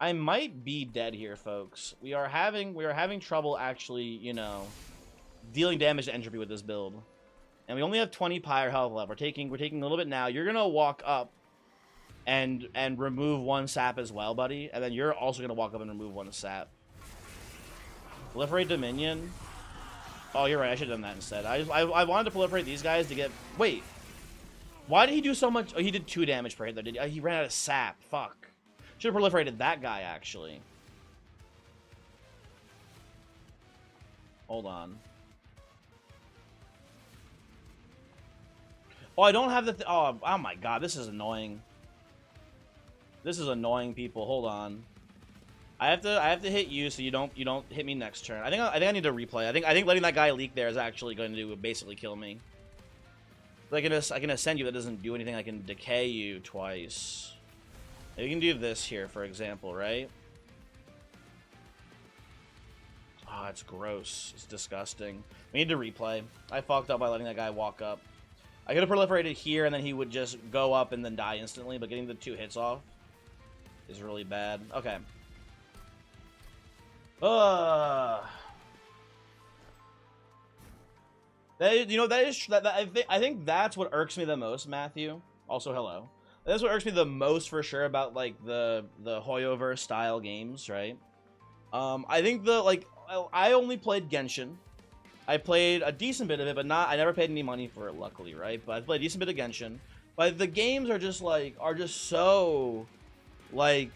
I might be dead here, folks. We are having trouble actually, you know, dealing damage to entropy with this build. And we only have 20 pyre health left. We're taking a little bit now. You're going to walk up and remove one sap as well, buddy. And then you're also going to walk up and remove one sap. Proliferate Dominion. Oh, you're right. I should have done that instead. I wanted to proliferate these guys to get... Wait. Why did he do so much? Oh, he did 2 damage per hit, though. Did he? Oh, he ran out of sap. Fuck. Should have proliferated that guy, actually. Hold on. Oh, I don't have the... oh my god. This is annoying. This is annoying, people. Hold on. I have to hit you so you don't hit me next turn. I think I need to replay. I think letting that guy leak there is actually going to basically kill me. I can ascend you, that doesn't do anything. I can decay you twice. We can do this here, for example, right? Oh, it's gross. It's disgusting. We need to replay. I fucked up by letting that guy walk up. I could have proliferated here, and then he would just go up and then die instantly, but getting the 2 hits off is really bad. Okay. I think that's what irks me the most, Matthew. Also, hello. That's what irks me the most for sure about like the Hoyoverse style games, right? I think I only played Genshin. I played a decent bit of it, but I never paid any money for it, luckily, right? But I played a decent bit of Genshin. But the games are just so like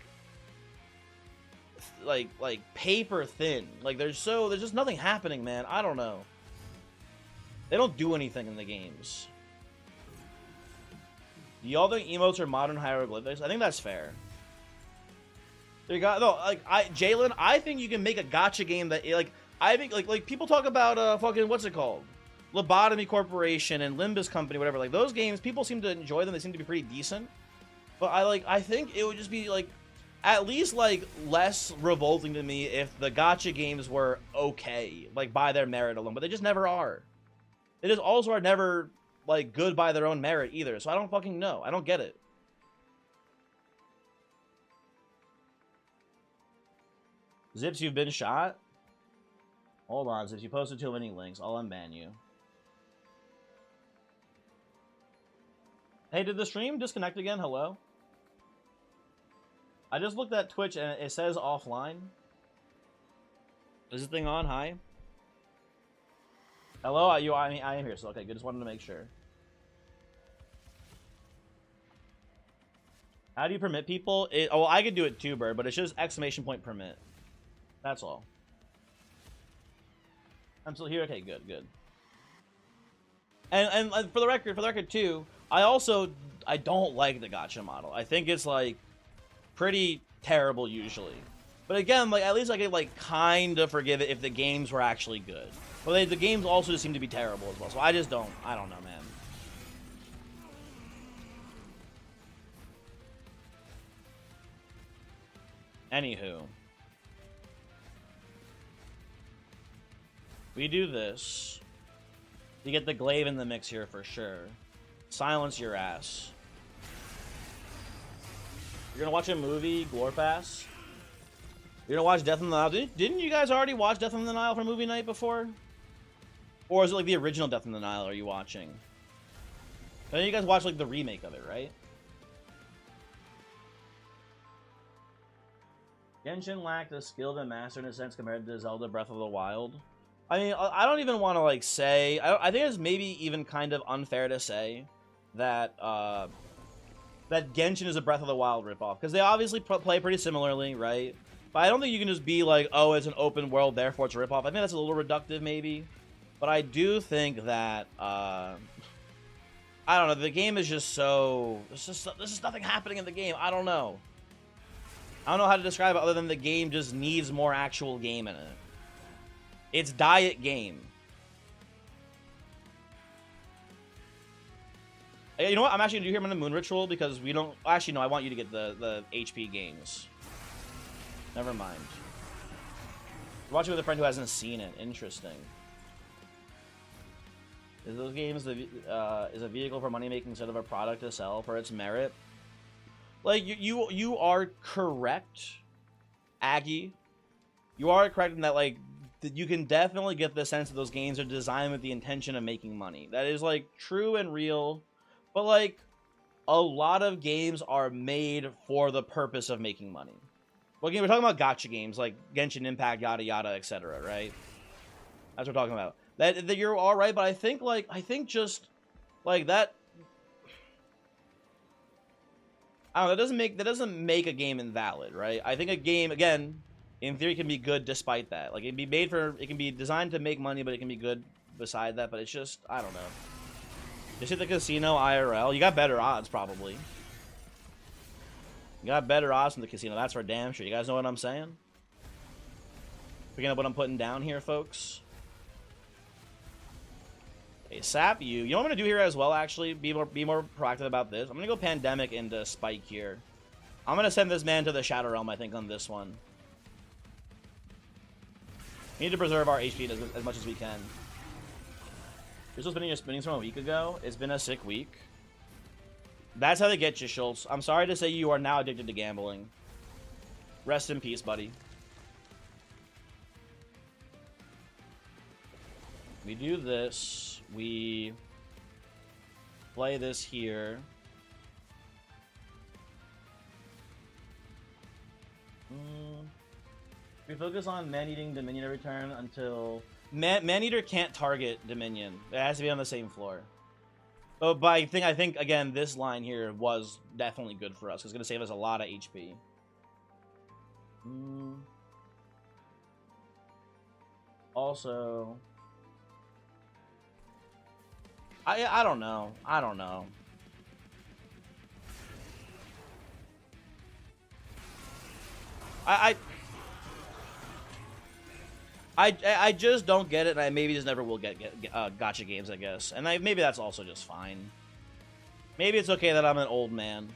paper thin. Like there's just nothing happening, man. I don't know. They don't do anything in the games. Do y'all think emotes are modern hieroglyphics? I think that's fair. There you go. No, Jalen, I think you can make a gacha game that I think like people talk about fucking what's it called? Lobotomy Corporation and Limbus Company, whatever. Like those games, people seem to enjoy them. They seem to be pretty decent. But I think it would just be like at least like less revolting to me if the gacha games were okay, like by their merit alone, but they just never are. They just also are never like good by their own merit either. So I don't fucking know. I don't get it. Zips, you've been shot? Hold on, Zips, you posted too many links. I'll unban you. Hey, did the stream disconnect again? Hello? I just looked at Twitch and it says offline. Is this thing on? Hi? Hello? I am here, so okay, good. Just wanted to make sure. How do you permit people? Oh, I could do it too, Bird, but it's just exclamation point permit. That's all. I'm still here? Okay, good. And for the record too, I don't like the gacha model. I think it's like pretty terrible usually. But again, like at least I could like kind of forgive it if the games were actually good. But the games also just seem to be terrible as well. So I don't know, man. Anywho. We do this. You get the glaive in the mix here for sure. Silence your ass. You're gonna watch a movie, Glorpass? You're gonna watch Death in the Nile? Didn't you guys already watch Death in the Nile for movie night before? Or is it like the original Death in the Nile are you watching? I think you guys watched like the remake of it, right? Genshin lacked a skill to master in a sense compared to Zelda Breath of the Wild. I mean, I don't even want to like say. I think it's maybe even kind of unfair to say that that Genshin is a Breath of the Wild ripoff because they obviously play pretty similarly, right? But I don't think you can just be like, oh, it's an open world, therefore it's a ripoff. I think that's a little reductive, maybe. But I do think that I don't know. The game is just so there's just nothing happening in the game. I don't know. I don't know how to describe it other than the game just needs more actual game in it. It's diet game. You know what? I'm actually going to do here in the Moon Ritual because we don't... Actually, no, I want you to get the HP games. Never mind. You're watching with a friend who hasn't seen it. Interesting. Is those games is a vehicle for money making instead of a product to sell for its merit? Like, you are correct, Aggie. You are correct in that, like, you can definitely get the sense that those games are designed with the intention of making money. That is, like, true and real. But, like, a lot of games are made for the purpose of making money. Well, again, we're talking about gacha games, like Genshin Impact, yada, yada, etc., right? That's what we're talking about. That you're all right, but I think just, like, that... I don't know, that doesn't make a game invalid, right? I think a game, again... in theory, can be good despite that. Like, it can be designed to make money, but it can be good beside that. But it's just, I don't know. Just hit the casino IRL. You got better odds, probably. You got better odds from the casino. That's for damn sure. You guys know what I'm saying? Picking up what I'm putting down here, folks. Hey, Sap, you know what I'm gonna do here as well? Actually, be more proactive about this. I'm gonna go Pandemic into Spike here. I'm gonna send this man to the Shadow Realm. I think on this one. We need to preserve our HP as much as we can. You're still spinning your spinnings from a week ago? It's been a sick week. That's how they get you, Schultz. I'm sorry to say you are now addicted to gambling. Rest in peace, buddy. We do this. We play this here. We focus on man-eating Dominion every turn until... Man-eater can't target Dominion. It has to be on the same floor. But I think, again, this line here was definitely good for us. It's going to save us a lot of HP. Also... I don't know. I don't know. I just don't get it, and I maybe just never will get gacha games, I guess. And maybe that's also just fine. Maybe it's okay that I'm an old man.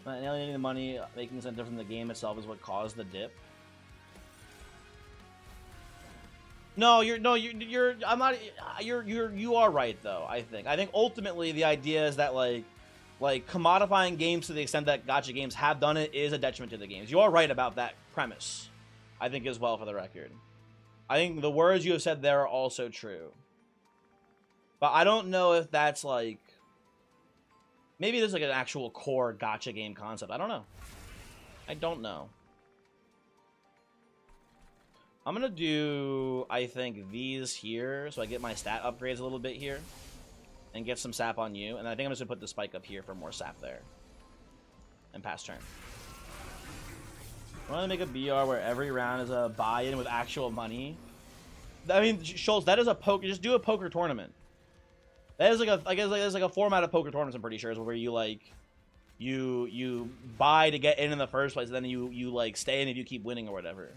Alienating the money, making incentive from the game itself is what caused the dip. No, I'm not. You are right though. I think ultimately the idea is that like commodifying games to the extent that gacha games have done it is a detriment to the games. You are right about that premise. I think as well, for the record. I think the words you have said there are also true. But I don't know if that's like... Maybe there's like an actual core gacha game concept. I don't know. I don't know. I'm going to do, I think, these here. So I get my stat upgrades a little bit here. And get some sap on you. And I think I'm just going to put the spike up here for more sap there. And pass turn. I want to make a BR where every round is a buy-in with actual money. I mean, Schultz, that is a poker. Just do a poker tournament. That is like a, I guess there's like a format of poker tournaments. I'm pretty sure is where you like, you buy to get in the first place, and then you like stay in if you keep winning or whatever.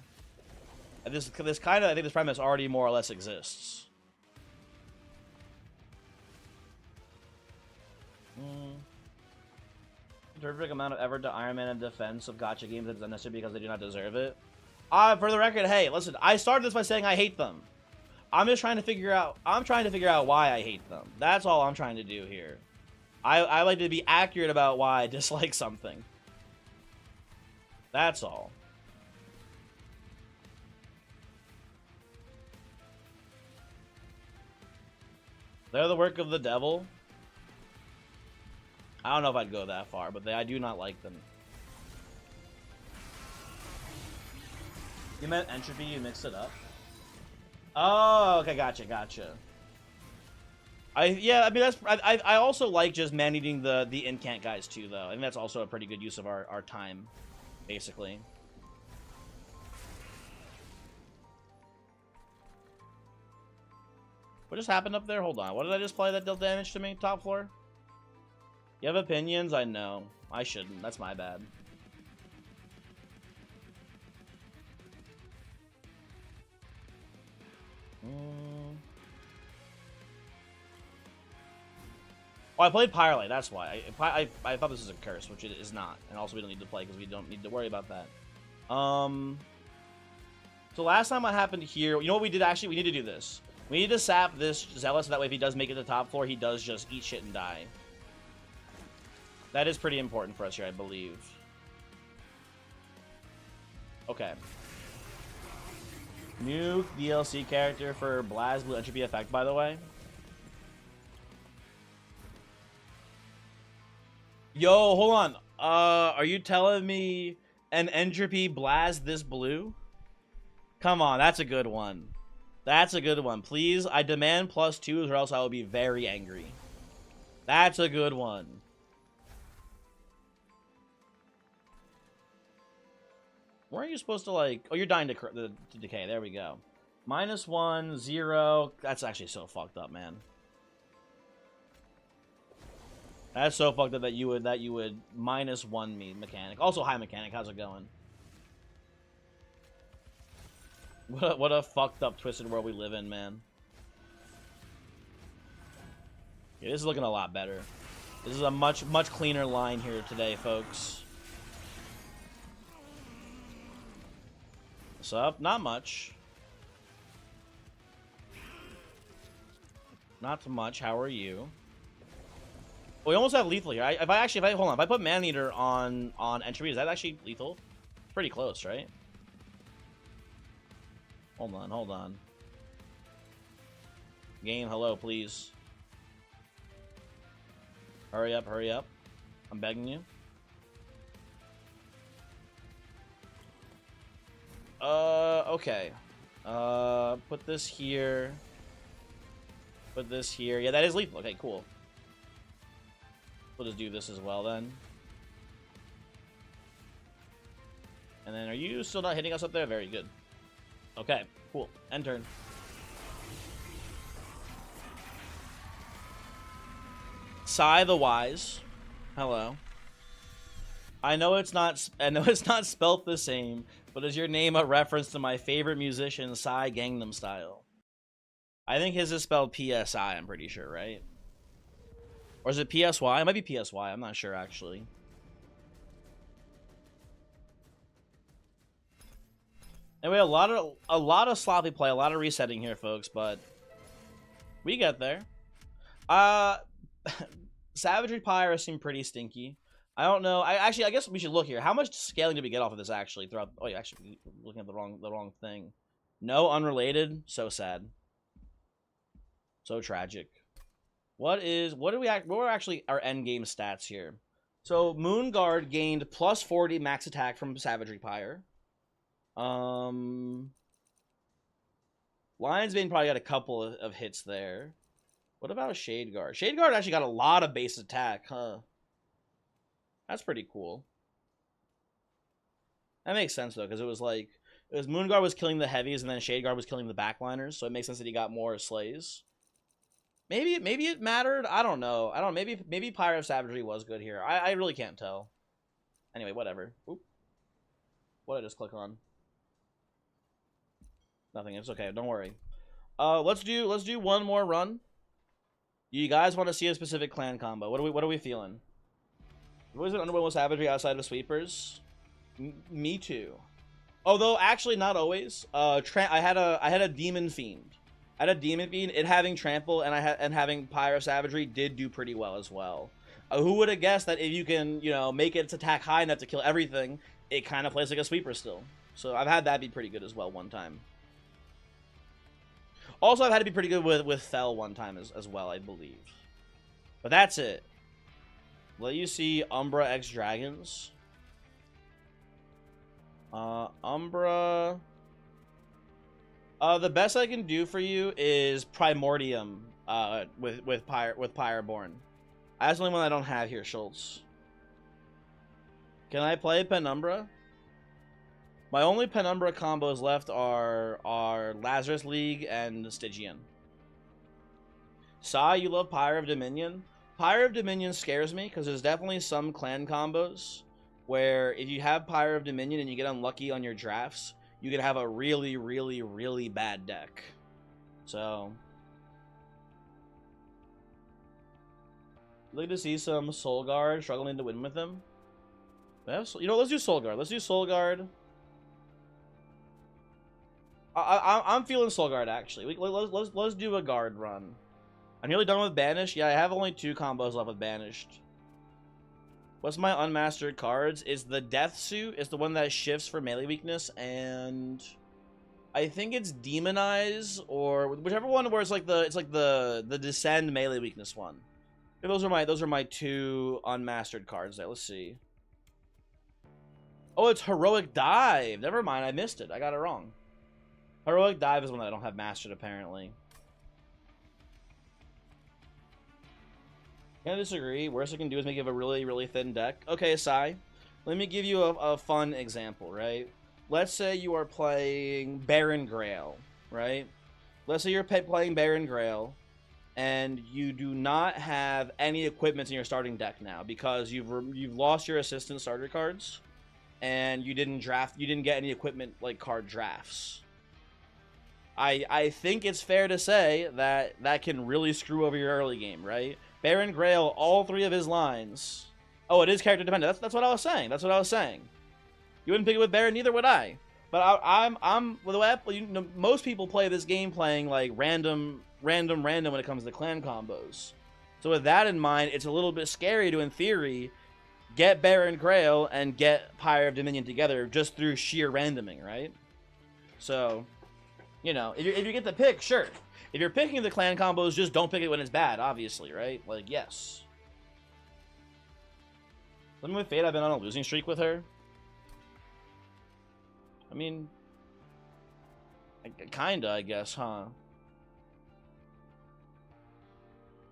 And this kind of, I think this premise already more or less exists. Terrific amount of effort to Iron Man in defense of gacha games that's unnecessary because they do not deserve it. For the record, hey, listen, I started this by saying I hate them. I'm just trying to figure out, why I hate them. That's all I'm trying to do here. I like to be accurate about why I dislike something. That's all. They're the work of the devil. I don't know if I'd go that far, but I do not like them. You meant entropy, you mixed it up? Oh, okay, gotcha. Yeah, I mean, I also like just man-eating the incant guys too, though. I think that's also a pretty good use of our time, basically. What just happened up there? Hold on. What did I just play that dealt damage to me? Top floor? You have opinions? I know. I shouldn't. That's my bad. Oh, I played Pyrelite, that's why. I thought this was a curse, which it is not. And also we don't need to play because we don't need to worry about that. So last time what happened here, you know what we did actually? We need to do this. We need to sap this Zealot so that way if he does make it to the top floor, he does just eat shit and die. That is pretty important for us here, I believe. Okay. New DLC character for BlazBlue Entropy Effect, by the way. Yo, hold on. Are you telling me an Entropy Blaz this blue? Come on, that's a good one. That's a good one. Please, I demand +2s or else I will be very angry. That's a good one. Weren't you supposed to, like... Oh, you're dying to decay. There we go. -1, 0. That's actually so fucked up, man. That's so fucked up that you would -1 me mechanic. Also, hi mechanic. How's it going? What a fucked up, twisted world we live in, man. Yeah, this is looking a lot better. This is a much cleaner line here today, folks. What's up? Not much. Not much. How are you? Well, we almost have lethal here. Hold on. If I put Maneater on entropy, is that actually lethal? Pretty close, right? Hold on. Game, hello, please. Hurry up. I'm begging you. Okay. Put this here. Put this here. Yeah, that is lethal. Okay, cool. We'll just do this as well, then. And then, are you still not hitting us up there? Very good. Okay, cool. End turn. Sai the Wise. Hello. I know it's not spelt the same, but is your name a reference to my favorite musician, Psy Gangnam Style? I think his is spelled PSI, I'm pretty sure, right? Or is it PSY? It might be PSY, I'm not sure, actually. Anyway, a lot of sloppy play, a lot of resetting here, folks, but we get there. Savagery Pyre seemed pretty stinky. I don't know. I guess we should look here. How much scaling did we get off of this actually throughout? Oh, yeah, actually looking at the wrong thing. No, unrelated. So sad. So tragic. What were actually our end game stats here? So Moonguard gained plus 40 max attack from Savagery Pyre. Lion's Bane probably got a couple of hits there. What about Shade Guard? Shade Guard actually got a lot of base attack, huh? That's pretty cool. That makes sense though, because it was Moonguard was killing the heavies and then Shade Guard was killing the backliners, so it makes sense that he got more slays. Maybe it mattered. I don't know. Maybe Pyre of Savagery was good here. I really can't tell. Anyway, whatever. Oop. What did I just click on? Nothing. It's okay. Don't worry. Let's do one more run. You guys want to see a specific clan combo? What are we feeling? Was it underwhelming with Savagery outside of sweepers? Me too. Although actually not always. I had a Demon Fiend. I had a Demon Fiend. It having trample and having Pyre of Savagery did do pretty well as well. Who would have guessed that if you can make its attack high enough to kill everything, it kind of plays like a sweeper still. So I've had that be pretty good as well one time. Also, I've had to be pretty good with Fel one time as well, I believe. But that's it. Let you see Umbra X Dragons. Umbra. The best I can do for you is Primordium. With Pyreborn. That's the only one I don't have here, Schultz. Can I play Penumbra? My only Penumbra combos left are Lazarus League and Stygian. Sai, you love Pyre of Dominion? Pyre of Dominion scares me because there's definitely some clan combos where if you have Pyre of Dominion and you get unlucky on your drafts, you can have a really, really, really bad deck. So, look to see some Soul Guard struggling to win with them. Let's do Soul Guard. Let's do Soul Guard. I'm feeling Soul Guard actually. Let's do a guard run. I'm nearly done with Banished. Yeah, I have only 2 combos left with Banished. What's my unmastered cards? Is the Death Suit is the one that shifts for melee weakness, and I think it's Demonize or whichever one where it's like the Descend melee weakness one. Those are my 2 unmastered cards there. Let's see. Oh, it's Heroic Dive. Never mind, I missed it. I got it wrong. Heroic Dive is one that I don't have mastered, apparently. Can't disagree. Worst I can do is make you have a really, really thin deck. Okay, Sai. Let me give you a fun example, right? Let's say you are playing Baron Grail, right? Let's say you're playing Baron Grail, and you do not have any equipment in your starting deck now because you've lost your assistant starter cards, and you didn't get any equipment like card drafts. I think it's fair to say that can really screw over your early game, right? Baron Grail, all 3 of his lines. Oh, it is character dependent. That's what I was saying. That's what I was saying. You wouldn't pick it with Baron, neither would I. But I'm the way most people play this game playing like random when it comes to clan combos. So with that in mind, it's a little bit scary to, in theory, get Baron Grail and get Pyre of Dominion together just through sheer randoming, right? So, if you get the pick, sure. If you're picking the clan combos, just don't pick it when it's bad, obviously, right? Like, yes. Living with Fate, I've been on a losing streak with her. I mean, kinda, I guess, huh?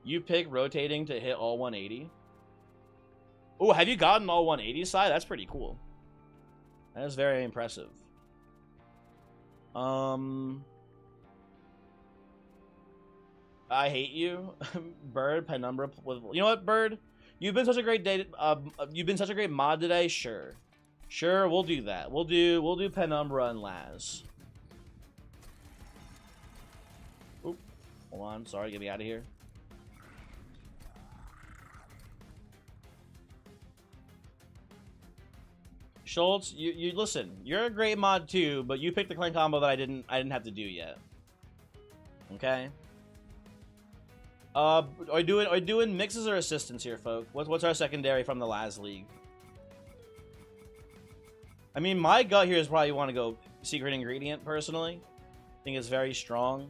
You pick rotating to hit all 180. Oh, have you gotten all 180 side? That's pretty cool. That is very impressive. I hate you, Bird. Penumbra. You know what, Bird? You've been such a great day. You've been such a great mod today. Sure, we'll do that. We'll do Penumbra and Laz. Oop, hold on. Sorry, get me out of here. Schultz, you listen. You're a great mod too, but you picked the clan combo that I didn't have to do yet. Okay. Are you doing mixes or assistants here, folk? What's our secondary from the last league? I mean, my gut here is probably want to go secret ingredient personally. I think it's very strong.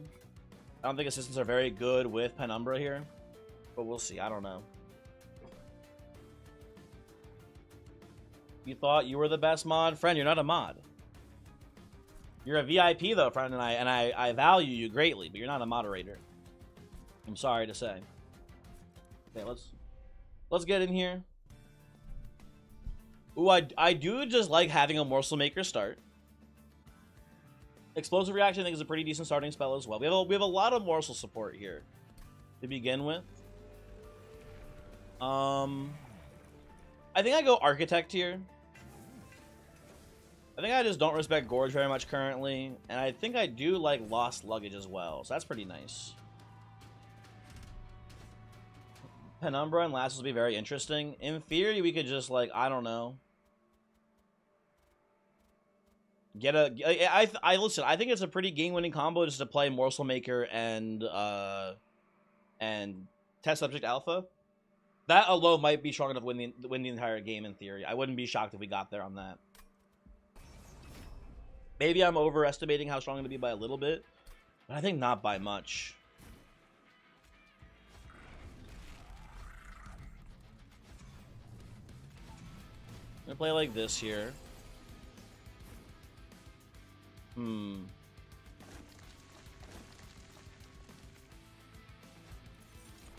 I don't think assistants are very good with Penumbra here, but we'll see. I don't know. You thought you were the best mod? Friend, you're not a mod. You're a VIP though, friend, and I value you greatly, but you're not a moderator. I'm sorry to say. Okay, let's get in here. Ooh, I do just like having a morsel maker start. Explosive reaction I think is a pretty decent starting spell as well. We have a lot of morsel support here to begin with. I think I go architect here. I think I just don't respect Gorge very much currently, and I think I do like lost luggage as well, so that's pretty nice. Penumbra and Lassos will be very interesting. In theory, we could just, like, I don't know. Get a... listen, I think it's a pretty game-winning combo just to play Morsel Maker and Test Subject Alpha. That alone might be strong enough to win the entire game in theory. I wouldn't be shocked if we got there on that. Maybe I'm overestimating how strong it'll be by a little bit, but I think not by much. I'm gonna play like this here.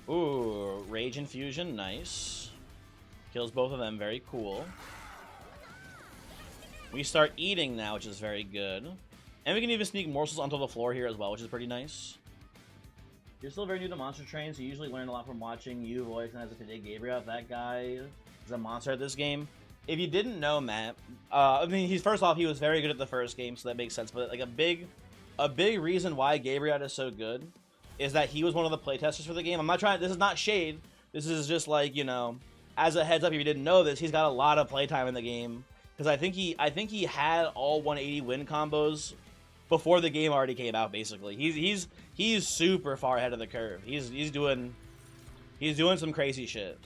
Ooh, Rage Infusion, nice. Kills both of them, very cool. We start eating now, which is very good. And we can even sneak morsels onto the floor here as well, which is pretty nice. You're still very new to Monster Train, so you usually learn a lot from watching you, Voice, and as of today, Gabriel. That guy is a monster at this game. If you didn't know, Matt, I mean, first off, he was very good at the first game, so that makes sense. But like a big reason why Gabriel is so good is that he was one of the playtesters for the game. I'm not trying. This is not shade. This is just like, you know, as a heads up, if you didn't know this, he's got a lot of playtime in the game. Because I think he had all 180 win combos before the game already came out. Basically, he's super far ahead of the curve. He's doing some crazy shit.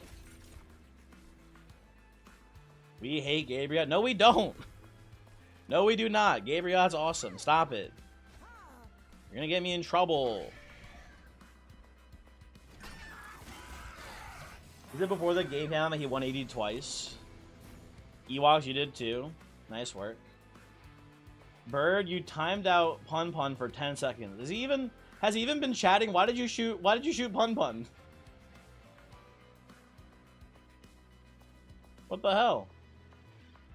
We hate Gabriel. No, we don't. No, we do not. Gabriel's awesome. Stop it. You're gonna get me in trouble. Is it before the game came out that he 180'd twice? Ewoks, you did too. Nice work. Bird, you timed out Pun Pun for 10 seconds. Has he even been chatting? Why did you shoot Pun Pun? What the hell?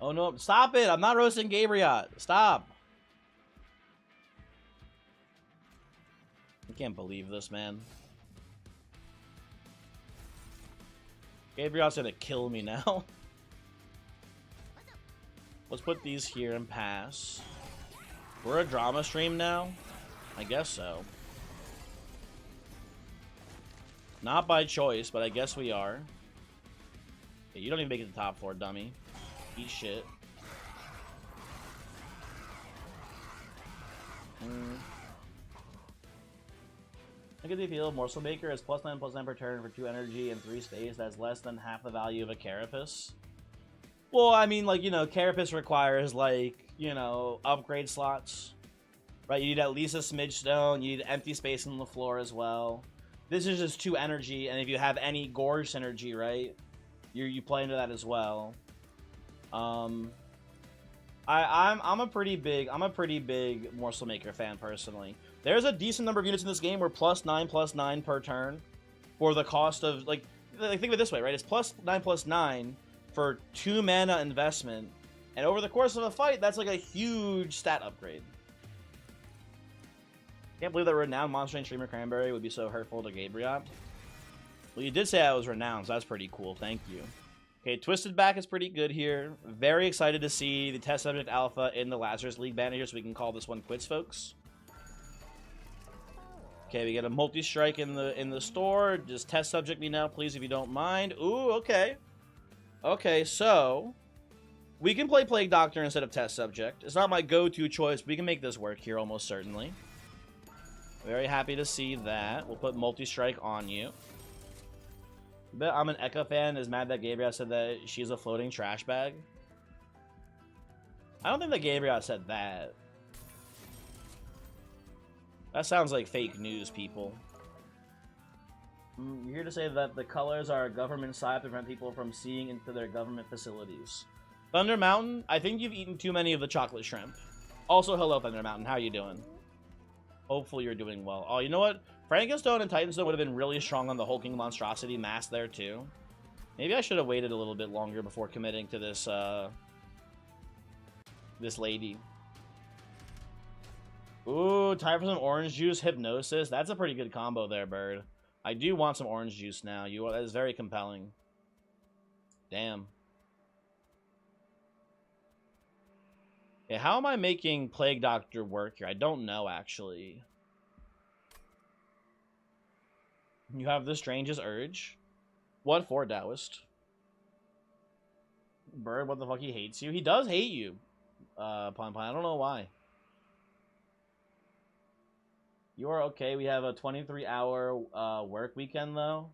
Oh no, stop it! I'm not roasting Gabriel. Stop. I can't believe this, man. Gabriel's gonna kill me now. Let's put these here and pass. We're a drama stream now? I guess so. Not by choice, but I guess we are. Yeah, you don't even make it to the top floor, dummy. Eat shit. Look at the appeal of Morsel Maker as +9/+9 per turn for 2 energy and 3 space. That's less than half the value of a Carapace. Well, I mean, like, you know, Carapace requires, like, you know, upgrade slots. Right? You need at least a smidge stone. You need empty space on the floor as well. This is just 2 energy, and if you have any Gorge synergy, right, you play into that as well. I'm a pretty big Morsel Maker fan personally. There's a decent number of units in this game where +9/+9 per turn for the cost of, like think of it this way, right? It's +9/+9 for 2 mana investment, and over the course of a fight, that's like a huge stat upgrade. Can't believe that renowned Monster Train streamer Cranberry would be so hurtful to Gabriel. Well, you did say I was renowned, so that's pretty cool. Thank you. Okay, Twisted Back is pretty good here. Very excited to see the Test Subject Alpha in the Lazarus League banner here, so we can call this one quits, folks. Okay, we get a multi-strike in the store. Just Test Subject me now, please, if you don't mind. Ooh, okay. Okay, so We can play Plague Doctor instead of Test Subject. It's not my go-to choice. We can make this work here almost certainly. Very happy to see that. We'll put Multi-Strike on you. But I'm an Eka fan is mad that Gabriel said that she's a floating trash bag. I don't think that Gabriel said that. That sounds like fake news, people. You're here to say that the colors are a government side to prevent people from seeing into their government facilities. Thunder Mountain, I think you've eaten too many of the chocolate shrimp. Also, hello, Thunder Mountain. How are you doing? Hopefully you're doing well. Oh, you know what? Frankenstone and Titanstone would have been really strong on the hulking monstrosity mask there, too. Maybe I should have waited a little bit longer before committing to this, this lady. Ooh, time for some orange juice, hypnosis. That's a pretty good combo there, Bird. I do want some orange juice now. That is very compelling. Damn. Yeah, how am I making Plague Doctor work here? I don't know, actually. You have the strangest urge. What for, Taoist? Bird, what the fuck? He hates you? He does hate you, Pon. I don't know why. You are okay. We have a 23-hour work weekend, though.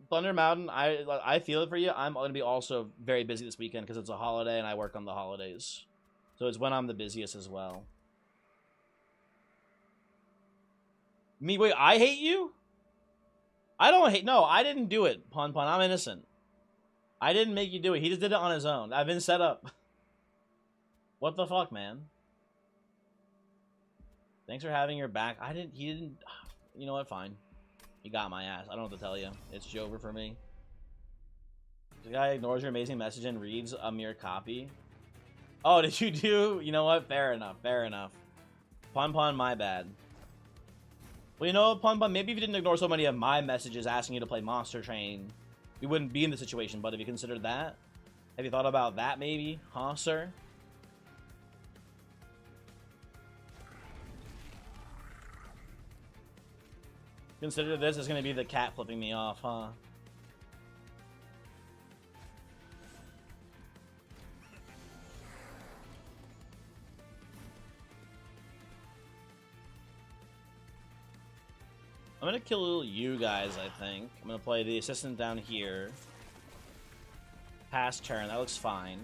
Thunder Mountain, I feel it for you. I'm going to be also very busy this weekend because it's a holiday and I work on the holidays. So it's when I'm the busiest as well. Me, wait, I hate you? I don't hate. No, I didn't do it, Pon. I'm innocent. I didn't make you do it. He just did it on his own. I've been set up. What the fuck, man? Thanks for having your back. He didn't. You know what? Fine. You got my ass. I don't know what to tell you. It's over for me. The guy ignores your amazing message and reads a mere copy. Oh, did you do? You know what? Fair enough. Fair enough. Pon, my bad. Well, you know what, Pon? Maybe if you didn't ignore so many of my messages asking you to play Monster Train, we wouldn't be in the situation. But have you considered that? Have you thought about that, maybe? Huh, sir? Consider this is going to be the cat flipping me off, huh? I'm going to kill you guys, I think. I'm going to play the assistant down here. Pass turn. That looks fine.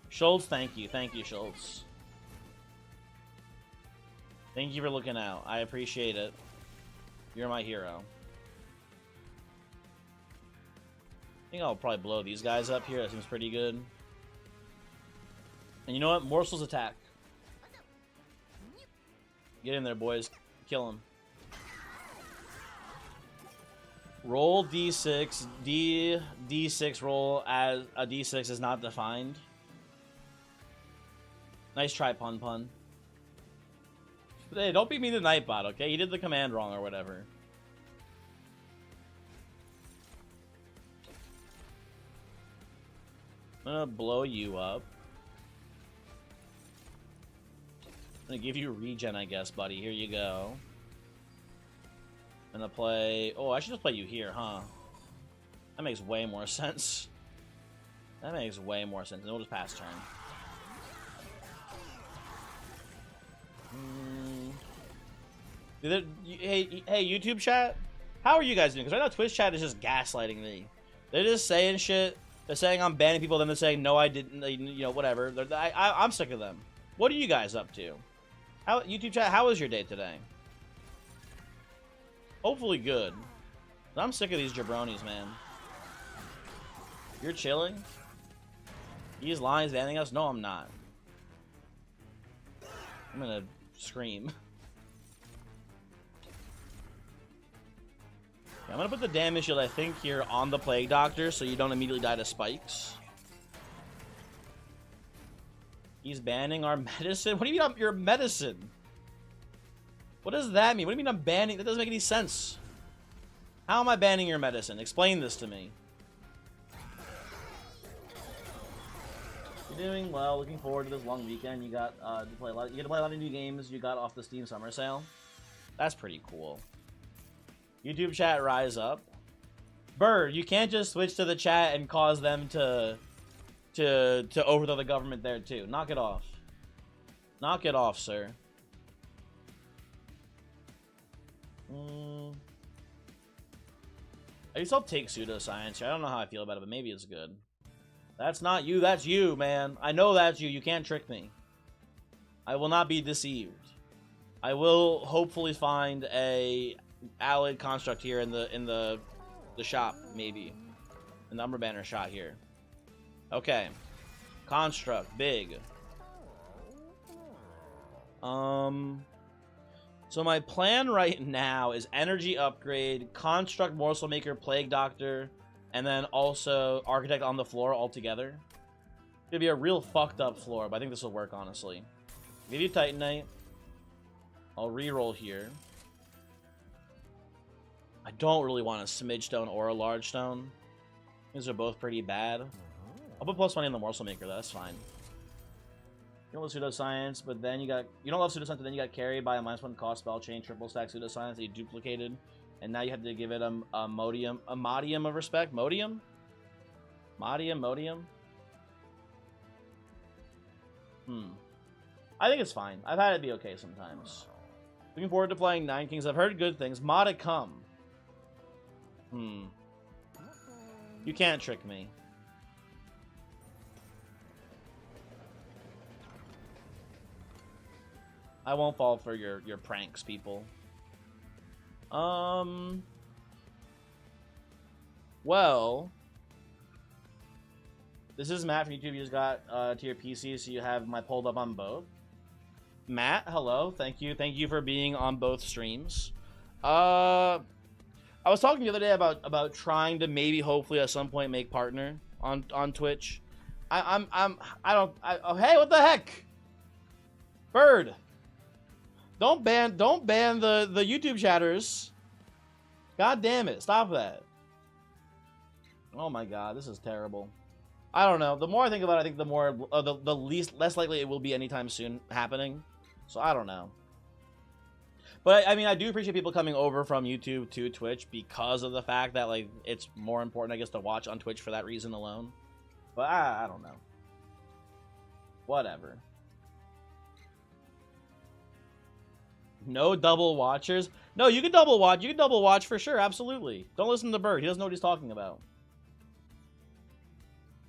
Schultz, thank you. Thank you, Schultz. Thank you for looking out. I appreciate it. You're my hero. I think I'll probably blow these guys up here. That seems pretty good. And you know what? Morsel's attack. Get in there, boys. Kill him. Roll D6. D6 roll as a D6 is not defined. Nice try, Pun. Hey, don't beat me to Nightbot, okay? He did the command wrong or whatever. I'm gonna blow you up. I'm gonna give you regen, I guess, buddy. Here you go. I'm gonna play... Oh, I should just play you here, huh? That makes way more sense. That makes way more sense. And we'll just pass turn. Hey, YouTube chat? How are you guys doing? Because right now Twitch chat is just gaslighting me. They're just saying shit. They're saying I'm banning people, then they're saying, no, I didn't, you know, whatever. I'm sick of them. What are you guys up to? YouTube chat, how was your day today? Hopefully good. I'm sick of these jabronis, man. You're chilling? He's lying, banning us? No, I'm not. I'm gonna scream. I'm gonna put the damage shield, I think, here on the Plague Doctor so you don't immediately die to spikes. He's banning our medicine? What do you mean your medicine? What does that mean? What do you mean I'm banning? That doesn't make any sense. How am I banning your medicine? Explain this to me. You're doing well. Looking forward to this long weekend. You got to play a lot. You get to play a lot of new games you got off the Steam Summer Sale. That's pretty cool. YouTube chat, rise up. Bird, you can't just switch to the chat and cause them to overthrow the government there too. Knock it off. Knock it off, sir. I used to take pseudoscience here. I don't know how I feel about it, but maybe it's good. That's not you, that's you, man. I know that's you. You can't trick me. I will not be deceived. I will hopefully find a allied construct here in the shop, maybe. The number banner shot here. Okay. Construct, big. So my plan right now is energy upgrade, construct, morsel maker, plague doctor, and then also architect on the floor altogether. It's gonna be a real fucked up floor, but I think this will work, honestly. Give you Titanite. I'll reroll here. I don't really want a smidge stone or a large stone. These are both pretty bad. I'll put +20 in the morsel maker, that's fine. You don't love pseudoscience, but then you don't love pseudoscience, but then you got carried by a -1 cost spell chain, triple stack pseudoscience that you duplicated, and now you have to give it a modium of respect. Modium? Modium? I think it's fine. I've had it be okay sometimes. Looking forward to playing Nine Kings. I've heard good things. Modicum. You can't trick me. I won't fall for your pranks, people. Well, this is Matt from YouTube. You just got to your PC, so you have my pulled up on both. Matt, hello. Thank you for being on both streams. I was talking the other day about trying to maybe, hopefully, at some point make partner on Twitch. Oh, hey, what the heck, Bird? Don't ban the YouTube chatters. God damn it! Stop that. Oh my god, this is terrible. I don't know. The more I think about it, I think the more less likely it will be anytime soon happening. So I don't know. But I mean, I do appreciate people coming over from YouTube to Twitch because of the fact that like it's more important, I guess, to watch on Twitch for that reason alone. But I don't know. Whatever. No double watchers? No, you can double watch. You can double watch for sure. Absolutely. Don't listen to Bird. He doesn't know what he's talking about.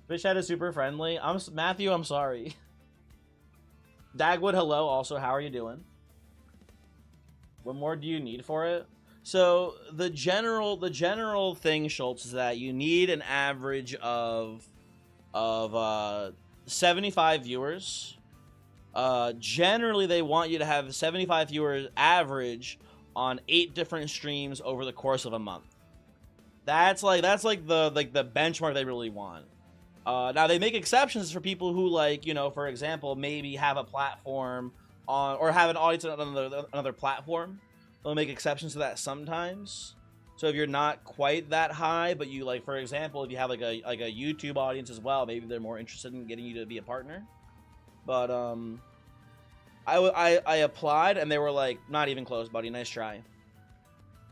Fish Head is super friendly. Matthew, I'm sorry. Dagwood, hello. Also, how are you doing? What more do you need for it? So the general thing, Schultz, is that you need an average of 75 viewers. Generally, they want you to have 75 viewers average on 8 different streams over the course of a month. That's like the benchmark they really want. Now they make exceptions for people who, like, you know, for example, maybe have a platform on or have an audience on another platform. They'll make exceptions to that sometimes. So if you're not quite that high, but you, like, for example, if you have like a YouTube audience as well, maybe they're more interested in getting you to be a partner. But I applied and they were like, not even close, buddy. Nice try.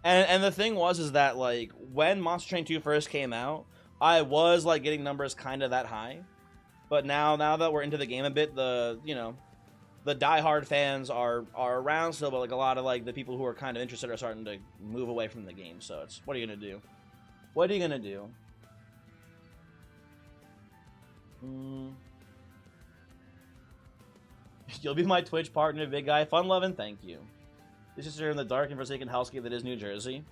And the thing is that, like, when Monster Train 2 first came out, I was like getting numbers kind of that high. But now that we're into the game a bit, the diehard fans are around still, but like a lot of like the people who are kind of interested are starting to move away from the game. So it's, what are you gonna do? What are you gonna do? You'll be my Twitch partner, big guy. Fun loving, thank you. This is in the dark and forsaken hellscape that is New Jersey.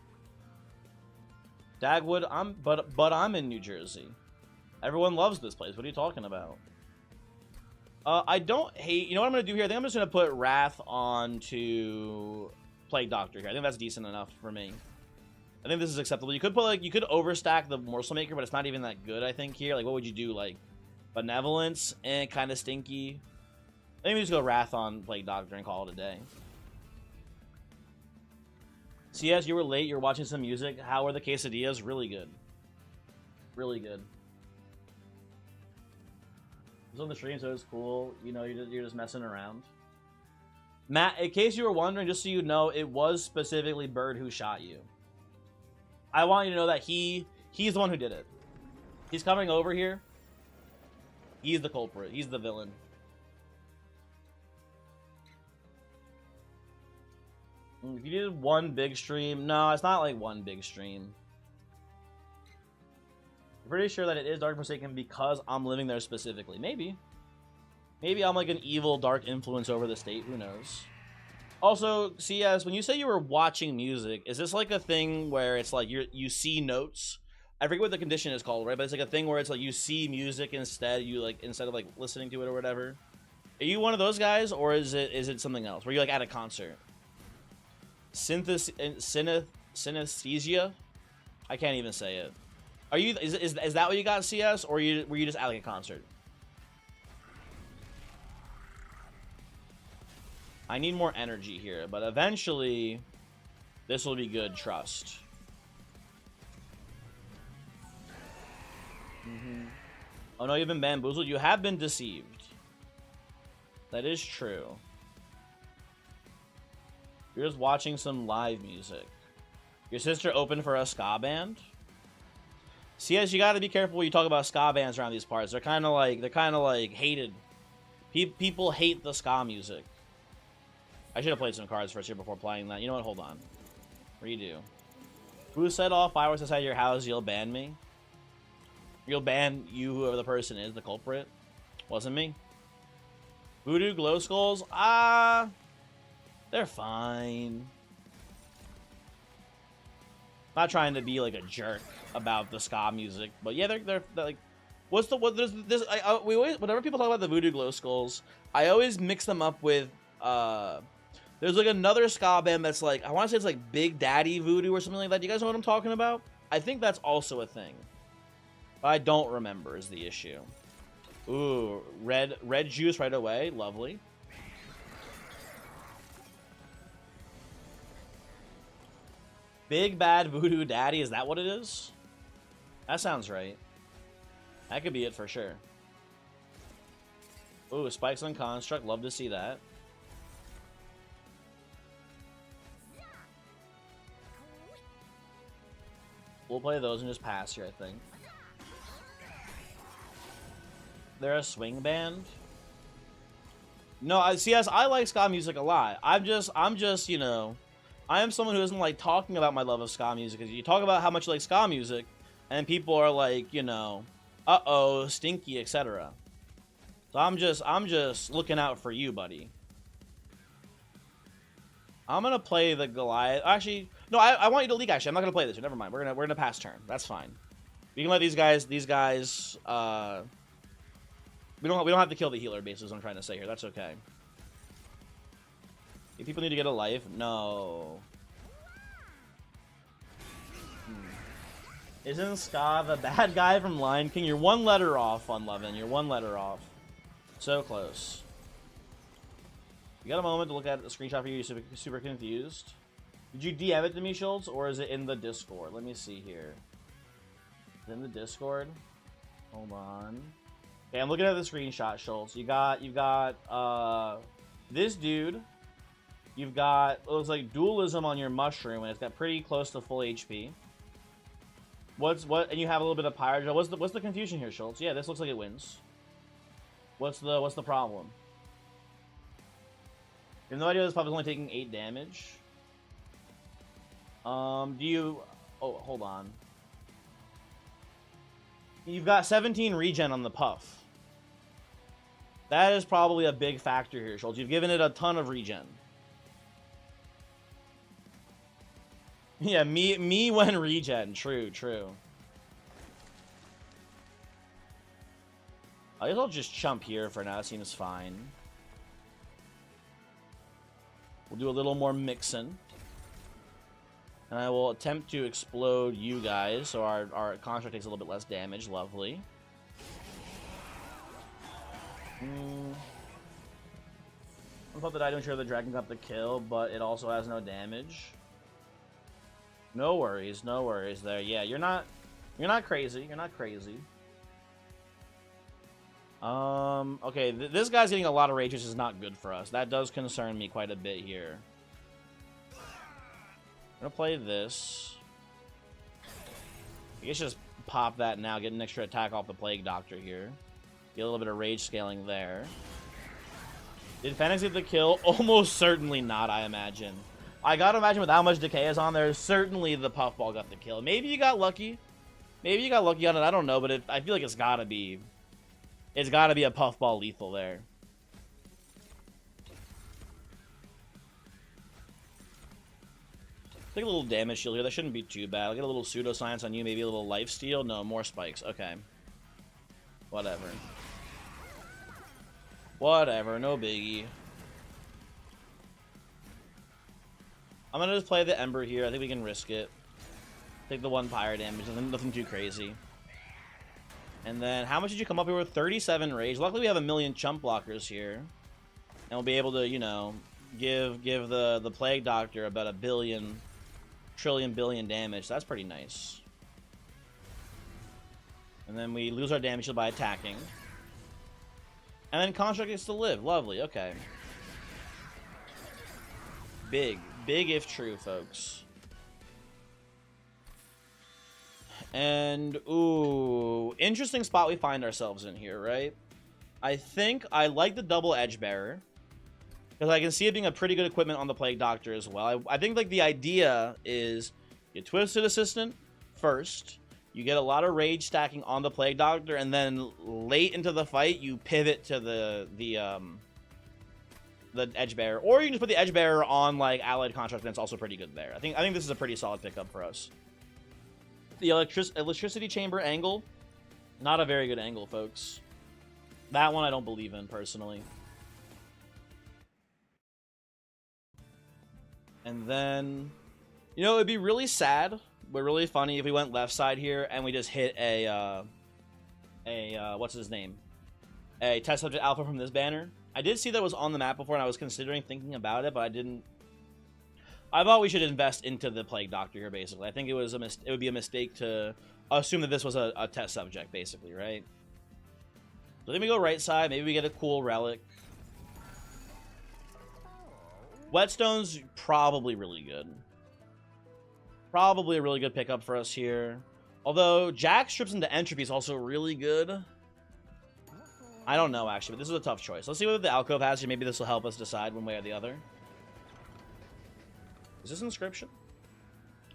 Dagwood, but I'm in New Jersey. Everyone loves this place. What are you talking about? I don't hate. You know what I'm gonna do here? I think I'm just gonna put Wrath onto Plague Doctor here. I think that's decent enough for me. I think this is acceptable. You could put you could overstack the Morsel Maker, but it's not even that good. I think here. Like, what would you do? Like, Benevolence and kind of stinky. I think we just go Wrath on Plague Doctor and call it a day. CS, you were late. You're watching some music. How are the quesadillas? Really good. Really good. It was on the stream, so it was cool. You know, you're just messing around. Matt, in case you were wondering, just so you know, it was specifically Bird who shot you. I want you to know that he He's the one who did it. He's coming over here. He's the culprit. He's the villain. If you did one big stream... No, it's not like one big stream. I'm pretty sure that it is Dark Forsaken because I'm living there specifically. Maybe. Maybe I'm like an evil dark influence over the state. Who knows? Also, CS, when you say you were watching music, is this like a thing where it's like you see notes? I forget what the condition is called, right? But it's like a thing where it's like you see music instead. You like instead of like listening to it or whatever. Are you one of those guys, or is it something else? Were you like at a concert? Synesthesia? I can't even say it. Are you? Is that what you got, CS, or were you just at like a concert? I need more energy here, but eventually, this will be good. Trust. Oh no, you've been bamboozled. You have been deceived. That is true. You're just watching some live music. Your sister opened for a ska band? CS, you gotta be careful when you talk about ska bands around these parts. They're kind of like hated. People hate the ska music. I should have played some cards first here before playing that. You know what? Hold on. Redo. Who set off fireworks outside your house? You'll ban me? You'll ban you, whoever the person is, the culprit. Wasn't me. Voodoo glow skulls? They're fine. Not trying to be like a jerk about the ska music, but yeah, they're like, there's this. We always, whenever people talk about the voodoo glow skulls, I always mix them up with there's like another ska band that's like, I want to say it's like Big Daddy Voodoo or something like that. Do you guys know what I'm talking about? I think that's also a thing. But I don't remember is the issue. Ooh, red juice right away. Lovely. Big Bad Voodoo Daddy, is that what it is? That sounds right. That could be it for sure. Ooh, spikes on construct. Love to see that. We'll play those and just pass here, I think. They're a swing band? No, I like ska music a lot. I'm just, you know, I am someone who doesn't like talking about my love of ska music. Because you talk about how much you like ska music, and people are like, you know, uh-oh, stinky, etc. So I'm just looking out for you, buddy. I'm gonna play the Goliath. Actually, no, I want you to leak. Actually, I'm not gonna play this. Never mind. We're gonna pass turn. That's fine. We can let these guys. We don't have to kill the healer. Basically, is what I'm trying to say here. That's okay. If people need to get a life, no. Isn't Ska the bad guy from Lion King? You're one letter off, Unlovin'. You're one letter off. So close. You got a moment to look at the screenshot for you? You're super confused. Did you DM it to me, Schultz, or is it in the Discord? Let me see here. Is it in the Discord? Hold on. Okay, I'm looking at the screenshot, Schultz. You've got this dude. You've got, it looks like dualism on your mushroom, and it's got pretty close to full HP. And you have a little bit of pyro. What's the confusion here, Schultz? Yeah, this looks like it wins. What's the problem? You have no idea this pup is only taking 8 damage. Oh, hold on. You've got 17 regen on the puff. That is probably a big factor here, Schultz. You've given it a ton of regen. Yeah, me when regen. True. I guess I'll just chump here for now. It seems fine. We'll do a little more mixing. And I will attempt to explode you guys, so our construct takes a little bit less damage. Lovely. I thought that I don't ensure the dragon got the kill, but it also has no damage. No worries there. Yeah, you're not crazy. You're not crazy. Okay, this guy's getting a lot of rage, which is not good for us. That does concern me quite a bit here. I'm gonna play this. You guess just pop that now, get an extra attack off the Plague Doctor here. Get a little bit of rage scaling there. Did Phoenix get the kill? Almost certainly not, I imagine. I gotta imagine with how much decay is on there, certainly the Puffball got the kill. Maybe you got lucky. Maybe you got lucky on it, I don't know, but I feel like it's gotta be a Puffball lethal there. Take a little damage shield here. That shouldn't be too bad. I'll get a little pseudoscience on you. Maybe a little life steal. No, more spikes. Okay. Whatever. Whatever. No biggie. I'm going to just play the Ember here. I think we can risk it. Take the 1 fire damage. Nothing too crazy. And then, how much did you come up here with? 37 rage. Luckily, we have a million chump blockers here. And we'll be able to, you know, give the Plague Doctor about 1 billion... trillion damage. That's pretty nice. And then we lose our damage shield by attacking. And then Construct gets to live. Lovely. Okay. Big if true, folks. And ooh, interesting spot we find ourselves in here, right? I think I like the double Edge Bearer, because I can see it being a pretty good equipment on the Plague Doctor as well. I think like the idea is you Twisted Assistant first, you get a lot of rage stacking on the Plague Doctor, and then late into the fight you pivot to the Edge Bearer, or you can just put the Edge Bearer on like Allied Construct, and it's also pretty good there. I think this is a pretty solid pickup for us. The electricity chamber angle, not a very good angle, folks. That one I don't believe in personally. And then, you know, it'd be really sad, but really funny if we went left side here and we just hit a what's his name? A test subject alpha from this banner. I did see that it was on the map before, and I was considering thinking about it, but I didn't. I thought we should invest into the Plague Doctor here, basically. I think it would be a mistake to assume that this was a test subject, basically, right? So then we go right side. Maybe we get a cool relic. Whetstone's probably really good. Probably a really good pickup for us here. Although, Jack strips into Entropy is also really good. I don't know, actually, but this is a tough choice. Let's see what the Alcove has here. Maybe this will help us decide one way or the other. Is this Inscription?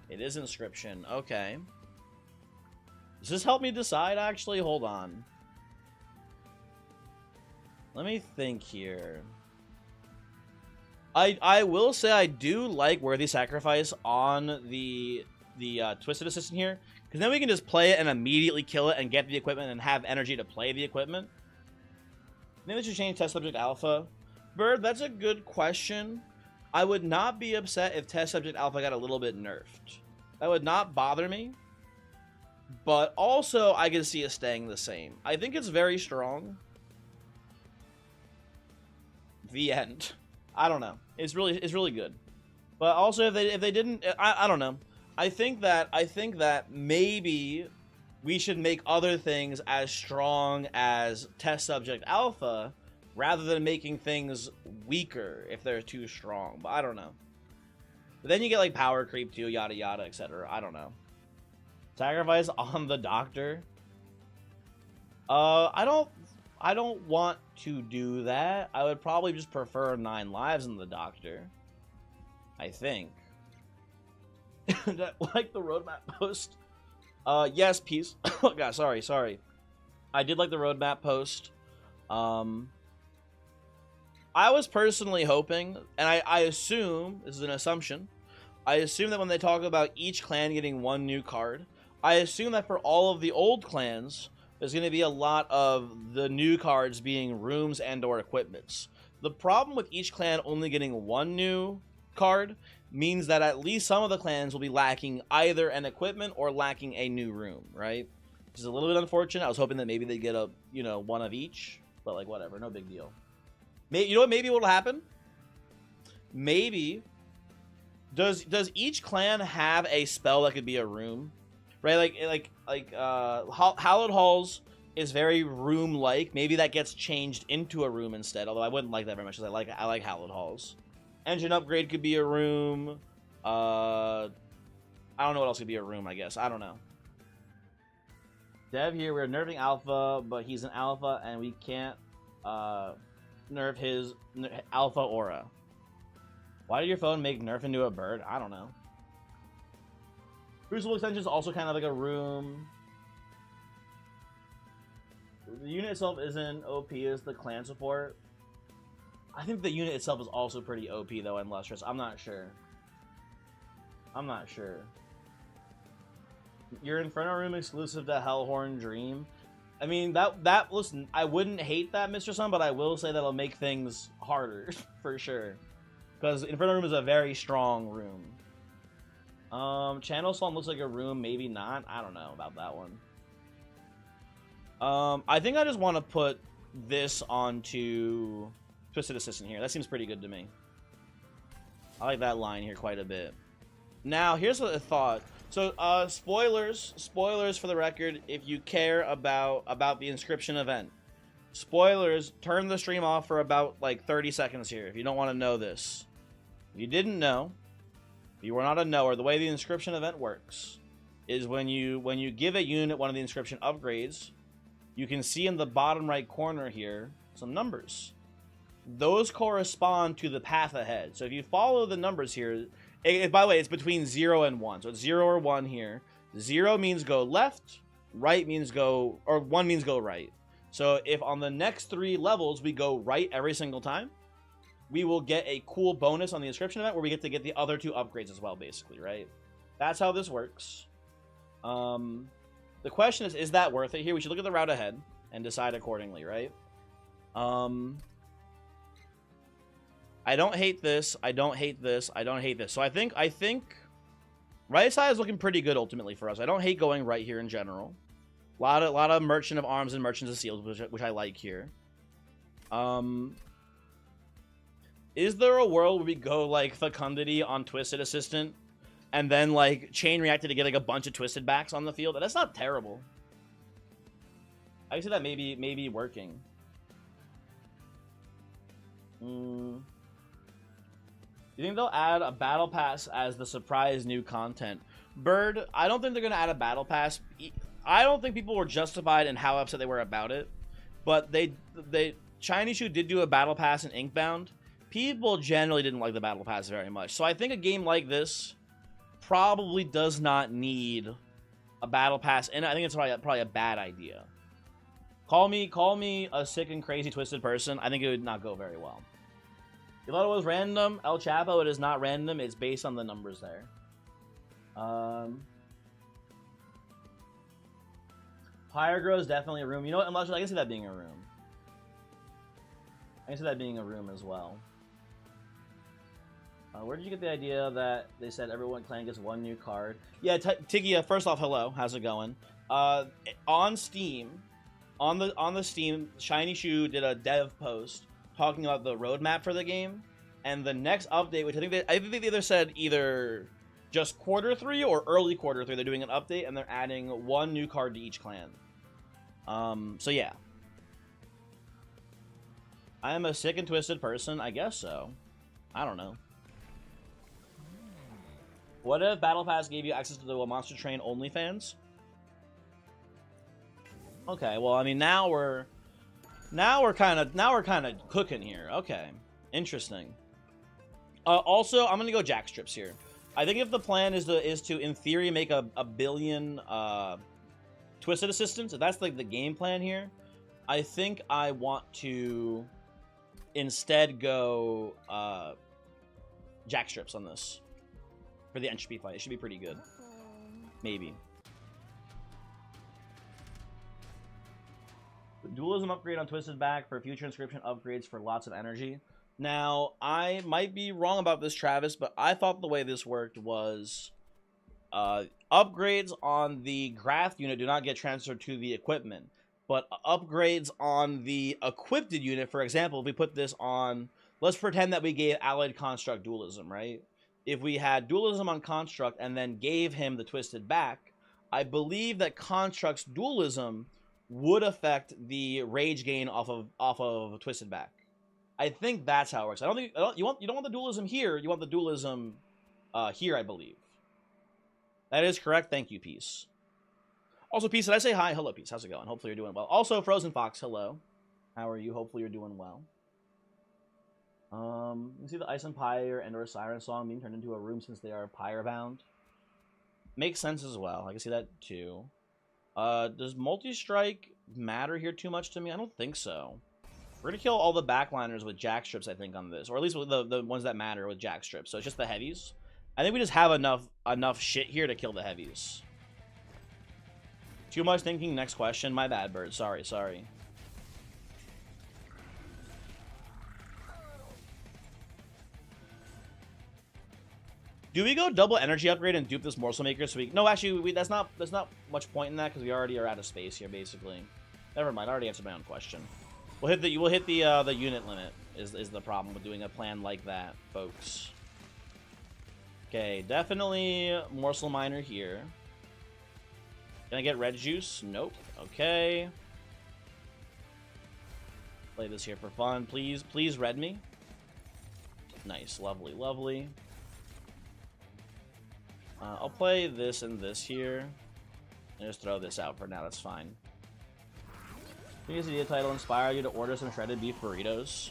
It is Inscription. Okay. Does this help me decide, actually? Hold on. Let me think here. I will say I do like Worthy Sacrifice on the Twisted Assistant here, because then we can just play it and immediately kill it and get the equipment and have energy to play the equipment. Maybe they should change Test Subject Alpha. Bird, that's a good question. I would not be upset if Test Subject Alpha got a little bit nerfed. That would not bother me. But also, I can see it staying the same. I think it's very strong. The end. I don't know. It's really good. But also, if they didn't, I don't know. I think that maybe we should make other things as strong as Test Subject Alpha, rather than making things weaker if they're too strong. But I don't know. But then you get like power creep too, yada yada, etc. I don't know. Sacrifice on the Doctor. I don't want to do that. I would probably just prefer 9 lives in the Doctor. I think. Like the roadmap post. Yes, peace. Oh god, sorry. I did like the roadmap post. I was personally hoping, and I assume, this is an assumption, I assume that when they talk about each clan getting 1 new card, I assume that for all of the old clans, there's going to be a lot of the new cards being rooms and or equipments. The problem with each clan only getting 1 new card means that at least some of the clans will be lacking either an equipment or lacking a new room, right? Which is a little bit unfortunate. I was hoping that maybe they'd get a, you know, 1 of each, but like whatever, no big deal. You know what? Maybe what'll happen? Maybe does each clan have a spell that could be a room, right? Like Hallowed Halls is very room-like. Maybe that gets changed into a room instead. Although I wouldn't like that very much because I like Hallowed Halls. Engine upgrade could be a room. I don't know what else could be a room. I guess I don't know. Dev here, we're nerfing Alpha, but he's an Alpha, and we can't nerf his Alpha aura. Why did your phone make nerf into a bird? I don't know. Crucible extension is also kind of like a room. The unit itself isn't OP as the clan support. I think the unit itself is also pretty OP though and lustrous. I'm not sure. I'm not sure. Your Inferno room exclusive to Hellhorn Dream. I mean listen, I wouldn't hate that, Mr. Sun, but I will say that'll make things harder for sure. Because Inferno room is a very strong room. Channel Song looks like a room, maybe not. I don't know about that one. I think I just want to put this onto Twisted Assistant here. That seems pretty good to me. I like that line here quite a bit. Now, here's what I thought. So, spoilers for the record, if you care about the inscription event. Spoilers, turn the stream off for about, like, 30 seconds here if you don't want to know this. If you didn't know, if you were not a knower, the way the inscription event works is when you give a unit one of the inscription upgrades, you can see in the bottom right corner here some numbers. Those correspond to the path ahead. So if you follow the numbers here, by the way, it's between 0 and 1. So it's 0 or 1 here. 0 means go left, right means go, or 1 means go right. So if on the next 3 levels we go right every single time, we will get a cool bonus on the inscription event where we get to get the other 2 upgrades as well, basically, right? That's how this works. The question is that worth it here? We should look at the route ahead and decide accordingly, right? I don't hate this. I don't hate this. I don't hate this. So I think right side is looking pretty good ultimately for us. I don't hate going right here in general. A lot of Merchant of Arms and Merchants of Seals, which I like here. Is there a world where we go like Fecundity on Twisted Assistant and then like Chain Reactor to get like a bunch of Twisted backs on the field? That's not terrible. I can see that maybe working. You think they'll add a battle pass as the surprise new content? Bird, I don't think they're going to add a battle pass. I don't think people were justified in how upset they were about it. But Chinese Shoe did do a battle pass in Inkbound. People generally didn't like the battle pass very much. So I think a game like this probably does not need a battle pass. And I think it's probably a bad idea. Call me a sick and crazy twisted person. I think it would not go very well. You thought it was random? El Chapo, it is not random. It's based on the numbers there. Pyrogrow is definitely a room. You know what? I can see that being a room. I can see that being a room as well. Where did you get the idea that they said everyone clan gets 1 new card? Yeah, Tigia, first off, hello. How's it going? On Steam, on the Steam, Shiny Shoe did a dev post talking about the roadmap for the game, and the next update, which I think they either said just Q3 or early Q3, they're doing an update and they're adding 1 new card to each clan. So yeah. I am a sick and twisted person, I guess so. I don't know. What if Battle Pass gave you access to the Monster Train OnlyFans? Okay, well, I mean, now we're kind of cooking here. Okay, interesting. Also, I'm gonna go jack strips here. I think if the plan is to in theory make a billion Twisted Assistants, if that's like the game plan here, I think I want to instead go jack strips on this for the entropy fight. It should be pretty good. Maybe. Dualism upgrade on Twisted Back for future inscription upgrades for lots of energy. Now, I might be wrong about this, Travis, but I thought the way this worked was upgrades on the Graph unit do not get transferred to the equipment, but upgrades on the equipped unit, for example, if we put this on, let's pretend that we gave Allied Construct Dualism, right? If we had Dualism on Construct and then gave him the Twisted Back, I believe that Construct's Dualism would affect the rage gain off of Twisted Back. I think that's how it works. You don't want the dualism here. You want the dualism here, I believe. That is correct. Thank you, Peace. Also, Peace, did I say hi? Hello, Peace. How's it going? Hopefully you're doing well. Also, Frozen Fox, hello. How are you? Hopefully you're doing well. You can see the Ice and Pyre and or Siren Song being turned into a room since they are pyre bound. Makes sense as well. I can see that too. Does multi-strike matter here too much to me? I don't think so. We're gonna kill all the backliners with jack strips, I think, on this, or at least with the ones that matter with jack strips. So it's just the heavies. I think we just have enough shit here to kill the heavies. Too much thinking. Next question. My bad, Bird. Sorry. Do we go double energy upgrade and dupe this morsel maker so we... No, actually, that's not much point in that because we already are out of space here, basically. Never mind. I already answered my own question. We'll hit the unit limit is the problem with doing a plan like that, folks. Okay, definitely morsel miner here. Can I get red juice? Nope. Okay. Play this here for fun. Please red me. Nice. Lovely. I'll play this and this here. And just throw this out for now. That's fine. Does the title inspire you to order some shredded beef burritos?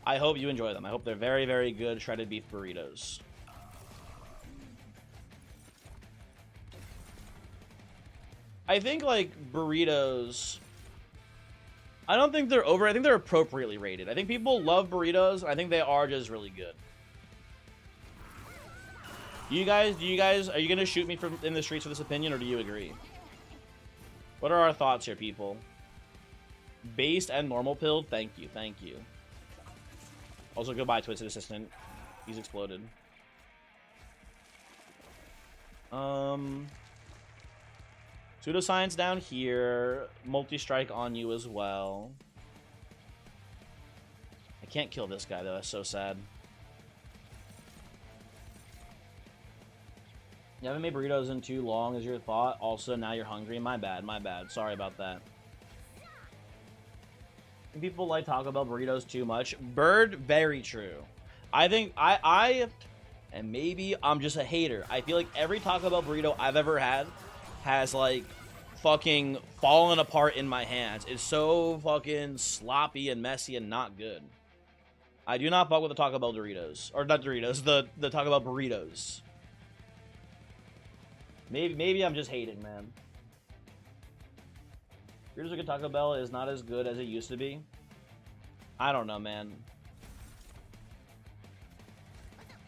I hope you enjoy them. I hope they're very, very good shredded beef burritos. I think, like, burritos... I don't think they're over. I think they're appropriately rated. I think people love burritos. I think they are just really good. Do you guys, are you going to shoot me in the streets for this opinion, or do you agree? What are our thoughts here, people? Based and normal pilled? Thank you. Also, goodbye, Twisted Assistant. He's exploded. Pseudoscience down here. Multi-strike on you as well. I can't kill this guy, though. That's so sad. You haven't made burritos in too long, is your thought? Also, now you're hungry. My bad. Sorry about that. People like Taco Bell burritos too much. Bird, very true. I think and maybe I'm just a hater. I feel like every Taco Bell burrito I've ever had has, like, fucking fallen apart in my hands. It's so fucking sloppy and messy and not good. I do not fuck with the Taco Bell Doritos. Or not Doritos, the Taco Bell burritos. Maybe I'm just hating, man. Here's a good Taco Bell is not as good as it used to be. I don't know, man.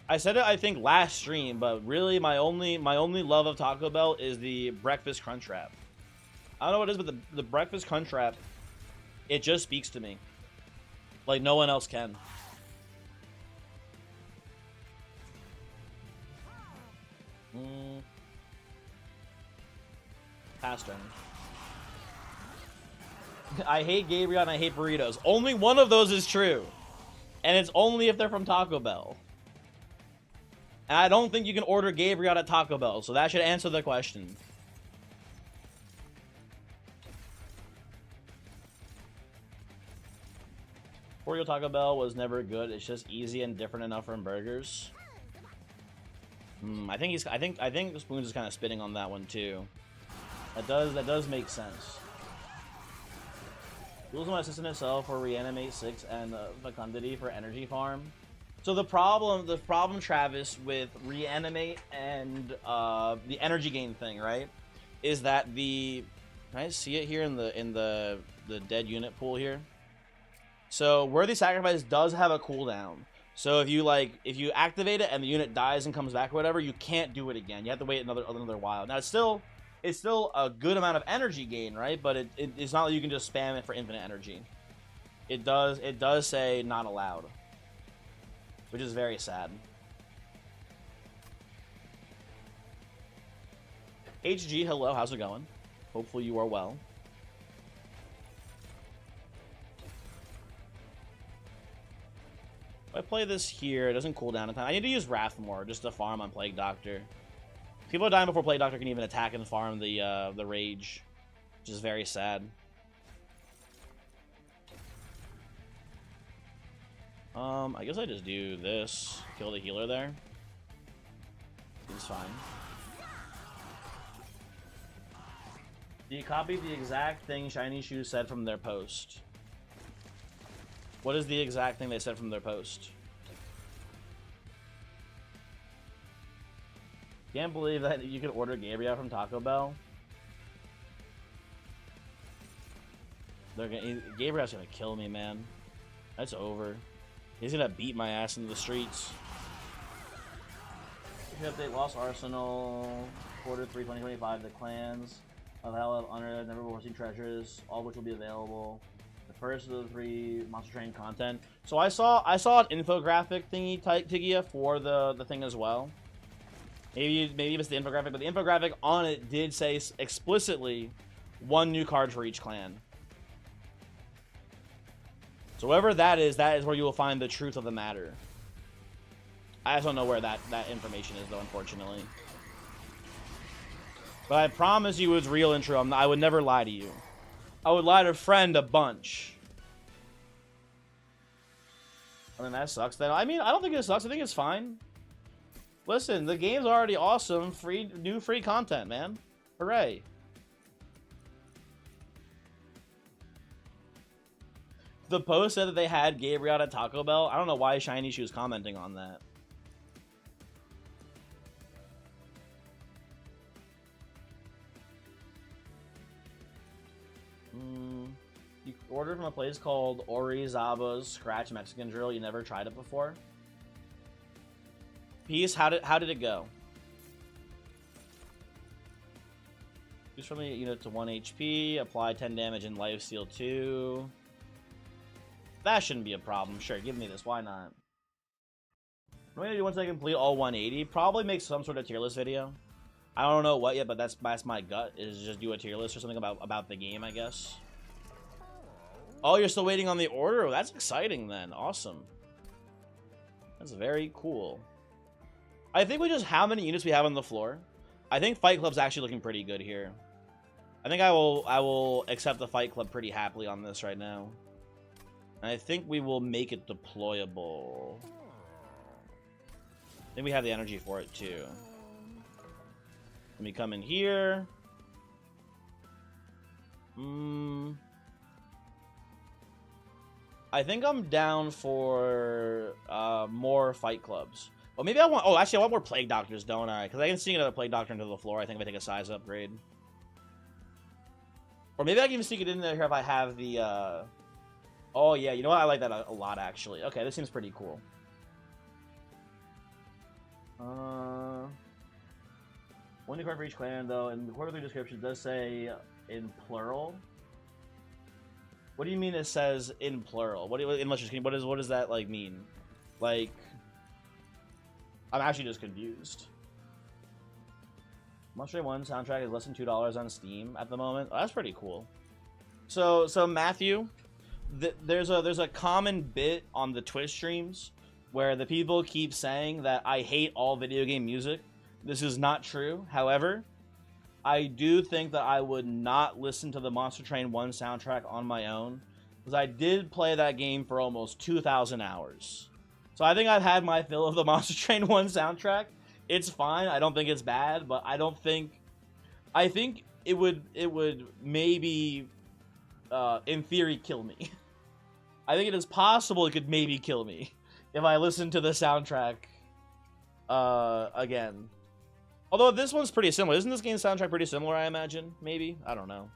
I said it, I think, last stream, but really my only love of Taco Bell is the breakfast crunch wrap. I don't know what it is, but the breakfast crunch wrap, it just speaks to me. Like no one else can. Pass turn. I hate Gabriel and I hate burritos. Only one of those is true. And it's only if they're from Taco Bell. And I don't think you can order Gabriel at Taco Bell, so that should answer the question. Oreo Taco Bell was never good. It's just easy and different enough from burgers. I think Spoons is kind of spitting on that one too. That does make sense. Rules my assistant itself for reanimate 6 and fecundity for energy farm. So the problem, Travis, with reanimate and the energy gain thing, right, is that can I see it here in the dead unit pool here? So Worthy Sacrifice does have a cooldown. So if you activate it and the unit dies and comes back or whatever, you can't do it again. You have to wait another while. Now it's still a good amount of energy gain, right? But it's not like you can just spam it for infinite energy. It does say not allowed, which is very sad. HG, hello, how's it going? Hopefully you are well. If I play this here, it doesn't cool down in time. I need to use Wrath more just to farm on Plague Doctor. People dying before Plague Doctor can even attack and farm the Rage, which is very sad. I guess I just do this. Kill the healer there. It's fine. You copied the exact thing Shiny Shoes said from their post. What is the exact thing they said from their post? Can't believe that you could order Gabriel from Taco Bell. Gabriel's gonna kill me, man. That's over. He's gonna beat my ass into the streets. Update Lost Arsenal, Quarter 3 2025, the clans of Hell of Unearthed, Never Before Seen Treasures, all of which will be available. The first of the 3 Monster Train content. So I saw an infographic thingy Tigia for the thing as well. Maybe it's the infographic, but the infographic on it did say explicitly 1 new card for each clan. So whoever that is where you will find the truth of the matter. I just don't know where that information is, though, unfortunately. But I promise you it's real and true. I would never lie to you. I would lie to a friend a bunch. I mean, that sucks. Then I mean, I don't think it sucks. I think it's fine. Listen, the game's already awesome. New free content, man. Hooray. The post said that they had Gabriel at Taco Bell. I don't know why Shiny Shoe was commenting on that. You ordered from a place called Orizaba's Scratch Mexican Drill. You never tried it before? Peace, how did it go? Use friendly unit to 1 HP. Apply 10 damage in Lifesteal 2. That shouldn't be a problem. Sure, give me this. Why not? What am I gonna do once I complete all 180? Probably make some sort of tier list video. I don't know what yet, but that's my gut, is just do a tier list or something about the game, I guess. Oh, you're still waiting on the order? Oh, that's exciting then. Awesome. That's very cool. I think we just how many units we have on the floor. I think Fight Club's actually looking pretty good here. I think I will accept the Fight Club pretty happily on this right now. And I think we will make it deployable. I think we have the energy for it too. Let me come in here. I think I'm down for more Fight Clubs. Oh, maybe I want... Oh, actually, I want more Plague Doctors, don't I? Because I can sneak another Plague Doctor into the floor, I think, if I take a size upgrade. Or maybe I can even sneak it in there here if I have the... Oh, yeah, you know what? I like that a lot, actually. Okay, this seems pretty cool. One new card for each clan, though, and the quarterly description does say in plural. What do you mean it says in plural? What does that like mean? Like, I'm actually just confused. Monster Train 1 soundtrack is less than $2 on Steam at the moment. Oh, that's pretty cool. So Matthew, there's a common bit on the Twitch streams where the people keep saying that I hate all video game music. This is not true. However, I do think that I would not listen to the Monster Train 1 soundtrack on my own, because I did play that game for almost 2,000 hours. So I think I've had my fill of the Monster Train 1 soundtrack. It's fine. I don't think it's bad, but I think it would maybe in theory kill me. I think it is possible it could maybe kill me if I listen to the soundtrack again. Although this one's pretty similar. Isn't this game's soundtrack pretty similar, I imagine? Maybe? I don't know.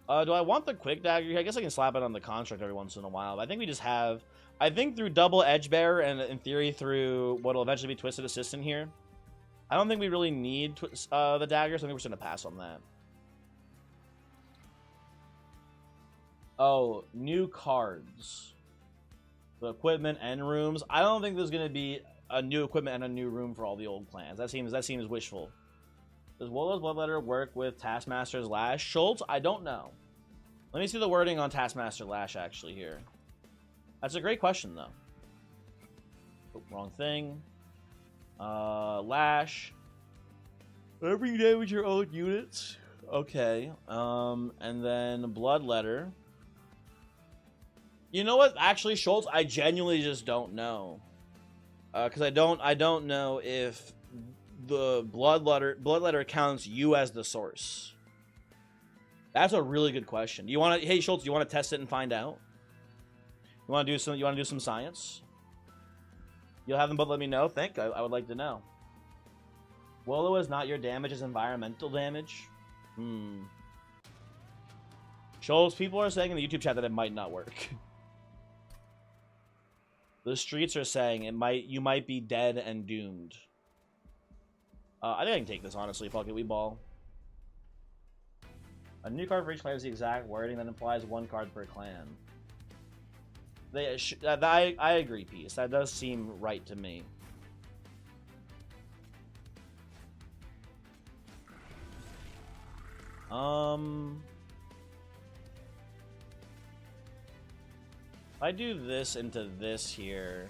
Do I want the Quick Dagger here? I guess I can slap it on the Construct every once in a while. But I think we just have... I think through Double Edge Bearer and in theory through what will eventually be Twisted Assistant here, I don't think we really need the Dagger, so I think we're just going to pass on that. Oh, new cards. The equipment and rooms. I don't think there's going to be a new equipment and a new room for all the old clans. That seems wishful. Does Wolo's Bloodletter work with Taskmaster's Lash? Schultz? I don't know. Let me see the wording on Taskmaster Lash actually here. That's a great question though. Oh, wrong thing. Lash. Every day with your own units. Okay. And then Bloodletter. You know what? Actually, Schultz, I genuinely just don't know. Because I don't know if the bloodletter counts you as the source. That's a really good question. You want to, hey Schultz, you want to test it and find out? You want to do some? You want to do some science? You'll have them both let me know. I would like to know. Willow is not your damage; it's environmental damage. Schultz, people are saying in the YouTube chat that it might not work. The streets are saying you might be dead and doomed. I think I can take this honestly. Fuck it, we ball. A new card for each clan is the exact wording that implies one card per clan. I agree, Peace. That does seem right to me. If I do this into this here,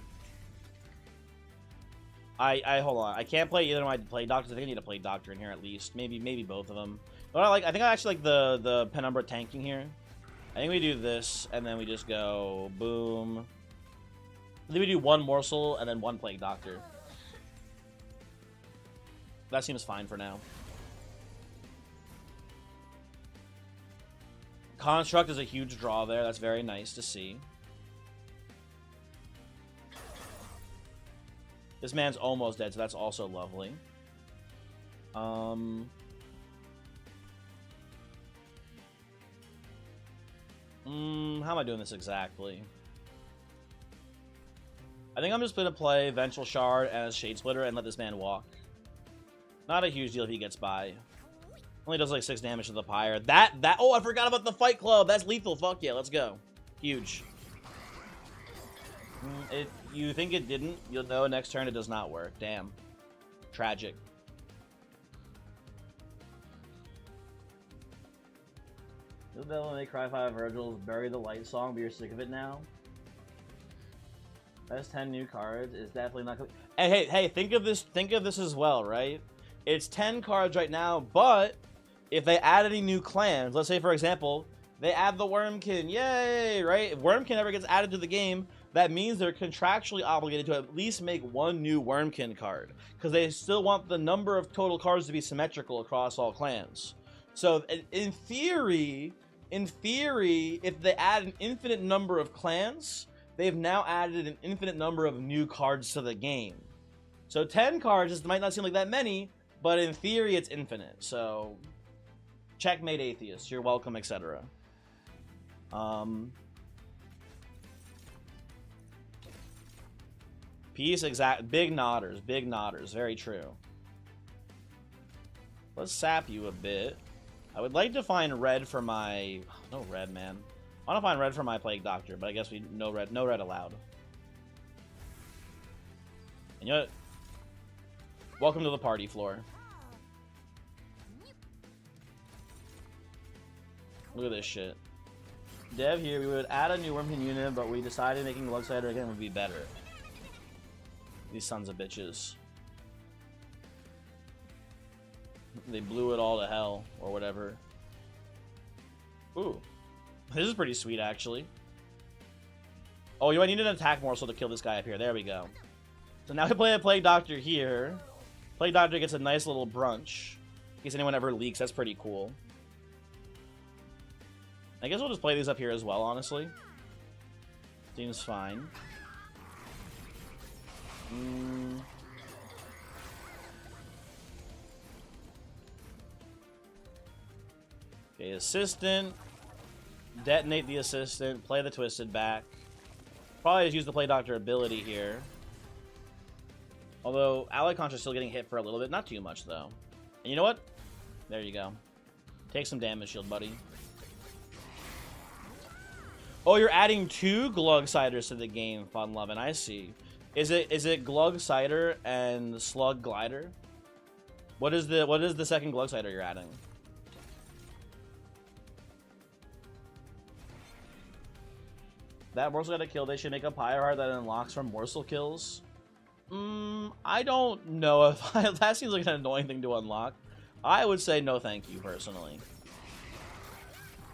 I hold on. I can't play either of my play doctors. I think I need a play doctor in here at least. Maybe both of them. But I think I actually like the penumbra tanking here. I think we do this, and then we just go boom. Then we do one morsel and then one plague doctor. That seems fine for now. Construct is a huge draw there. That's very nice to see. This man's almost dead, so that's also lovely. How am I doing this exactly? I think I'm just going to play Vengeful Shard as Shade Splitter and let this man walk. Not a huge deal if he gets by. Only does like 6 damage to the pyre. Oh, I forgot about the Fight Club. That's lethal. Fuck yeah, let's go. Huge. If you think it didn't, you'll know next turn it does not work. Damn. Tragic. The Devil May Cry 5 Virgil's Bury the Light song, but you're sick of it now? That's 10 new cards. It's definitely not gonna... Hey, think of this as well, right? It's 10 cards right now, but if they add any new clans, let's say for example, they add the Wormkin, yay, right? If Wormkin ever gets added to the game, that means they're contractually obligated to at least make one new Wormkin card, because they still want the number of total cards to be symmetrical across all clans. So in theory, if they add an infinite number of clans, they've now added an infinite number of new cards to the game. So 10 cards might not seem like that many, but in theory it's infinite. So checkmate atheists, you're welcome, etc. Peace, exact, big nodders, very true. Let's sap you a bit. I would like to find red for my... No red, man. I want to find red for my Plague Doctor, but I guess no red allowed. And you know what? Welcome to the party floor. Look at this shit. Dev here, we would add a new Wormkin unit, but we decided making Luxider again would be better. These sons of bitches. They blew it all to hell, or whatever. Ooh. This is pretty sweet, actually. Oh, I need an attack morsel to kill this guy up here. There we go. So now we play a Plague Doctor here. Plague Doctor gets a nice little brunch. In case anyone ever leaks, that's pretty cool. I guess we'll just play these up here as well, honestly. Seems fine. Okay, assistant. Detonate the assistant. Play the twisted back. Probably just use the Play Doctor ability here. Although, Ally Contra is still getting hit for a little bit. Not too much, though. And you know what? There you go. Take some damage, shield buddy. Oh, you're adding 2 Glugciders to the game, Fun Lovin'. I see. Is it Glugcider and Slug Glider? What is the second Glugcider you're adding? That morsel got a kill. They should make a Pyre Heart that unlocks from morsel kills. I don't know if that seems like an annoying thing to unlock. I would say no thank you, personally.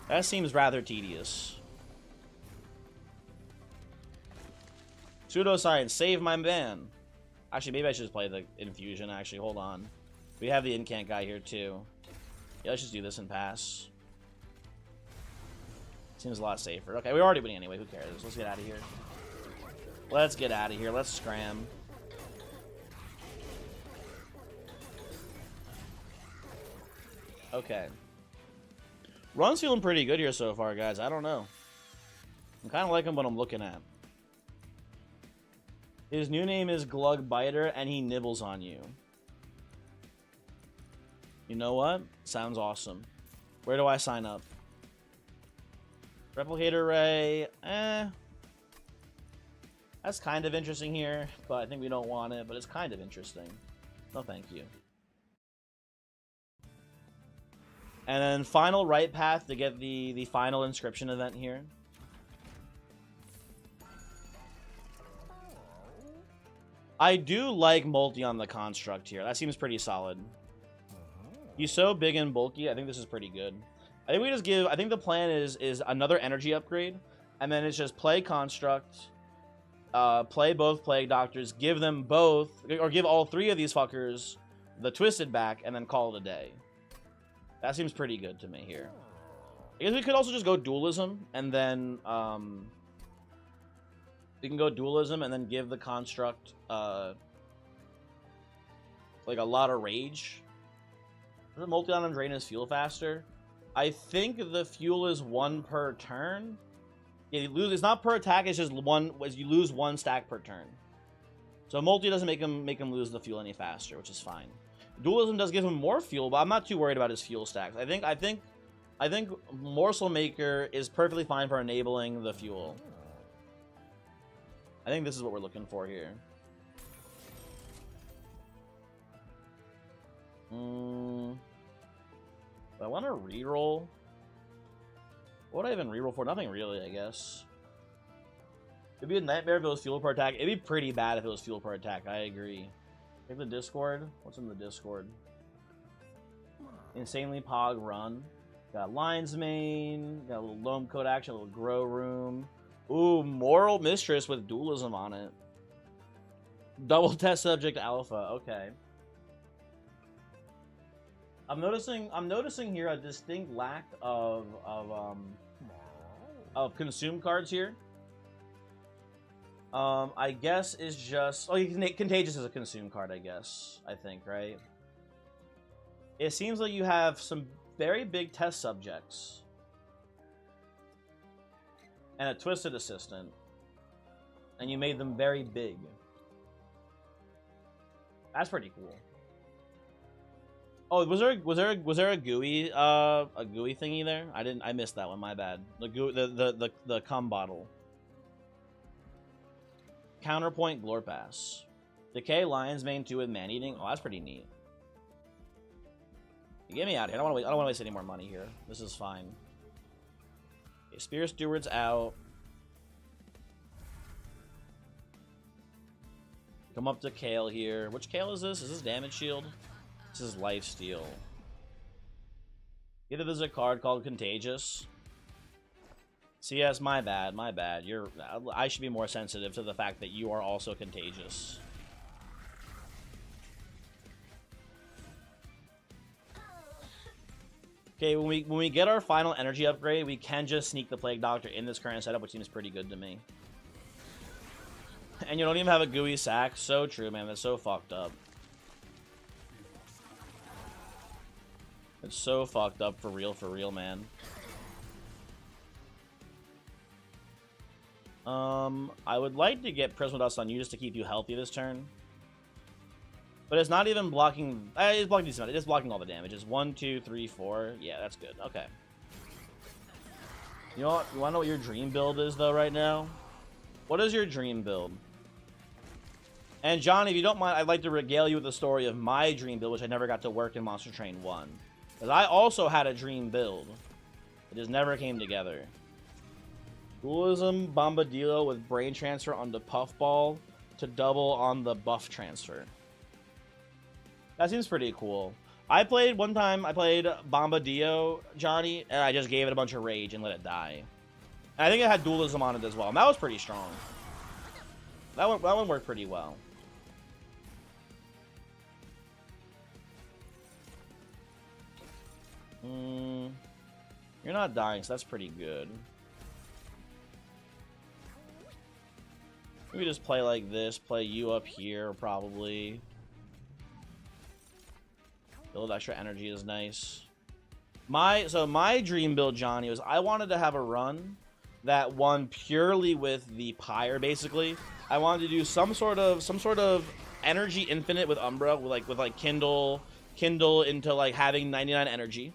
That seems rather tedious. Pseudoscience, save my man. Actually, maybe I should just play the infusion, actually. Hold on. We have the incant guy here, too. Yeah, let's just do this and pass. Seems a lot safer. Okay, we're already winning anyway. Who cares? Let's get out of here. Let's get out of here. Let's scram. Okay. Run's feeling pretty good here so far, guys. I don't know. I'm kind of liking what I'm looking at. His new name is Glug Biter, and he nibbles on you. You know what? Sounds awesome. Where do I sign up? Replicator Ray. That's kind of interesting here, but I think we don't want it, but it's kind of interesting. No, thank you. And then final right path to get the final inscription event here. I do like multi on the construct here. That seems pretty solid. He's so big and bulky. I think this is pretty good. I think we just give... I think the plan is another energy upgrade. And then it's just play construct. Play both plague doctors. Give them both... Or give all three of these fuckers the twisted back. And then call it a day. That seems pretty good to me here. I guess we could also just go dualism. And then... we can go dualism and then give the construct... like a lot of rage. Does multi-on and drain his fuel faster? I think the fuel is 1 per turn. Yeah, you lose. It's not per attack. It's just one. You lose 1 stack per turn. So multi doesn't make him lose the fuel any faster, which is fine. Dualism does give him more fuel, but I'm not too worried about his fuel stacks. I think Morsel Maker is perfectly fine for enabling the fuel. I think this is what we're looking for here. I want to reroll. What would I even reroll for? Nothing really, I guess. It'd be a nightmare if it was fuel per attack. It'd be pretty bad if it was fuel per attack. I agree. Take the Discord. What's in the Discord? Insanely Pog Run. Got Lion's Mane. Got a little Loam Code action. A little Grow Room. Ooh, Moral Mistress with Dualism on it. Double Test Subject Alpha. Okay. I'm noticing here a distinct lack of consume cards here. I guess is just... Oh, Contagious is a consume card, I guess. I think, right? It seems like you have some very big test subjects. And a Twisted Assistant. And you made them very big. That's pretty cool. Oh, was there a GUI thingy there? I missed that one, my bad. The cum bottle. Counterpoint Glorpass. Decay Lion's Mane 2 with Man Eating. Oh, that's pretty neat. Get me out of here. I don't want to waste any more money here. This is fine. Okay, Spear Steward's out. Come up to Kale here. Which Kale is this? Is this Damage Shield? This is Lifesteal. Either there's a card called Contagious. CS, my bad, my bad. I should be more sensitive to the fact that you are also contagious. Okay, when we get our final energy upgrade, we can just sneak the Plague Doctor in this current setup, which seems pretty good to me. And you don't even have a GUI sack. So true, man. That's so fucked up. It's so fucked up for real, man. I would like to get Prismal Dust on you just to keep you healthy this turn. But it's not even blocking... it's blocking decent amount. It is blocking all the damage. It's 1, 2, 3, 4. Yeah, that's good. Okay. You know what? You want to know what your dream build is, though, right now? What is your dream build? And, Johnny, if you don't mind, I'd like to regale you with the story of my dream build, which I never got to work in Monster Train 1. Because I also had a dream build. It just never came together. Dualism Bombadillo with Brain Transfer on the Puffball to double on the Buff Transfer. That seems pretty cool. One time I played Bombadillo, Johnny, and I just gave it a bunch of rage and let it die. And I think it had Dualism on it as well, and that was pretty strong. That one worked pretty well. You're not dying, so that's pretty good. We just play like this, play you up here, probably. Build extra energy is nice. So my dream build, Johnny, was I wanted to have a run that won purely with the Pyre, basically. I wanted to do some sort of energy infinite with Umbra, with like Kindle into like having 99 energy.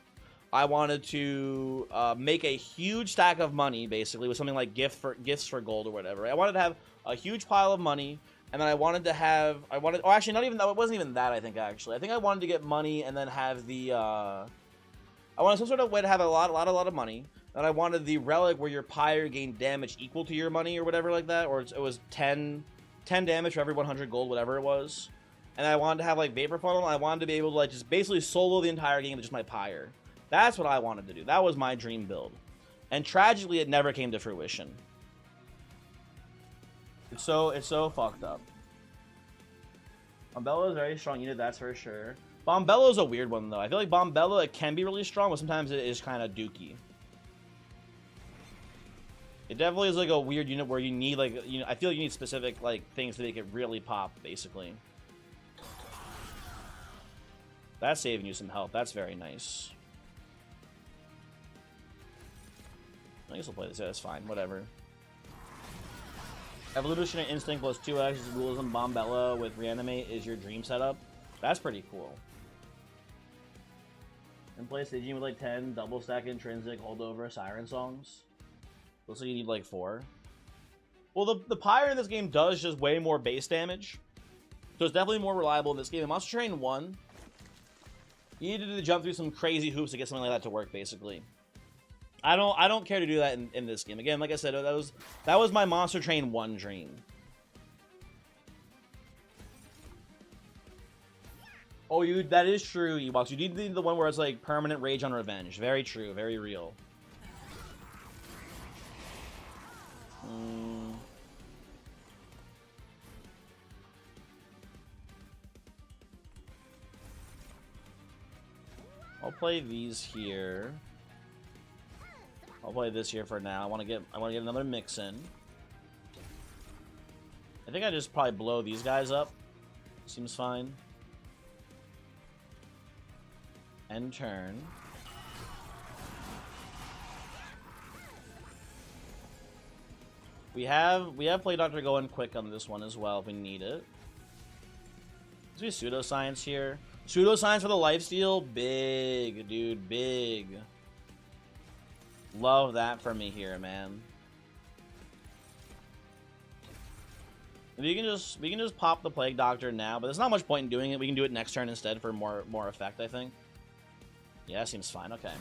I wanted to make a huge stack of money, basically, with something like gifts for gold or whatever. I wanted to have a huge pile of money, and then I wanted to have, oh, actually, not even that. It wasn't even that. I think I wanted to get money and then have the, I wanted some sort of way to have a lot of money. And I wanted the relic where your Pyre gained damage equal to your money or whatever like that, or it was 10 damage for every 100 gold, whatever it was. And I wanted to have like Vapor Funnel. And I wanted to be able to like just basically solo the entire game with just my Pyre. That's what I wanted to do. That was my dream build. And tragically, it never came to fruition. It's so fucked up. Bombello is a very strong unit, that's for sure. Bombello is a weird one, though. I feel like Bombello, it can be really strong, but sometimes it is kind of dookie. It definitely is like a weird unit where you need, like, you know, I feel like you need specific, like, things to make it really pop, basically. That's saving you some health. That's very nice. I guess we'll play this. Yeah, that's fine. Whatever. Evolutionary Instinct plus 2x is Dualism Bombello with Reanimate is your dream setup. That's pretty cool. And play staging with like 10 double stack intrinsic holdover siren songs. Looks like you need like 4. Well, the Pyre in this game does just way more base damage. So it's definitely more reliable in this game. In Monster Train 1, you needed to jump through some crazy hoops to get something like that to work, basically. I don't care to do that in this game. Again, like I said, that was my Monster Train 1 dream. Oh, that is true, Ewoks. You need the one where it's like permanent rage on revenge. Very true, very real. I'll play these here. I'll play this here for now. I want to get another mix in. I think I just probably blow these guys up. Seems fine. End turn. We have Play Doctor going quick on this one as well if we need it. Let's do Pseudoscience here. Pseudoscience for the lifesteal, big, dude, big. Love that for me here, man. We can just pop the Plague Doctor now, but there's not much point in doing it. We can do it next turn instead for more effect, I think. Yeah, seems fine. Okay.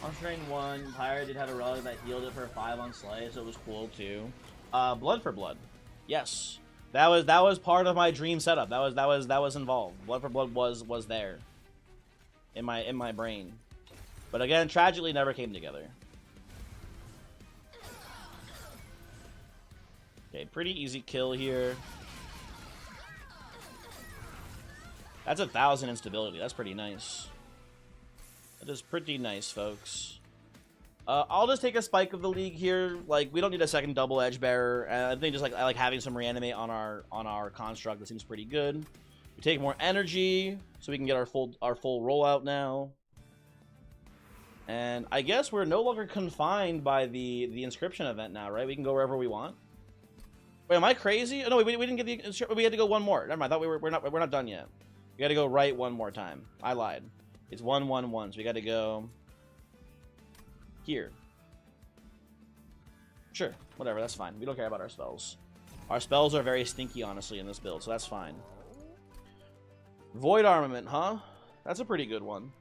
On Train 1, Pyre did have a relic that healed it for 5 on Slay, so it was cool too. Blood for Blood. Yes. That was part of my dream setup. That was involved. Blood for Blood was there. In my brain. But again, tragically never came together. Okay, pretty easy kill here. That's 1,000 instability. That's pretty nice. That is pretty nice, folks. I'll just take a Spike of the League here. Like, we don't need a second double Edge Bearer. I think just like I like having some Reanimate on our construct. That seems pretty good. We take more energy, so we can get our full rollout now. And I guess we're no longer confined by the inscription event now, right? We can go wherever we want. Wait, am I crazy? Oh, no, we didn't get the. We had to go one more. Never mind. I thought we're not done yet. We got to go right one more time. I lied. It's 1, 1, 1. So we got to go here. Sure, whatever. That's fine. We don't care about our spells. Our spells are very stinky, honestly, in this build, so that's fine. Void Armament, huh? That's a pretty good one.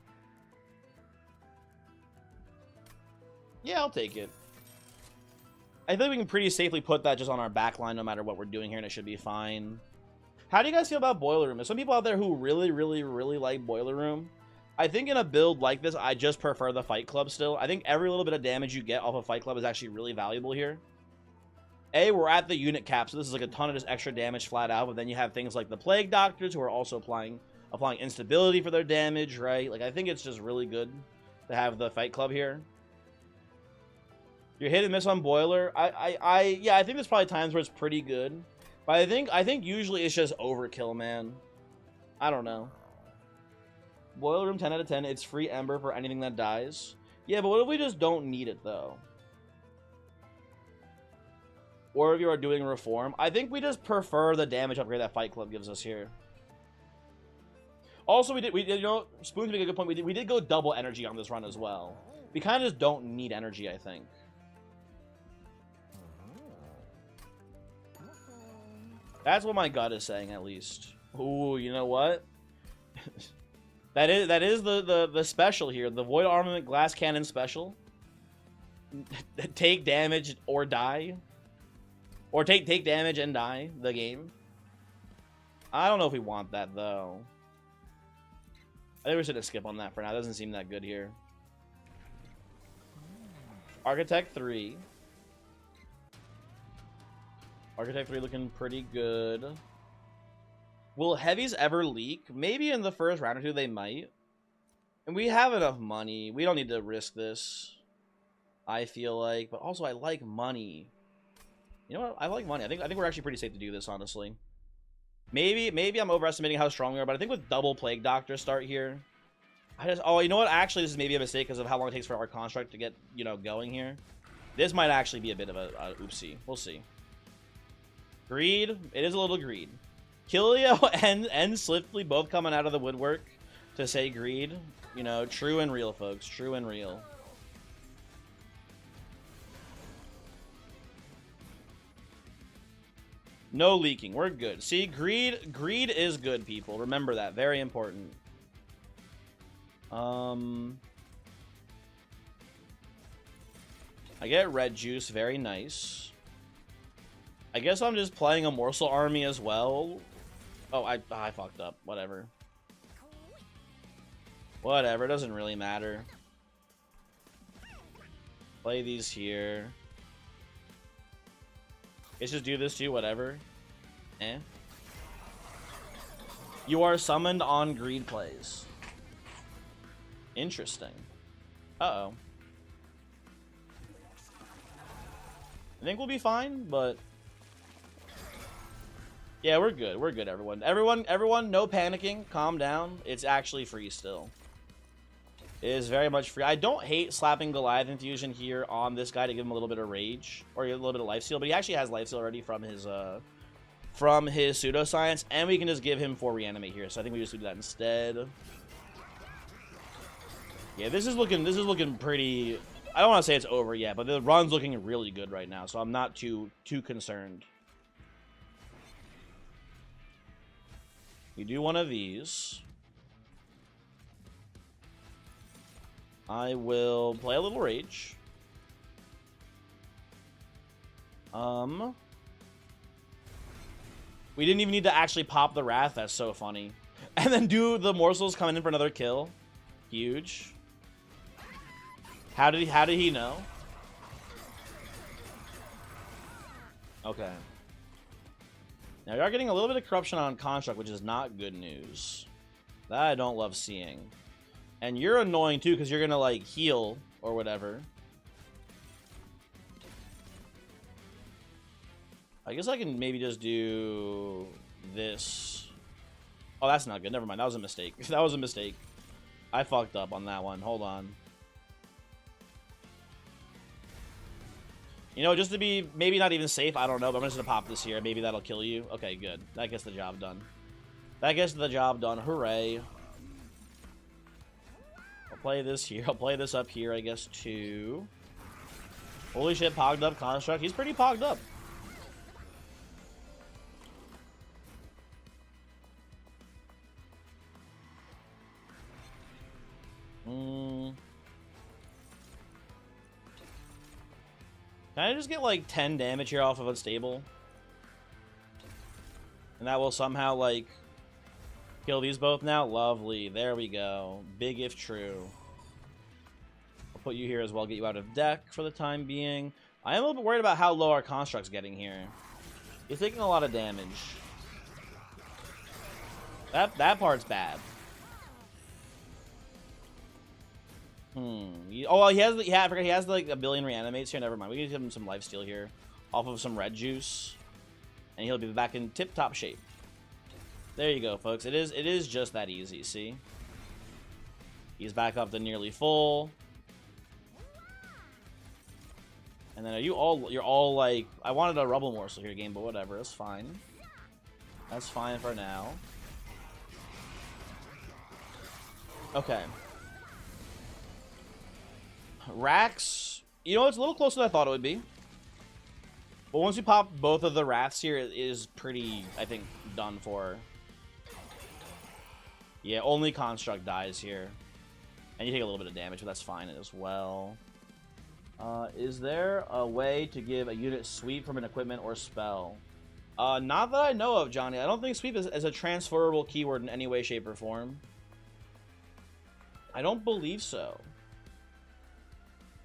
Yeah, I'll take it. I think we can pretty safely put that just on our back line no matter what we're doing here, and it should be fine. How do you guys feel about Boiler Room? There's some people out there who really, really, really like Boiler Room. I think in a build like this, I just prefer the Fight Club still. I think every little bit of damage you get off of Fight Club is actually really valuable here. We're at the unit cap, so this is like a ton of just extra damage flat out, but then you have things like the Plague Doctors who are also applying instability for their damage, right? Like, I think it's just really good to have the Fight Club here. You're hit and miss on boiler. Yeah, I think there's probably times where it's pretty good, but I think usually it's just overkill, man. I don't know. Boiler room 10 out of 10. It's free ember for anything that dies. Yeah, but what if we just don't need it though? Or if you are doing reform, I think we just prefer the damage upgrade that Fight Club gives us here. Also, we did, you know, Spoon's making a good point. We did go double energy on this run as well. We kind of just don't need energy, I think. That's what my gut is saying, at least. Ooh, you know what? that is the special here. The Void Armament Glass Cannon special. Take damage or die. Or take damage and die, the game. I don't know if we want that, though. I think we should skip on that for now. It doesn't seem that good here. Architect 3. Architect 3 looking pretty good. Will heavies ever leak? Maybe in the first round or two they might. And we have enough money. We don't need to risk this, I feel like. But also, I like money. You know what? I like money. I think we're actually pretty safe to do this, honestly. Maybe I'm overestimating how strong we are, but I think with double Plague Doctor start here, oh, you know what? Actually, this is maybe a mistake because of how long it takes for our construct to get, you know, going here. This might actually be a bit of a oopsie. We'll see. Greed. It is a little greed. Killio and Swiftly both coming out of the woodwork to say greed. You know, true and real, folks. True and real. No leaking. We're good. See, greed is good, people. Remember that. Very important. I get red juice. Very nice. I guess I'm just playing a morsel army as well. Oh, I fucked up. Whatever. Whatever. It doesn't really matter. Play these here. Let's just do this too, whatever. Eh. You are summoned on greed plays. Interesting. Uh-oh. I think we'll be fine, but... Yeah, we're good. We're good, everyone. Everyone, no panicking. Calm down. It's actually free still. It is very much free. I don't hate slapping Goliath Infusion here on this guy to give him a little bit of rage or a little bit of life steal, but he actually has life steal already from his pseudoscience, and we can just give him 4 reanimate here. So I think we just do that instead. Yeah, this is looking pretty. I don't want to say it's over yet, but the run's looking really good right now, so I'm not too concerned. You do one of these. I will play a little rage. We didn't even need to actually pop the Wrath. That's so funny. And then do the morsels coming in for another kill. Huge. How did he know? Okay. Now we are getting a little bit of corruption on construct, which is not good news. That I don't love seeing. And you're annoying too, because you're gonna like heal or whatever. I guess I can maybe just do this. Oh, that's not good. Never mind. That was a mistake. That was a mistake. I fucked up on that one. Hold on. You know, just to be maybe not even safe, I don't know, but I'm just gonna pop this here. Maybe that'll kill you. Okay, good. That gets the job done. That gets the job done. Hooray. I'll play this here. I'll play this up here, I guess, too. Holy shit, pogged up construct. He's pretty pogged up. Can I just get like 10 damage here off of Unstable? And that will somehow like kill these both now? Lovely. There we go. Big if true. I'll put you here as well, get you out of deck for the time being. I am a little bit worried about how low our construct's getting here. He's taking a lot of damage. That part's bad. Oh, well, he has. Yeah, I forgot he has like a billion reanimates here. Never mind. We can give him some lifesteal here, off of some red juice, and he'll be back in tip-top shape. There you go, folks. It is just that easy. See, he's back up to nearly full. And then you're all like, I wanted a rubble morsel here, game, but whatever. That's fine. That's fine for now. Okay. Rax, you know, it's a little closer than I thought it would be. But once we pop both of the Wraths here, it is pretty, I think, done for. Yeah, only Construct dies here. And you take a little bit of damage, but that's fine as well. Is there a way to give a unit sweep from an equipment or spell? Not that I know of, Johnny. I don't think sweep is a transferable keyword in any way, shape, or form. I don't believe so.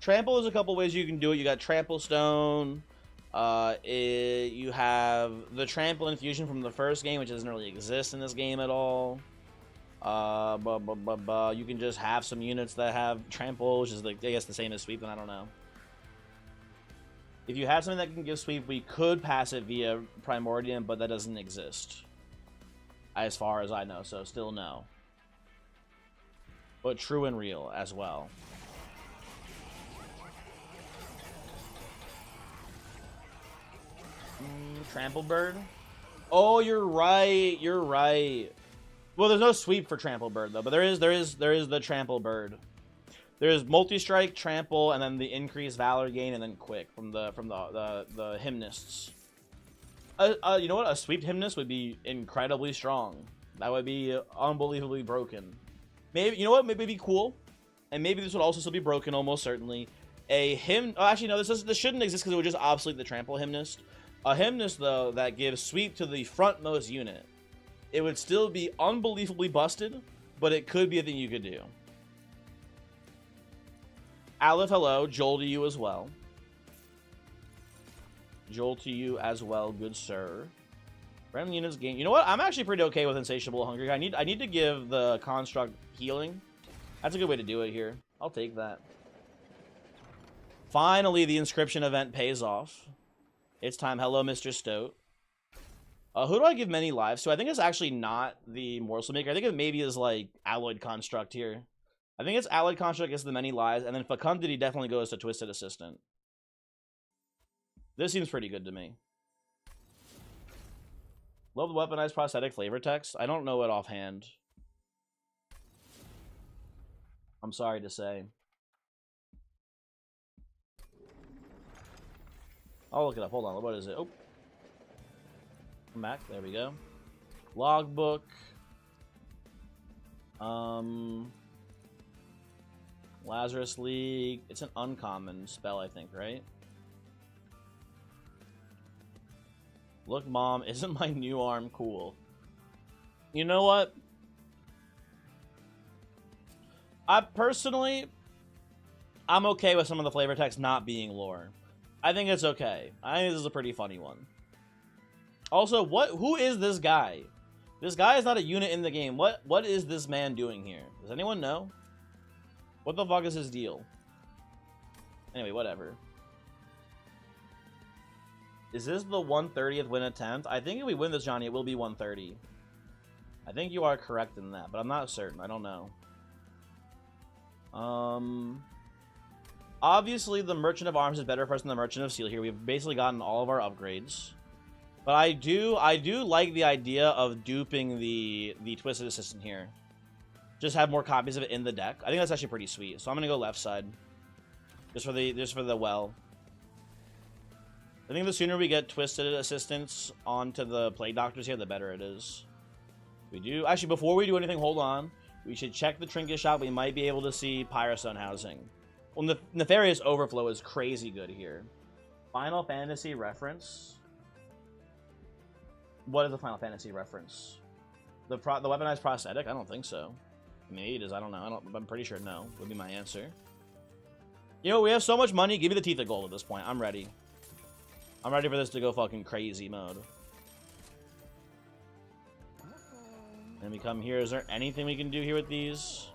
Trample is a couple ways you can do it. You got Trample Stone. You have the Trample Infusion from the first game, which doesn't really exist in this game at all. You can just have some units that have Trample, which is like, I guess the same as Sweep, and I don't know. If you had something that can give Sweep, we could pass it via Primordium, but that doesn't exist. As far as I know, so still no. But true and real as well. Trample Bird? Oh, you're right. You're right. Well, there's no sweep for Trample Bird though, but there is the Trample Bird. There's multi-strike, trample, and then the increased valor gain, and then quick from the hymnists. You know what? A sweep hymnist would be incredibly strong. That would be unbelievably broken. Maybe, you know what? Maybe it'd be cool, and maybe this would also still be broken, almost certainly. A hymn. Oh, actually, no. This shouldn't exist because it would just obsolete the trample hymnist. A hymnist though that gives sweep to the frontmost unit. It would still be unbelievably busted, but it could be a thing you could do. Aleph, hello. Joel to you as well. Joel to you as well, good sir. Friendly units gain. You know what? I'm actually pretty okay with Insatiable Hunger. I need to give the construct healing. That's a good way to do it here. I'll take that. Finally, the inscription event pays off. It's time. Hello, Mr. Stoat. Who do I give many lives to? I think it's actually not the Morsel Maker. I think it maybe is like Alloyed Construct here. I think it's Alloyed Construct gets the many lives, and then Fecundity definitely goes to Twisted Assistant. This seems pretty good to me. Love the weaponized prosthetic flavor text. I don't know it offhand. I'm sorry to say. I'll look it up. Hold on. What is it? Oh. Come back. There we go. Logbook. Lazarus League. It's an uncommon spell, I think, right? Look, Mom, isn't my new arm cool? You know what? I'm okay with some of the flavor text not being lore. I think it's okay. I think this is a pretty funny one. Also, who is this guy? This guy is not a unit in the game. What is this man doing here? Does anyone know? What the fuck is his deal? Anyway, whatever. Is this the 130th win attempt? I think if we win this, Johnny, it will be 130. I think you are correct in that, but I'm not certain. I don't know. Obviously, the Merchant of Arms is better for us than the Merchant of Steel here. We've basically gotten all of our upgrades. But I do like the idea of duping the Twisted Assistant here. Just have more copies of it in the deck. I think that's actually pretty sweet. So I'm gonna go left side. Just for the well. I think the sooner we get Twisted Assistants onto the Plague Doctors here, the better it is. Actually, before we do anything, hold on. We should check the Trinket Shop. We might be able to see Pyrostone housing. Well, Nefarious Overflow is crazy good here. Final Fantasy reference. What is the Final Fantasy reference? The weaponized prosthetic? I don't think so. Maybe it is. I don't know. I'm pretty sure no would be my answer. You know, we have so much money. Give me the Teeth of Gold at this point. I'm ready. I'm ready for this to go fucking crazy mode. And we come here. Is there anything we can do here with these?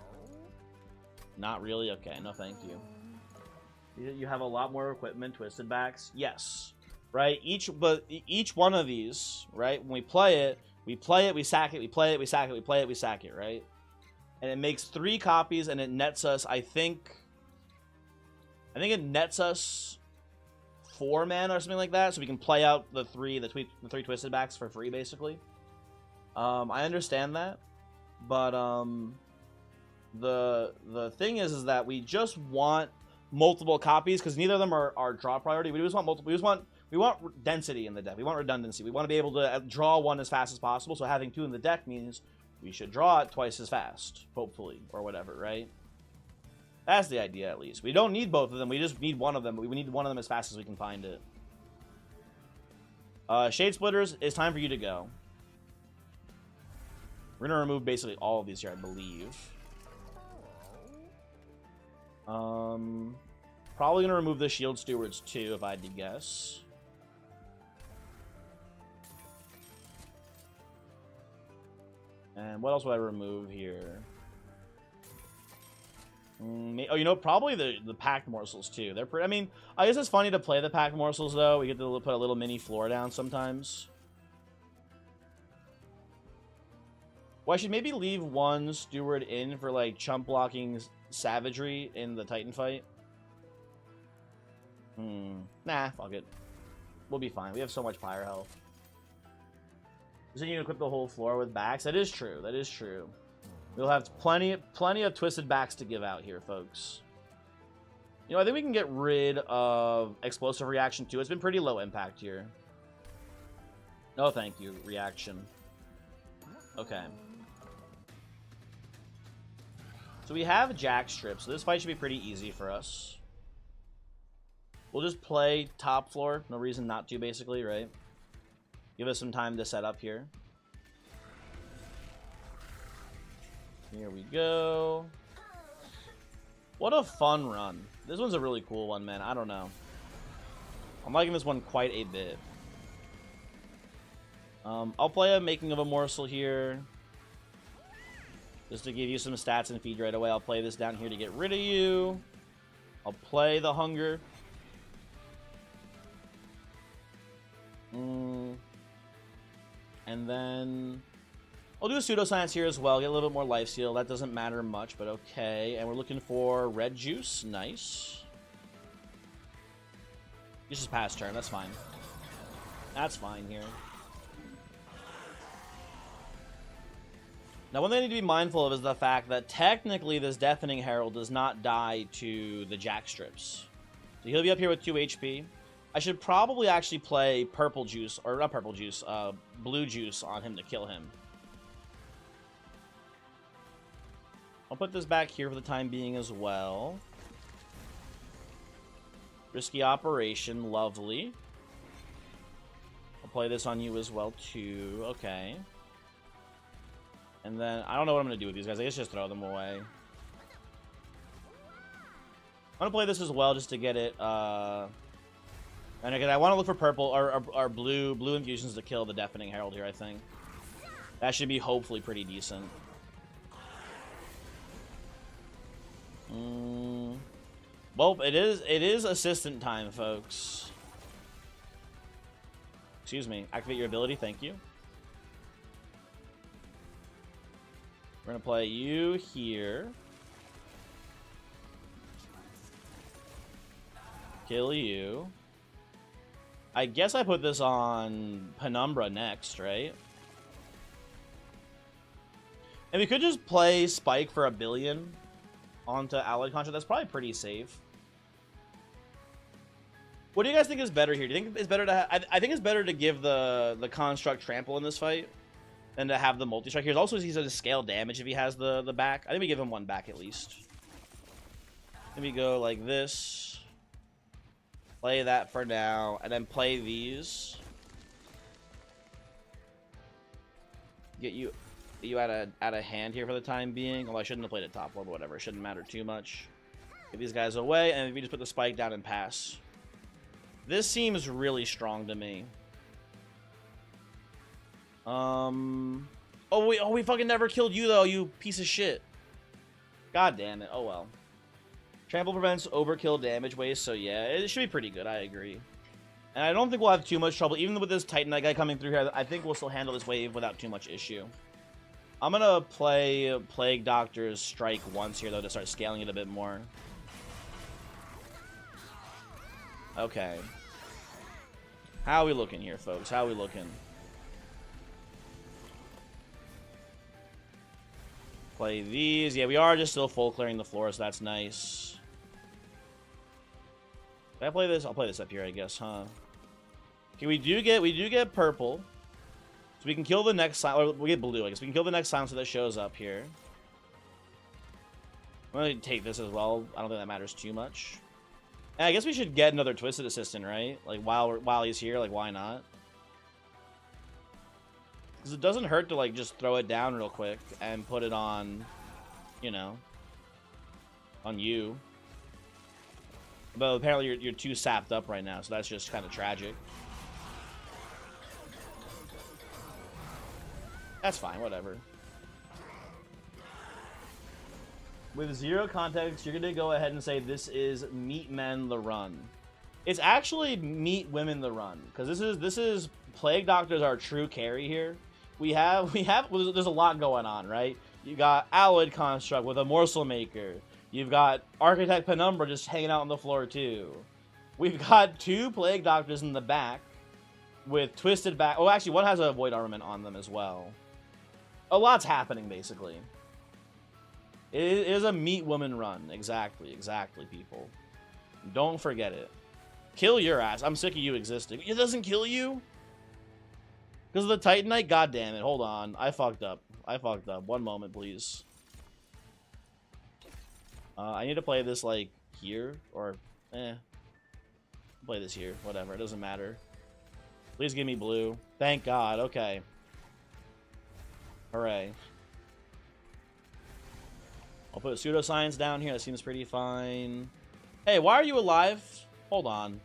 Not really? Okay, no thank you. You have a lot more equipment, twisted backs. Yes. Right? Each one of these, right? When we play it, we sack it, we play it, we sack it, we play it, we sack it, right? And it makes 3 copies, and it nets us, I think it nets us 4 mana or something like that, so we can play out the three twisted backs for free, basically. I understand that, but the thing is that we just want multiple copies because neither of them are draw priority. We just want multiple. We want density in the deck. We want redundancy. We want to be able to draw 1 as fast as possible. So having 2 in the deck means we should draw it twice as fast, hopefully, or whatever, right? That's the idea, at least. We don't need both of them. We just need one of them. We need one of them as fast as we can find it. Shade Splitters, it's time for you to go. We're going to remove basically all of these here, I believe. Probably going to remove the Shield Stewards, too, if I had to guess. And what else would I remove here? Oh, you know, probably the packed morsels too. They're pretty. I mean, I guess it's funny to play the packed morsels though. We get to put a little mini floor down sometimes. Well, I should maybe leave 1 steward in for like chump blocking savagery in the Titan fight. Nah, fuck it. We'll be fine. We have so much fire health. So you can equip the whole floor with backs. That is true. That is true. We'll have plenty of twisted backs to give out here, folks. You know, I think we can get rid of explosive reaction too. It's been pretty low impact here. No, thank you. Reaction. Okay. So we have jack strips. So this fight should be pretty easy for us. We'll just play top floor. No reason not to, basically, right? Give us some time to set up here. Here we go. What a fun run. This one's a really cool one, man. I don't know. I'm liking this one quite a bit. I'll play a Making of a Morsel here. Just to give you some stats and feed right away. I'll play this down here to get rid of you. I'll play the Hunger. And then I'll do a Pseudoscience here as well. Get a little bit more life steal. That doesn't matter much, but okay. And we're looking for red juice. Nice. This is past turn. That's fine. That's fine here. Now, one thing I need to be mindful of is the fact that technically this Deafening Herald does not die to the jack strips. So he'll be up here with 2 HP. I should probably actually play purple juice, or not purple juice, blue juice on him to kill him. I'll put this back here for the time being as well. Risky operation, lovely. I'll play this on you as well too, okay. And then, I don't know what I'm going to do with these guys, I guess just throw them away. I'm going to play this as well just to get it, and again, I want to look for purple or blue infusions to kill the Deafening Herald here, I think. That should be hopefully pretty decent. Well, it is assistant time, folks. Excuse me. Activate your ability, thank you. We're gonna play you here. Kill you. I guess I put this on Penumbra next, right? And we could just play Spike for 1 billion onto Allied Contract. That's probably pretty safe. What do you guys think is better here? Do you think it's better to I think it's better to give the Construct Trample in this fight than to have the Multi-Strike here. Also, he's at a scale damage if he has the back. I think we give him 1 back at least. Let me go like this. Play that for now, and then play these. Get you out of hand here for the time being. Well, I shouldn't have played it top floor, but whatever. It shouldn't matter too much. Get these guys away, and we just put the spike down and pass. This seems really strong to me. Oh, we fucking never killed you though, you piece of shit. God damn it. Oh well. Trample prevents overkill damage waste, so yeah, it should be pretty good, I agree. And I don't think we'll have too much trouble, even with this Titanite guy coming through here, I think we'll still handle this wave without too much issue. I'm gonna play Plague Doctor's Strike once here, though, to start scaling it a bit more. Okay. How are we looking here, folks? How are we looking? Play these. Yeah, we are just still full clearing the floor, so that's nice. Can I play this? I'll play this up here, I guess, huh? Okay, we do get purple. So we can kill the next silence. Or we get blue, I guess. We can kill the next silencer that shows up here. I'm going to take this as well. I don't think that matters too much. And I guess we should get another Twisted Assistant, right? Like, while he's here, like, why not? Because it doesn't hurt to, like, just throw it down real quick and put it on, you know, on you. But apparently you're too sapped up right now, so that's just kind of tragic. That's fine, whatever. With zero context, you're gonna go ahead and say this is Meat Men the Run. It's actually Meat Women the Run, because this is Plague Doctor's our true carry here. There's a lot going on, right? You got Alloyd Construct with a Morsel Maker. You've got Architect Penumbra just hanging out on the floor too. We've got 2 Plague Doctors in the back with twisted back. Oh, actually, one has a Void Armament on them as well. A lot's happening, basically. It is a Meat Woman run. Exactly, people. Don't forget it. Kill your ass. I'm sick of you existing. It doesn't kill you? Because of the Titanite? God damn it. Hold on. I fucked up. One moment, please. I need to play this, like, here. Or, play this here. Whatever. It doesn't matter. Please give me blue. Thank God. Okay. Hooray. I'll put Pseudoscience down here. That seems pretty fine. Hey, why are you alive? Hold on.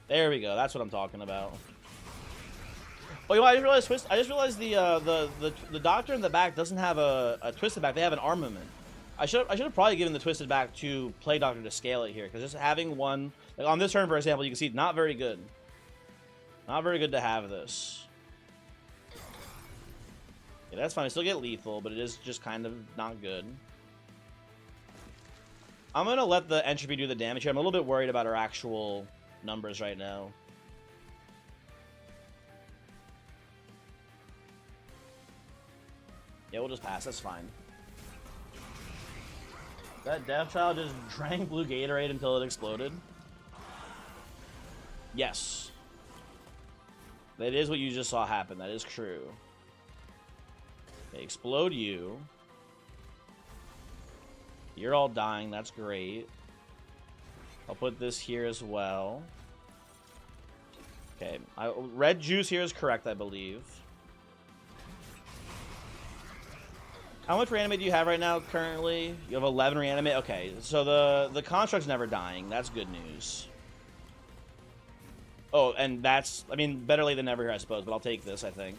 There we go. That's what I'm talking about. Oh, you know, I just realized the Doctor in the back doesn't have a twisted back. They have an armament. I should have probably given the twisted back to Plague Doctor to scale it here, because just having one, like on this turn, for example, you can see not very good. Not very good to have this. Yeah, that's fine. I still get lethal, but it is just kind of not good. I'm gonna let the entropy do the damage here. I'm a little bit worried about our actual numbers right now. Yeah, we'll just pass. That's fine. That Death Child just drank blue Gatorade until it exploded. Yes. That is what you just saw happen. That is true. Okay, explode you. You're all dying. That's great. I'll put this here as well. Okay. Red juice here is correct, I believe. How much reanimate do you have right now currently? You have 11 reanimate? Okay, so the construct's never dying. That's good news. Oh, and that's, I mean, better late than never here, I suppose, but I'll take this, I think.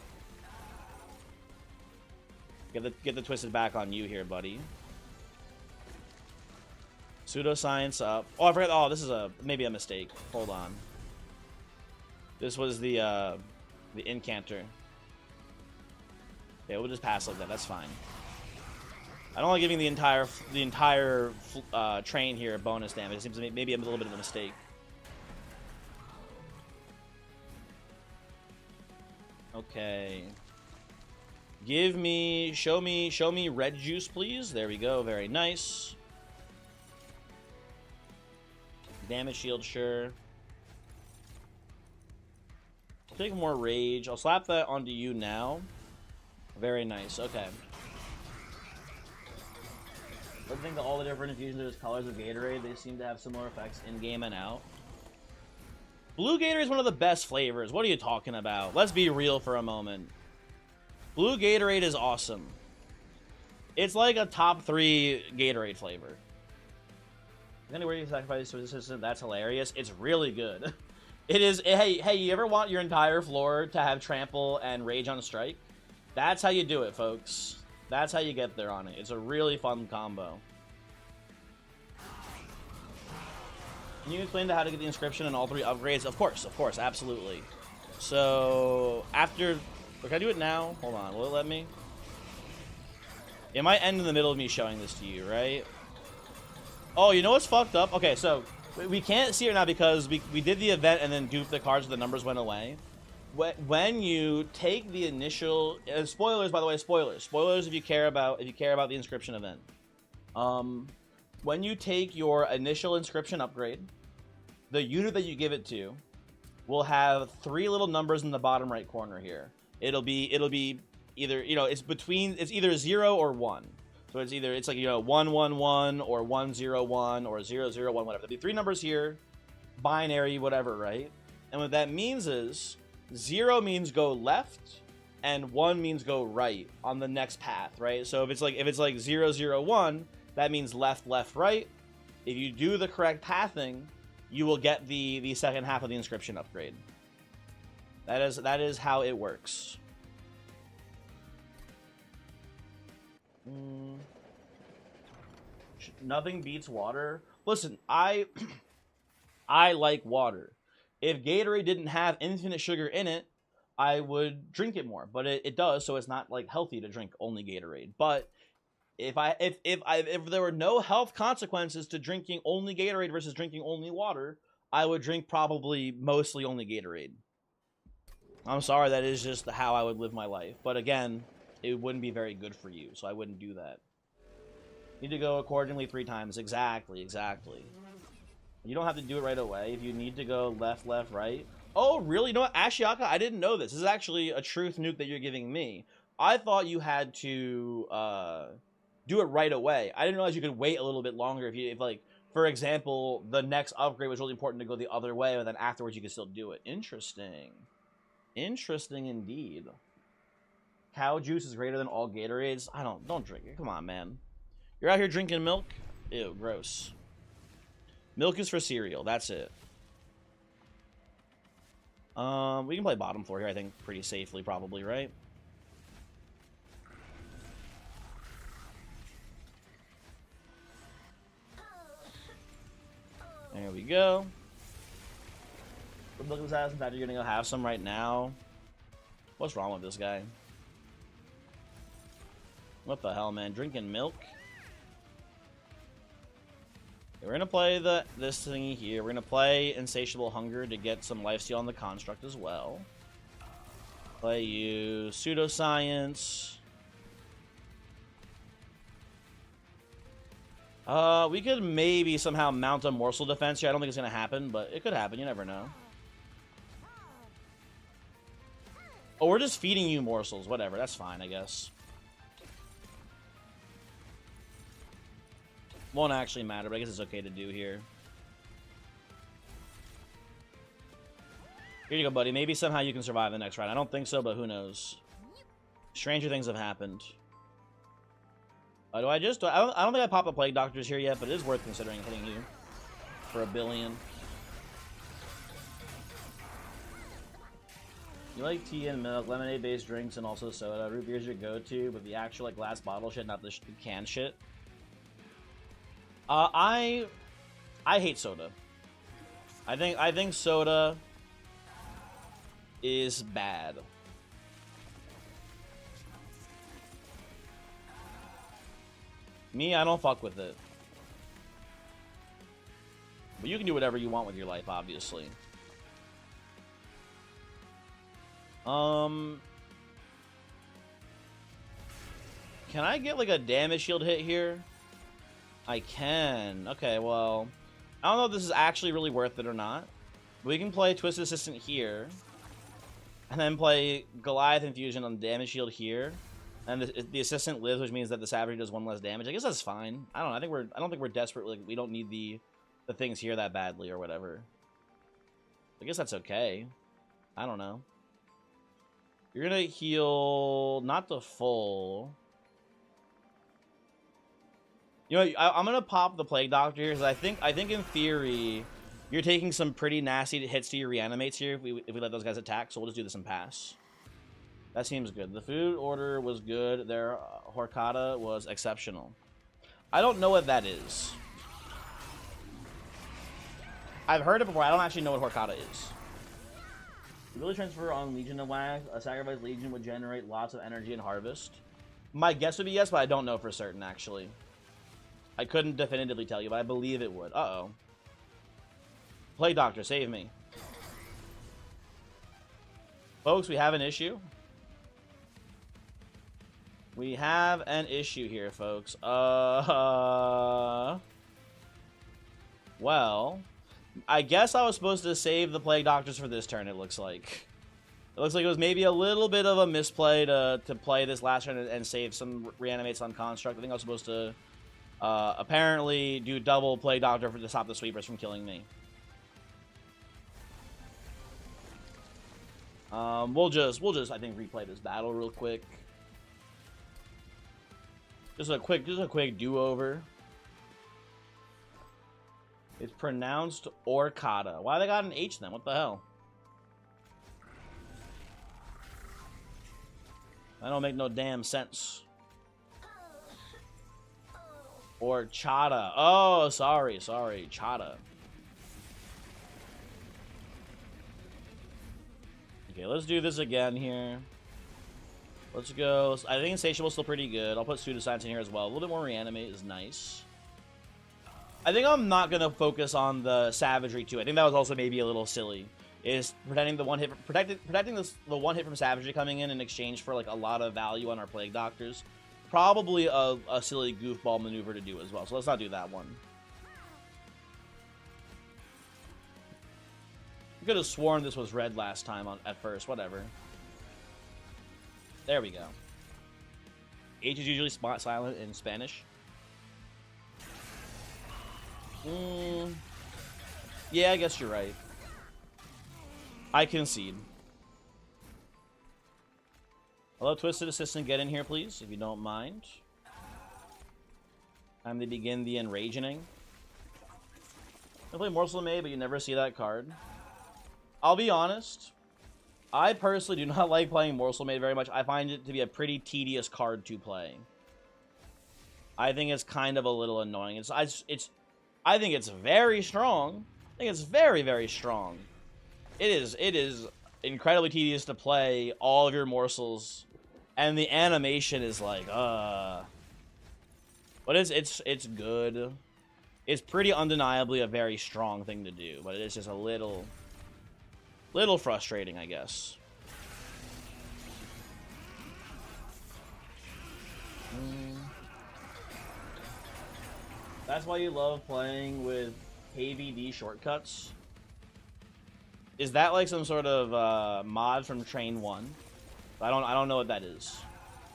Get the twisted back on you here, buddy. Pseudoscience up. Oh, I forgot. Oh, this is maybe a mistake. Hold on. This was the incanter. Okay, we'll just pass like that. That's fine. I don't like giving the entire train here bonus damage. It seems to me maybe a little bit of a mistake. Okay. Show me red juice, please. There we go. Very nice. Damage shield, sure. I'll take more rage. I'll slap that onto you now. Very nice. Okay. I think that all the different infusions of colors of Gatorade, they seem to have similar effects in game and out. Blue Gatorade is one of the best flavors. What are you talking about? Let's be real for a moment. Blue Gatorade is awesome. It's like a top 3 Gatorade flavor. Anywhere you sacrifice to the assistant, that's hilarious. It's really good. It is. Hey, you ever want your entire floor to have trample and rage on strike? That's how you do it, folks. That's how you get there on it. It's a really fun combo. Can you explain how to get the inscription and all 3 upgrades? Of course, absolutely. So, after... Can I do it now? Hold on, will it let me? It might end in the middle of me showing this to you, right? Oh, you know what's fucked up? Okay, so, we can't see it now because we did the event and then duped the cards so the numbers went away. When you take the initial... spoilers, by the way, spoilers. Spoilers if you care about the inscription event. When you take your initial inscription upgrade, the unit that you give it to will have 3 little numbers in the bottom right corner here. It'll be either, you know, it's either 0 or 1. So it's like, you know, 111 or 101 or 001, whatever. There'll be 3 numbers here, binary, whatever, right? And what that means is 0 means go left and 1 means go right on the next path, right? So if it's like 001, that means left, left, right. If you do the correct pathing, you will get the second half of the inscription upgrade. That is how it works. Nothing beats water. Listen, I like water. If Gatorade didn't have infinite sugar in it, I would drink it more. But it does, so it's not like healthy to drink only Gatorade. But if there were no health consequences to drinking only Gatorade versus drinking only water, I would drink probably mostly only Gatorade. I'm sorry, that is just how I would live my life. But again, it wouldn't be very good for you, so I wouldn't do that. Need to go accordingly 3 times. Exactly. You don't have to do it right away. If you need to go left, left, right. Oh, really? You know what, Ashiaka? I didn't know this. This is actually a truth nuke that you're giving me. I thought you had to do it right away. I didn't realize you could wait a little bit longer if like, for example, the next upgrade was really important to go the other way, but then afterwards you could still do it. Interesting. Interesting indeed. Cow juice is greater than all Gatorades. Don't drink it. Come on, man. You're out here drinking milk? Ew, gross. Milk is for cereal. That's it. We can play bottom floor here, I think, pretty safely, probably, right? There we go. Milk is out. In fact, you're gonna go have some right now. What's wrong with this guy? What the hell, man? Drinking milk? We're gonna play this thingy here. We're gonna play Insatiable Hunger to get some lifesteal on the construct as well. Play you Pseudoscience. We could maybe somehow mount a morsel defense here. I don't think it's gonna happen, but it could happen. You never know. Oh, we're just feeding you morsels. Whatever. That's fine, I guess. Won't actually matter, but I guess it's okay to do here. Here you go, buddy. Maybe somehow you can survive the next round. I don't think so, but who knows? Stranger things have happened. I don't think I popped the Plague Doctors here yet, but it is worth considering hitting you for 1 billion. You like tea and milk, lemonade-based drinks, and also soda. Root beer's your go-to, but the actual like glass bottle shit, not the can shit. I hate soda. I think soda is bad. Me, I don't fuck with it. But you can do whatever you want with your life, obviously. Can I get like a damage shield hit here? I can. Okay, well, I don't know if this is actually really worth it or not. We can play Twisted Assistant here, and then play Goliath Infusion on the damage shield here, and the assistant lives, which means that the Savagery does 1 less damage. I guess that's fine. I don't know. I don't think we're desperate. Like, we don't need the things here that badly or whatever. I guess that's okay. I don't know. You're gonna heal not the full. You know, I'm gonna pop the Plague Doctor here because I think in theory you're taking some pretty nasty hits to your reanimates here if we let those guys attack. So we'll just do this and pass. That seems good. The food order was good. Their Horkata was exceptional. I don't know what that is. I've heard it before. I don't actually know what Horkata is. Ability transfer on Legion of Wax. A sacrificed Legion would generate lots of energy and harvest. My guess would be yes, but I don't know for certain, actually. I couldn't definitively tell you, but I believe it would. Uh-oh. Plague Doctor, save me. Folks, we have an issue. We have an issue here, folks. Well, I guess I was supposed to save the Plague Doctors for this turn, it looks like. It looks like it was maybe a little bit of a misplay to play this last turn and save some reanimates on Construct. I think I was supposed to apparently do double Plague Doctor to stop the sweepers from killing me. We'll just I think replay this battle real quick. Just a quick do-over. It's pronounced Orcata. Why they got an H then? What the hell? That don't make no damn sense. Or Chata. Oh, sorry. Chata. Okay, let's do this again here. Let's go. I think Insatiable's still pretty good. I'll put Pseudoscience in here as well. A little bit more Reanimate is nice. I think I'm not going to focus on the Savagery, too. I think that was also maybe a little silly. Is protecting the one hit, protecting the one hit from Savagery coming in exchange for, like, a lot of value on our Plague Doctors. Probably a silly goofball maneuver to do as well. So let's not do that one. I could have sworn this was red last time at first. Whatever. There we go. H is usually silent in Spanish. Yeah, I guess you're right. I concede. Hello, Twisted Assistant. Get in here, please, if you don't mind. Time to begin the enragening. I play Morsel May, but you never see that card. I'll be honest. I personally do not like playing Morsel Maid very much. I find it to be a pretty tedious card to play. I think it's kind of a little annoying. I think it's very strong. I think it's very, very strong. It is incredibly tedious to play all of your morsels, and the animation is like, but it's good. It's pretty undeniably a very strong thing to do, but it's just a little frustrating, I guess. That's why you love playing with KVD shortcuts? Is that like some sort of mod from Train 1? I don't know what that is.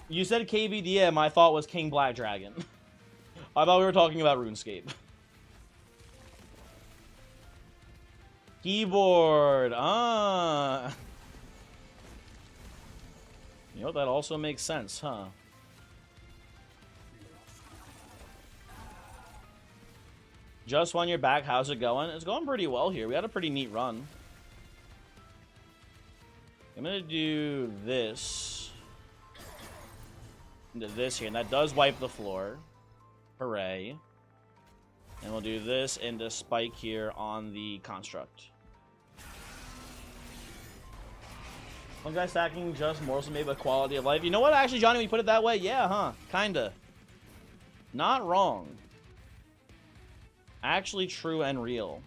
You said KVD and my thought was King Black Dragon. I thought we were talking about RuneScape. Keyboard! You know, that also makes sense, huh? Just when you're back, how's it going? It's going pretty well here. We had a pretty neat run. I'm gonna do this. Into this here, and that does wipe the floor. Hooray. And we'll do this into Spike here on the Construct. One guy stacking just morsel made with quality of life. You know what, actually, Johnny, when you put it that way, yeah, huh? Kinda. Not wrong. Actually true and real.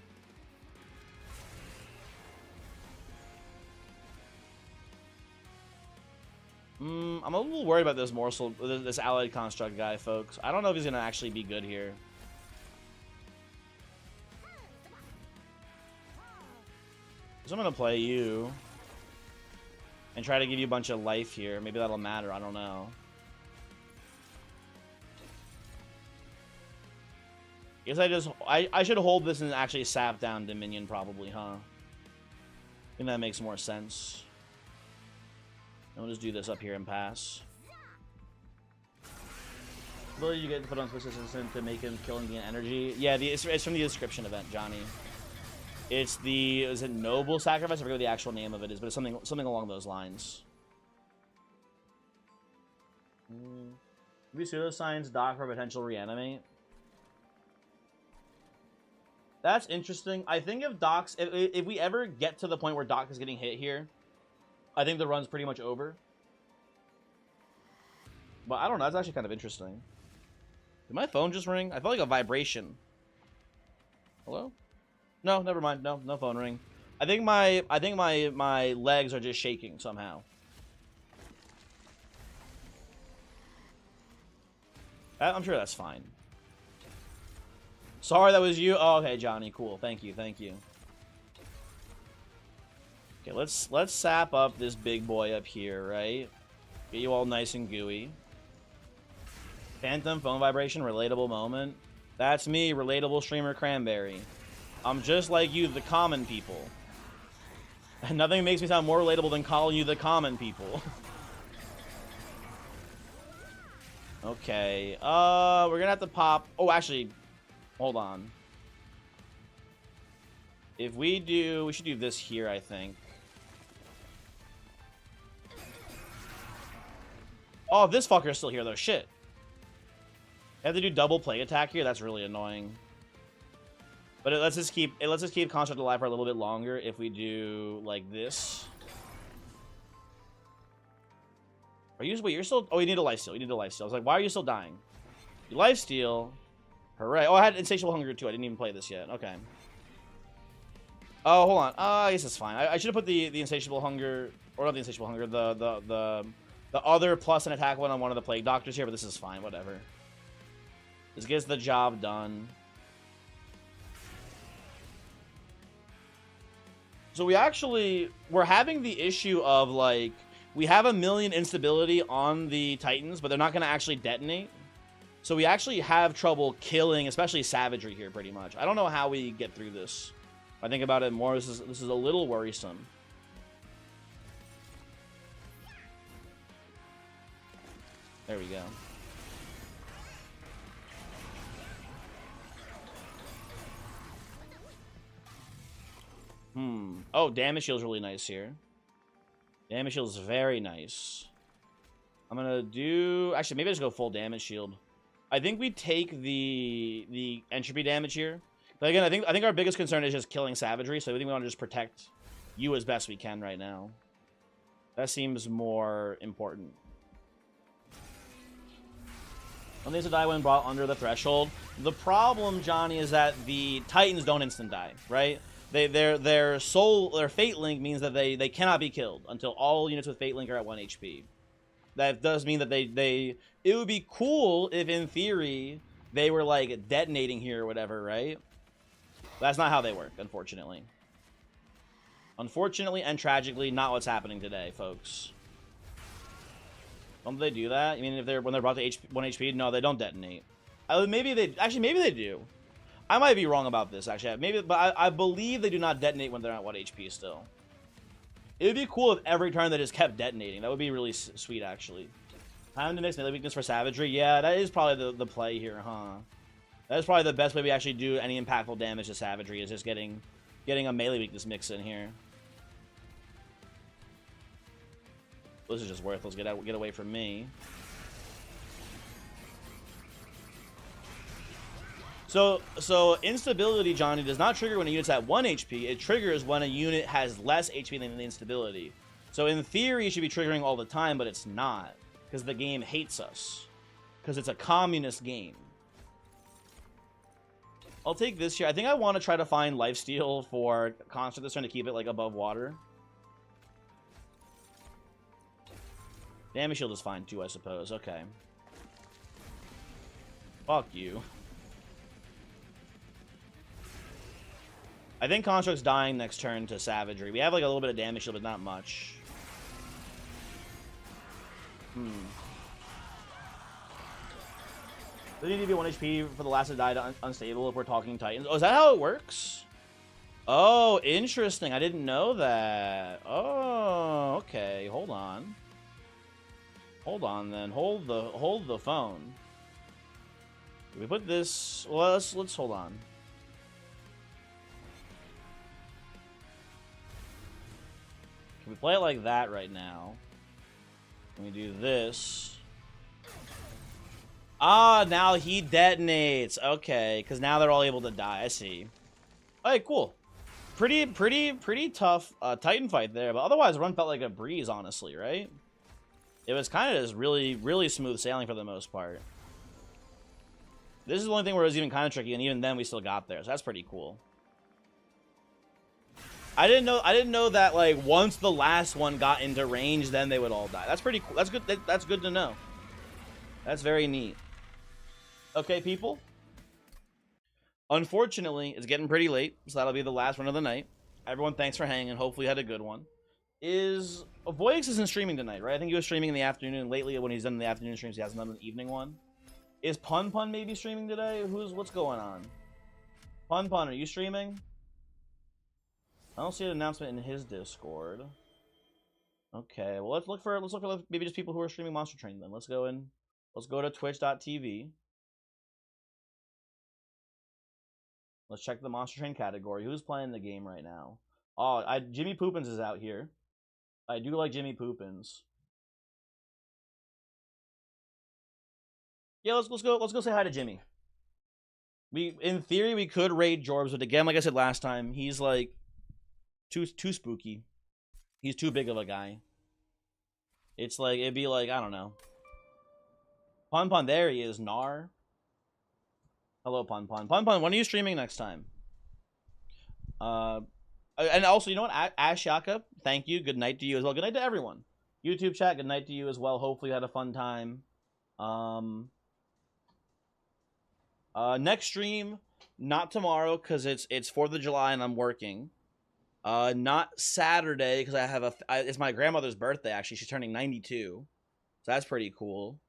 I'm a little worried about this morsel, this allied construct guy, folks. I don't know if he's gonna actually be good here. So I'm gonna play you and try to give you a bunch of life here. Maybe that'll matter. I don't know. Guess I should hold this and actually sap down Dominion probably, huh? I think that makes more sense. And we'll just do this up here and pass. Ability you get to put on Swiss Assistant to make him killing the energy. Yeah, it's from the description event, Johnny. It's the, is it Noble Sacrifice? I forget what the actual name of it is, but it's something along those lines. Maybe Pseudoscience Dock for potential reanimate. That's interesting. I think if Doc's, if we ever get to the point where Doc is getting hit here, I think the run's pretty much over. But I don't know. That's actually kind of interesting. Did my phone just ring? I felt like a vibration. Hello? No, never mind. No phone ring. I think my legs are just shaking somehow. I'm sure that's fine. Sorry, that was you. Oh, okay, Johnny. Cool. Thank you. Thank you. Okay, let's sap up this big boy up here, right? Get you all nice and gooey. Phantom phone vibration, relatable moment. That's me, relatable streamer Cranberry. I'm just like you, the common people. And nothing makes me sound more relatable than calling you the common people. Okay, we're gonna have to pop... Oh, actually, hold on. If we do... We should do this here, I think. Oh, this fucker's still here, though. Shit. I have to do double plague attack here? That's really annoying. But it lets us keep Construct alive for a little bit longer if we do, like, this. Wait, you're still... Oh, you need a lifesteal. You need a lifesteal. I was like, why are you still dying? You lifesteal. Hooray. Oh, I had Insatiable Hunger, too. I didn't even play this yet. Okay. Oh, hold on. I guess it's fine. I should have put the Insatiable Hunger... Or not the Insatiable Hunger. The other plus an attack one on one of the Plague Doctors here, but this is fine. Whatever. This gets the job done. So we're having the issue of, like, we have 1 million instability on the Titans, but they're not going to actually detonate. So we actually have trouble killing, especially Savagery here, pretty much. I don't know how we get through this. If I think about it more, this is a little worrisome. There we go. Oh, damage shield's really nice here. Damage shield is very nice. I'm gonna do... Actually, maybe I just go full damage shield. I think we take the entropy damage here. But again, I think our biggest concern is just killing Savagery, so I think we want to just protect you as best we can right now. That seems more important. When these die when brought under the threshold. The problem, Johnny, is that the Titans don't instant die, right? Their Fate Link means that they cannot be killed until all units with Fate Link are at 1 HP. That does mean that it would be cool if, in theory, they were, like, detonating here or whatever, right? That's not how they work, unfortunately. Unfortunately and tragically, not what's happening today, folks. Don't they do that? I mean, when they're brought to 1 HP? No, they don't detonate. Maybe they do. I might be wrong about this, actually. But I believe they do not detonate when they're at 1 HP still. It would be cool if every turn they just kept detonating. That would be really sweet, actually. Time to mix melee weakness for Savagery. Yeah, that is probably the play here, huh? That is probably the best way we actually do any impactful damage to Savagery, is just getting a melee weakness mix in here. This is just worthless. Get away from me. So instability, Johnny, does not trigger when a unit's at 1 HP. It triggers when a unit has less HP than the instability. So in theory, it should be triggering all the time, but it's not. Because the game hates us. Because it's a communist game. I'll take this here. I think I want to try to find lifesteal for Construct this turn to keep it, like, above water. Damage shield is fine, too, I suppose. Okay. Fuck you. I think Construct's dying next turn to Savagery. We have, like, a little bit of damage shield, but not much. Does it need to be 1 HP for the last to die to unstable if we're talking Titans? Oh, is that how it works? Oh, interesting. I didn't know that. Oh, okay. Hold on. Hold on, then. Hold the phone. Can we put this... Well, let's hold on. Can we play it like that right now? Can we do this? Ah, now he detonates. Okay, because now they're all able to die. I see. Hey, cool. Pretty tough Titan fight there, but otherwise the run felt like a breeze, honestly, right? It was kind of just really smooth sailing for the most part. This is the only thing where it was even kind of tricky, and even then we still got there, so that's pretty cool. I didn't know that like once the last one got into range, then they would all die. That's pretty cool. That's good. That's good to know. That's very neat. Okay, people. Unfortunately, it's getting pretty late, so that'll be the last one of the night. Everyone, thanks for hanging. Hopefully, you had a good one. Voix isn't streaming tonight, right? I think he was streaming in the afternoon. Lately, when he's done the afternoon streams, he hasn't done an evening one. Is Pun maybe streaming today? What's going on? Pun, are you streaming? I don't see an announcement in his Discord. Okay, well let's look for maybe just people who are streaming Monster Train then. Let's go to twitch.tv. Let's check the Monster Train category. Who's playing the game right now? Oh, Jimmy Poopins is out here. I do like Jimmy Poopins. Yeah, let's go say hi to Jimmy. In theory we could raid Jorbs, but again, like I said last time, he's like too spooky. He's too big of a guy. It's like it'd be like, I don't know. Pun, there he is, Nar. Hello, Pun. When are you streaming next time? And also, you know what? Ashaka, thank you. Good night to you as well. Good night to everyone. YouTube chat, good night to you as well. Hopefully you had a fun time. Next stream, not tomorrow, because it's 4th of July and I'm working. Not Saturday, because I have it's my grandmother's birthday, actually. She's turning 92. So that's pretty cool.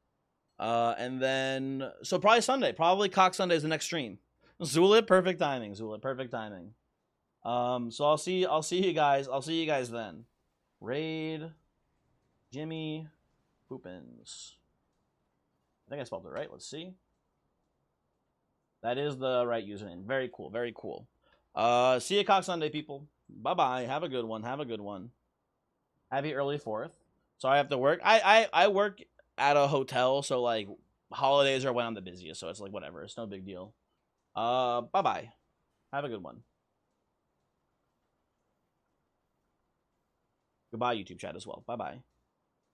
And then, so probably Sunday. Probably Cock Sunday is the next stream. Zulip, perfect timing. Zulip, perfect timing. So I'll see you guys. I'll see you guys then. Raid Jimmy Poopins. I think I spelled it right. Let's see. That is the right username. Very cool. Very cool. See you Cock Sunday, people. Bye-bye. Have a good one. Have a good one. Happy early 4th. So I have to work. I work at a hotel, so like holidays are when I'm the busiest, so it's like whatever. It's no big deal. Bye-bye. Have a good one. Goodbye, YouTube chat as well. Bye-bye.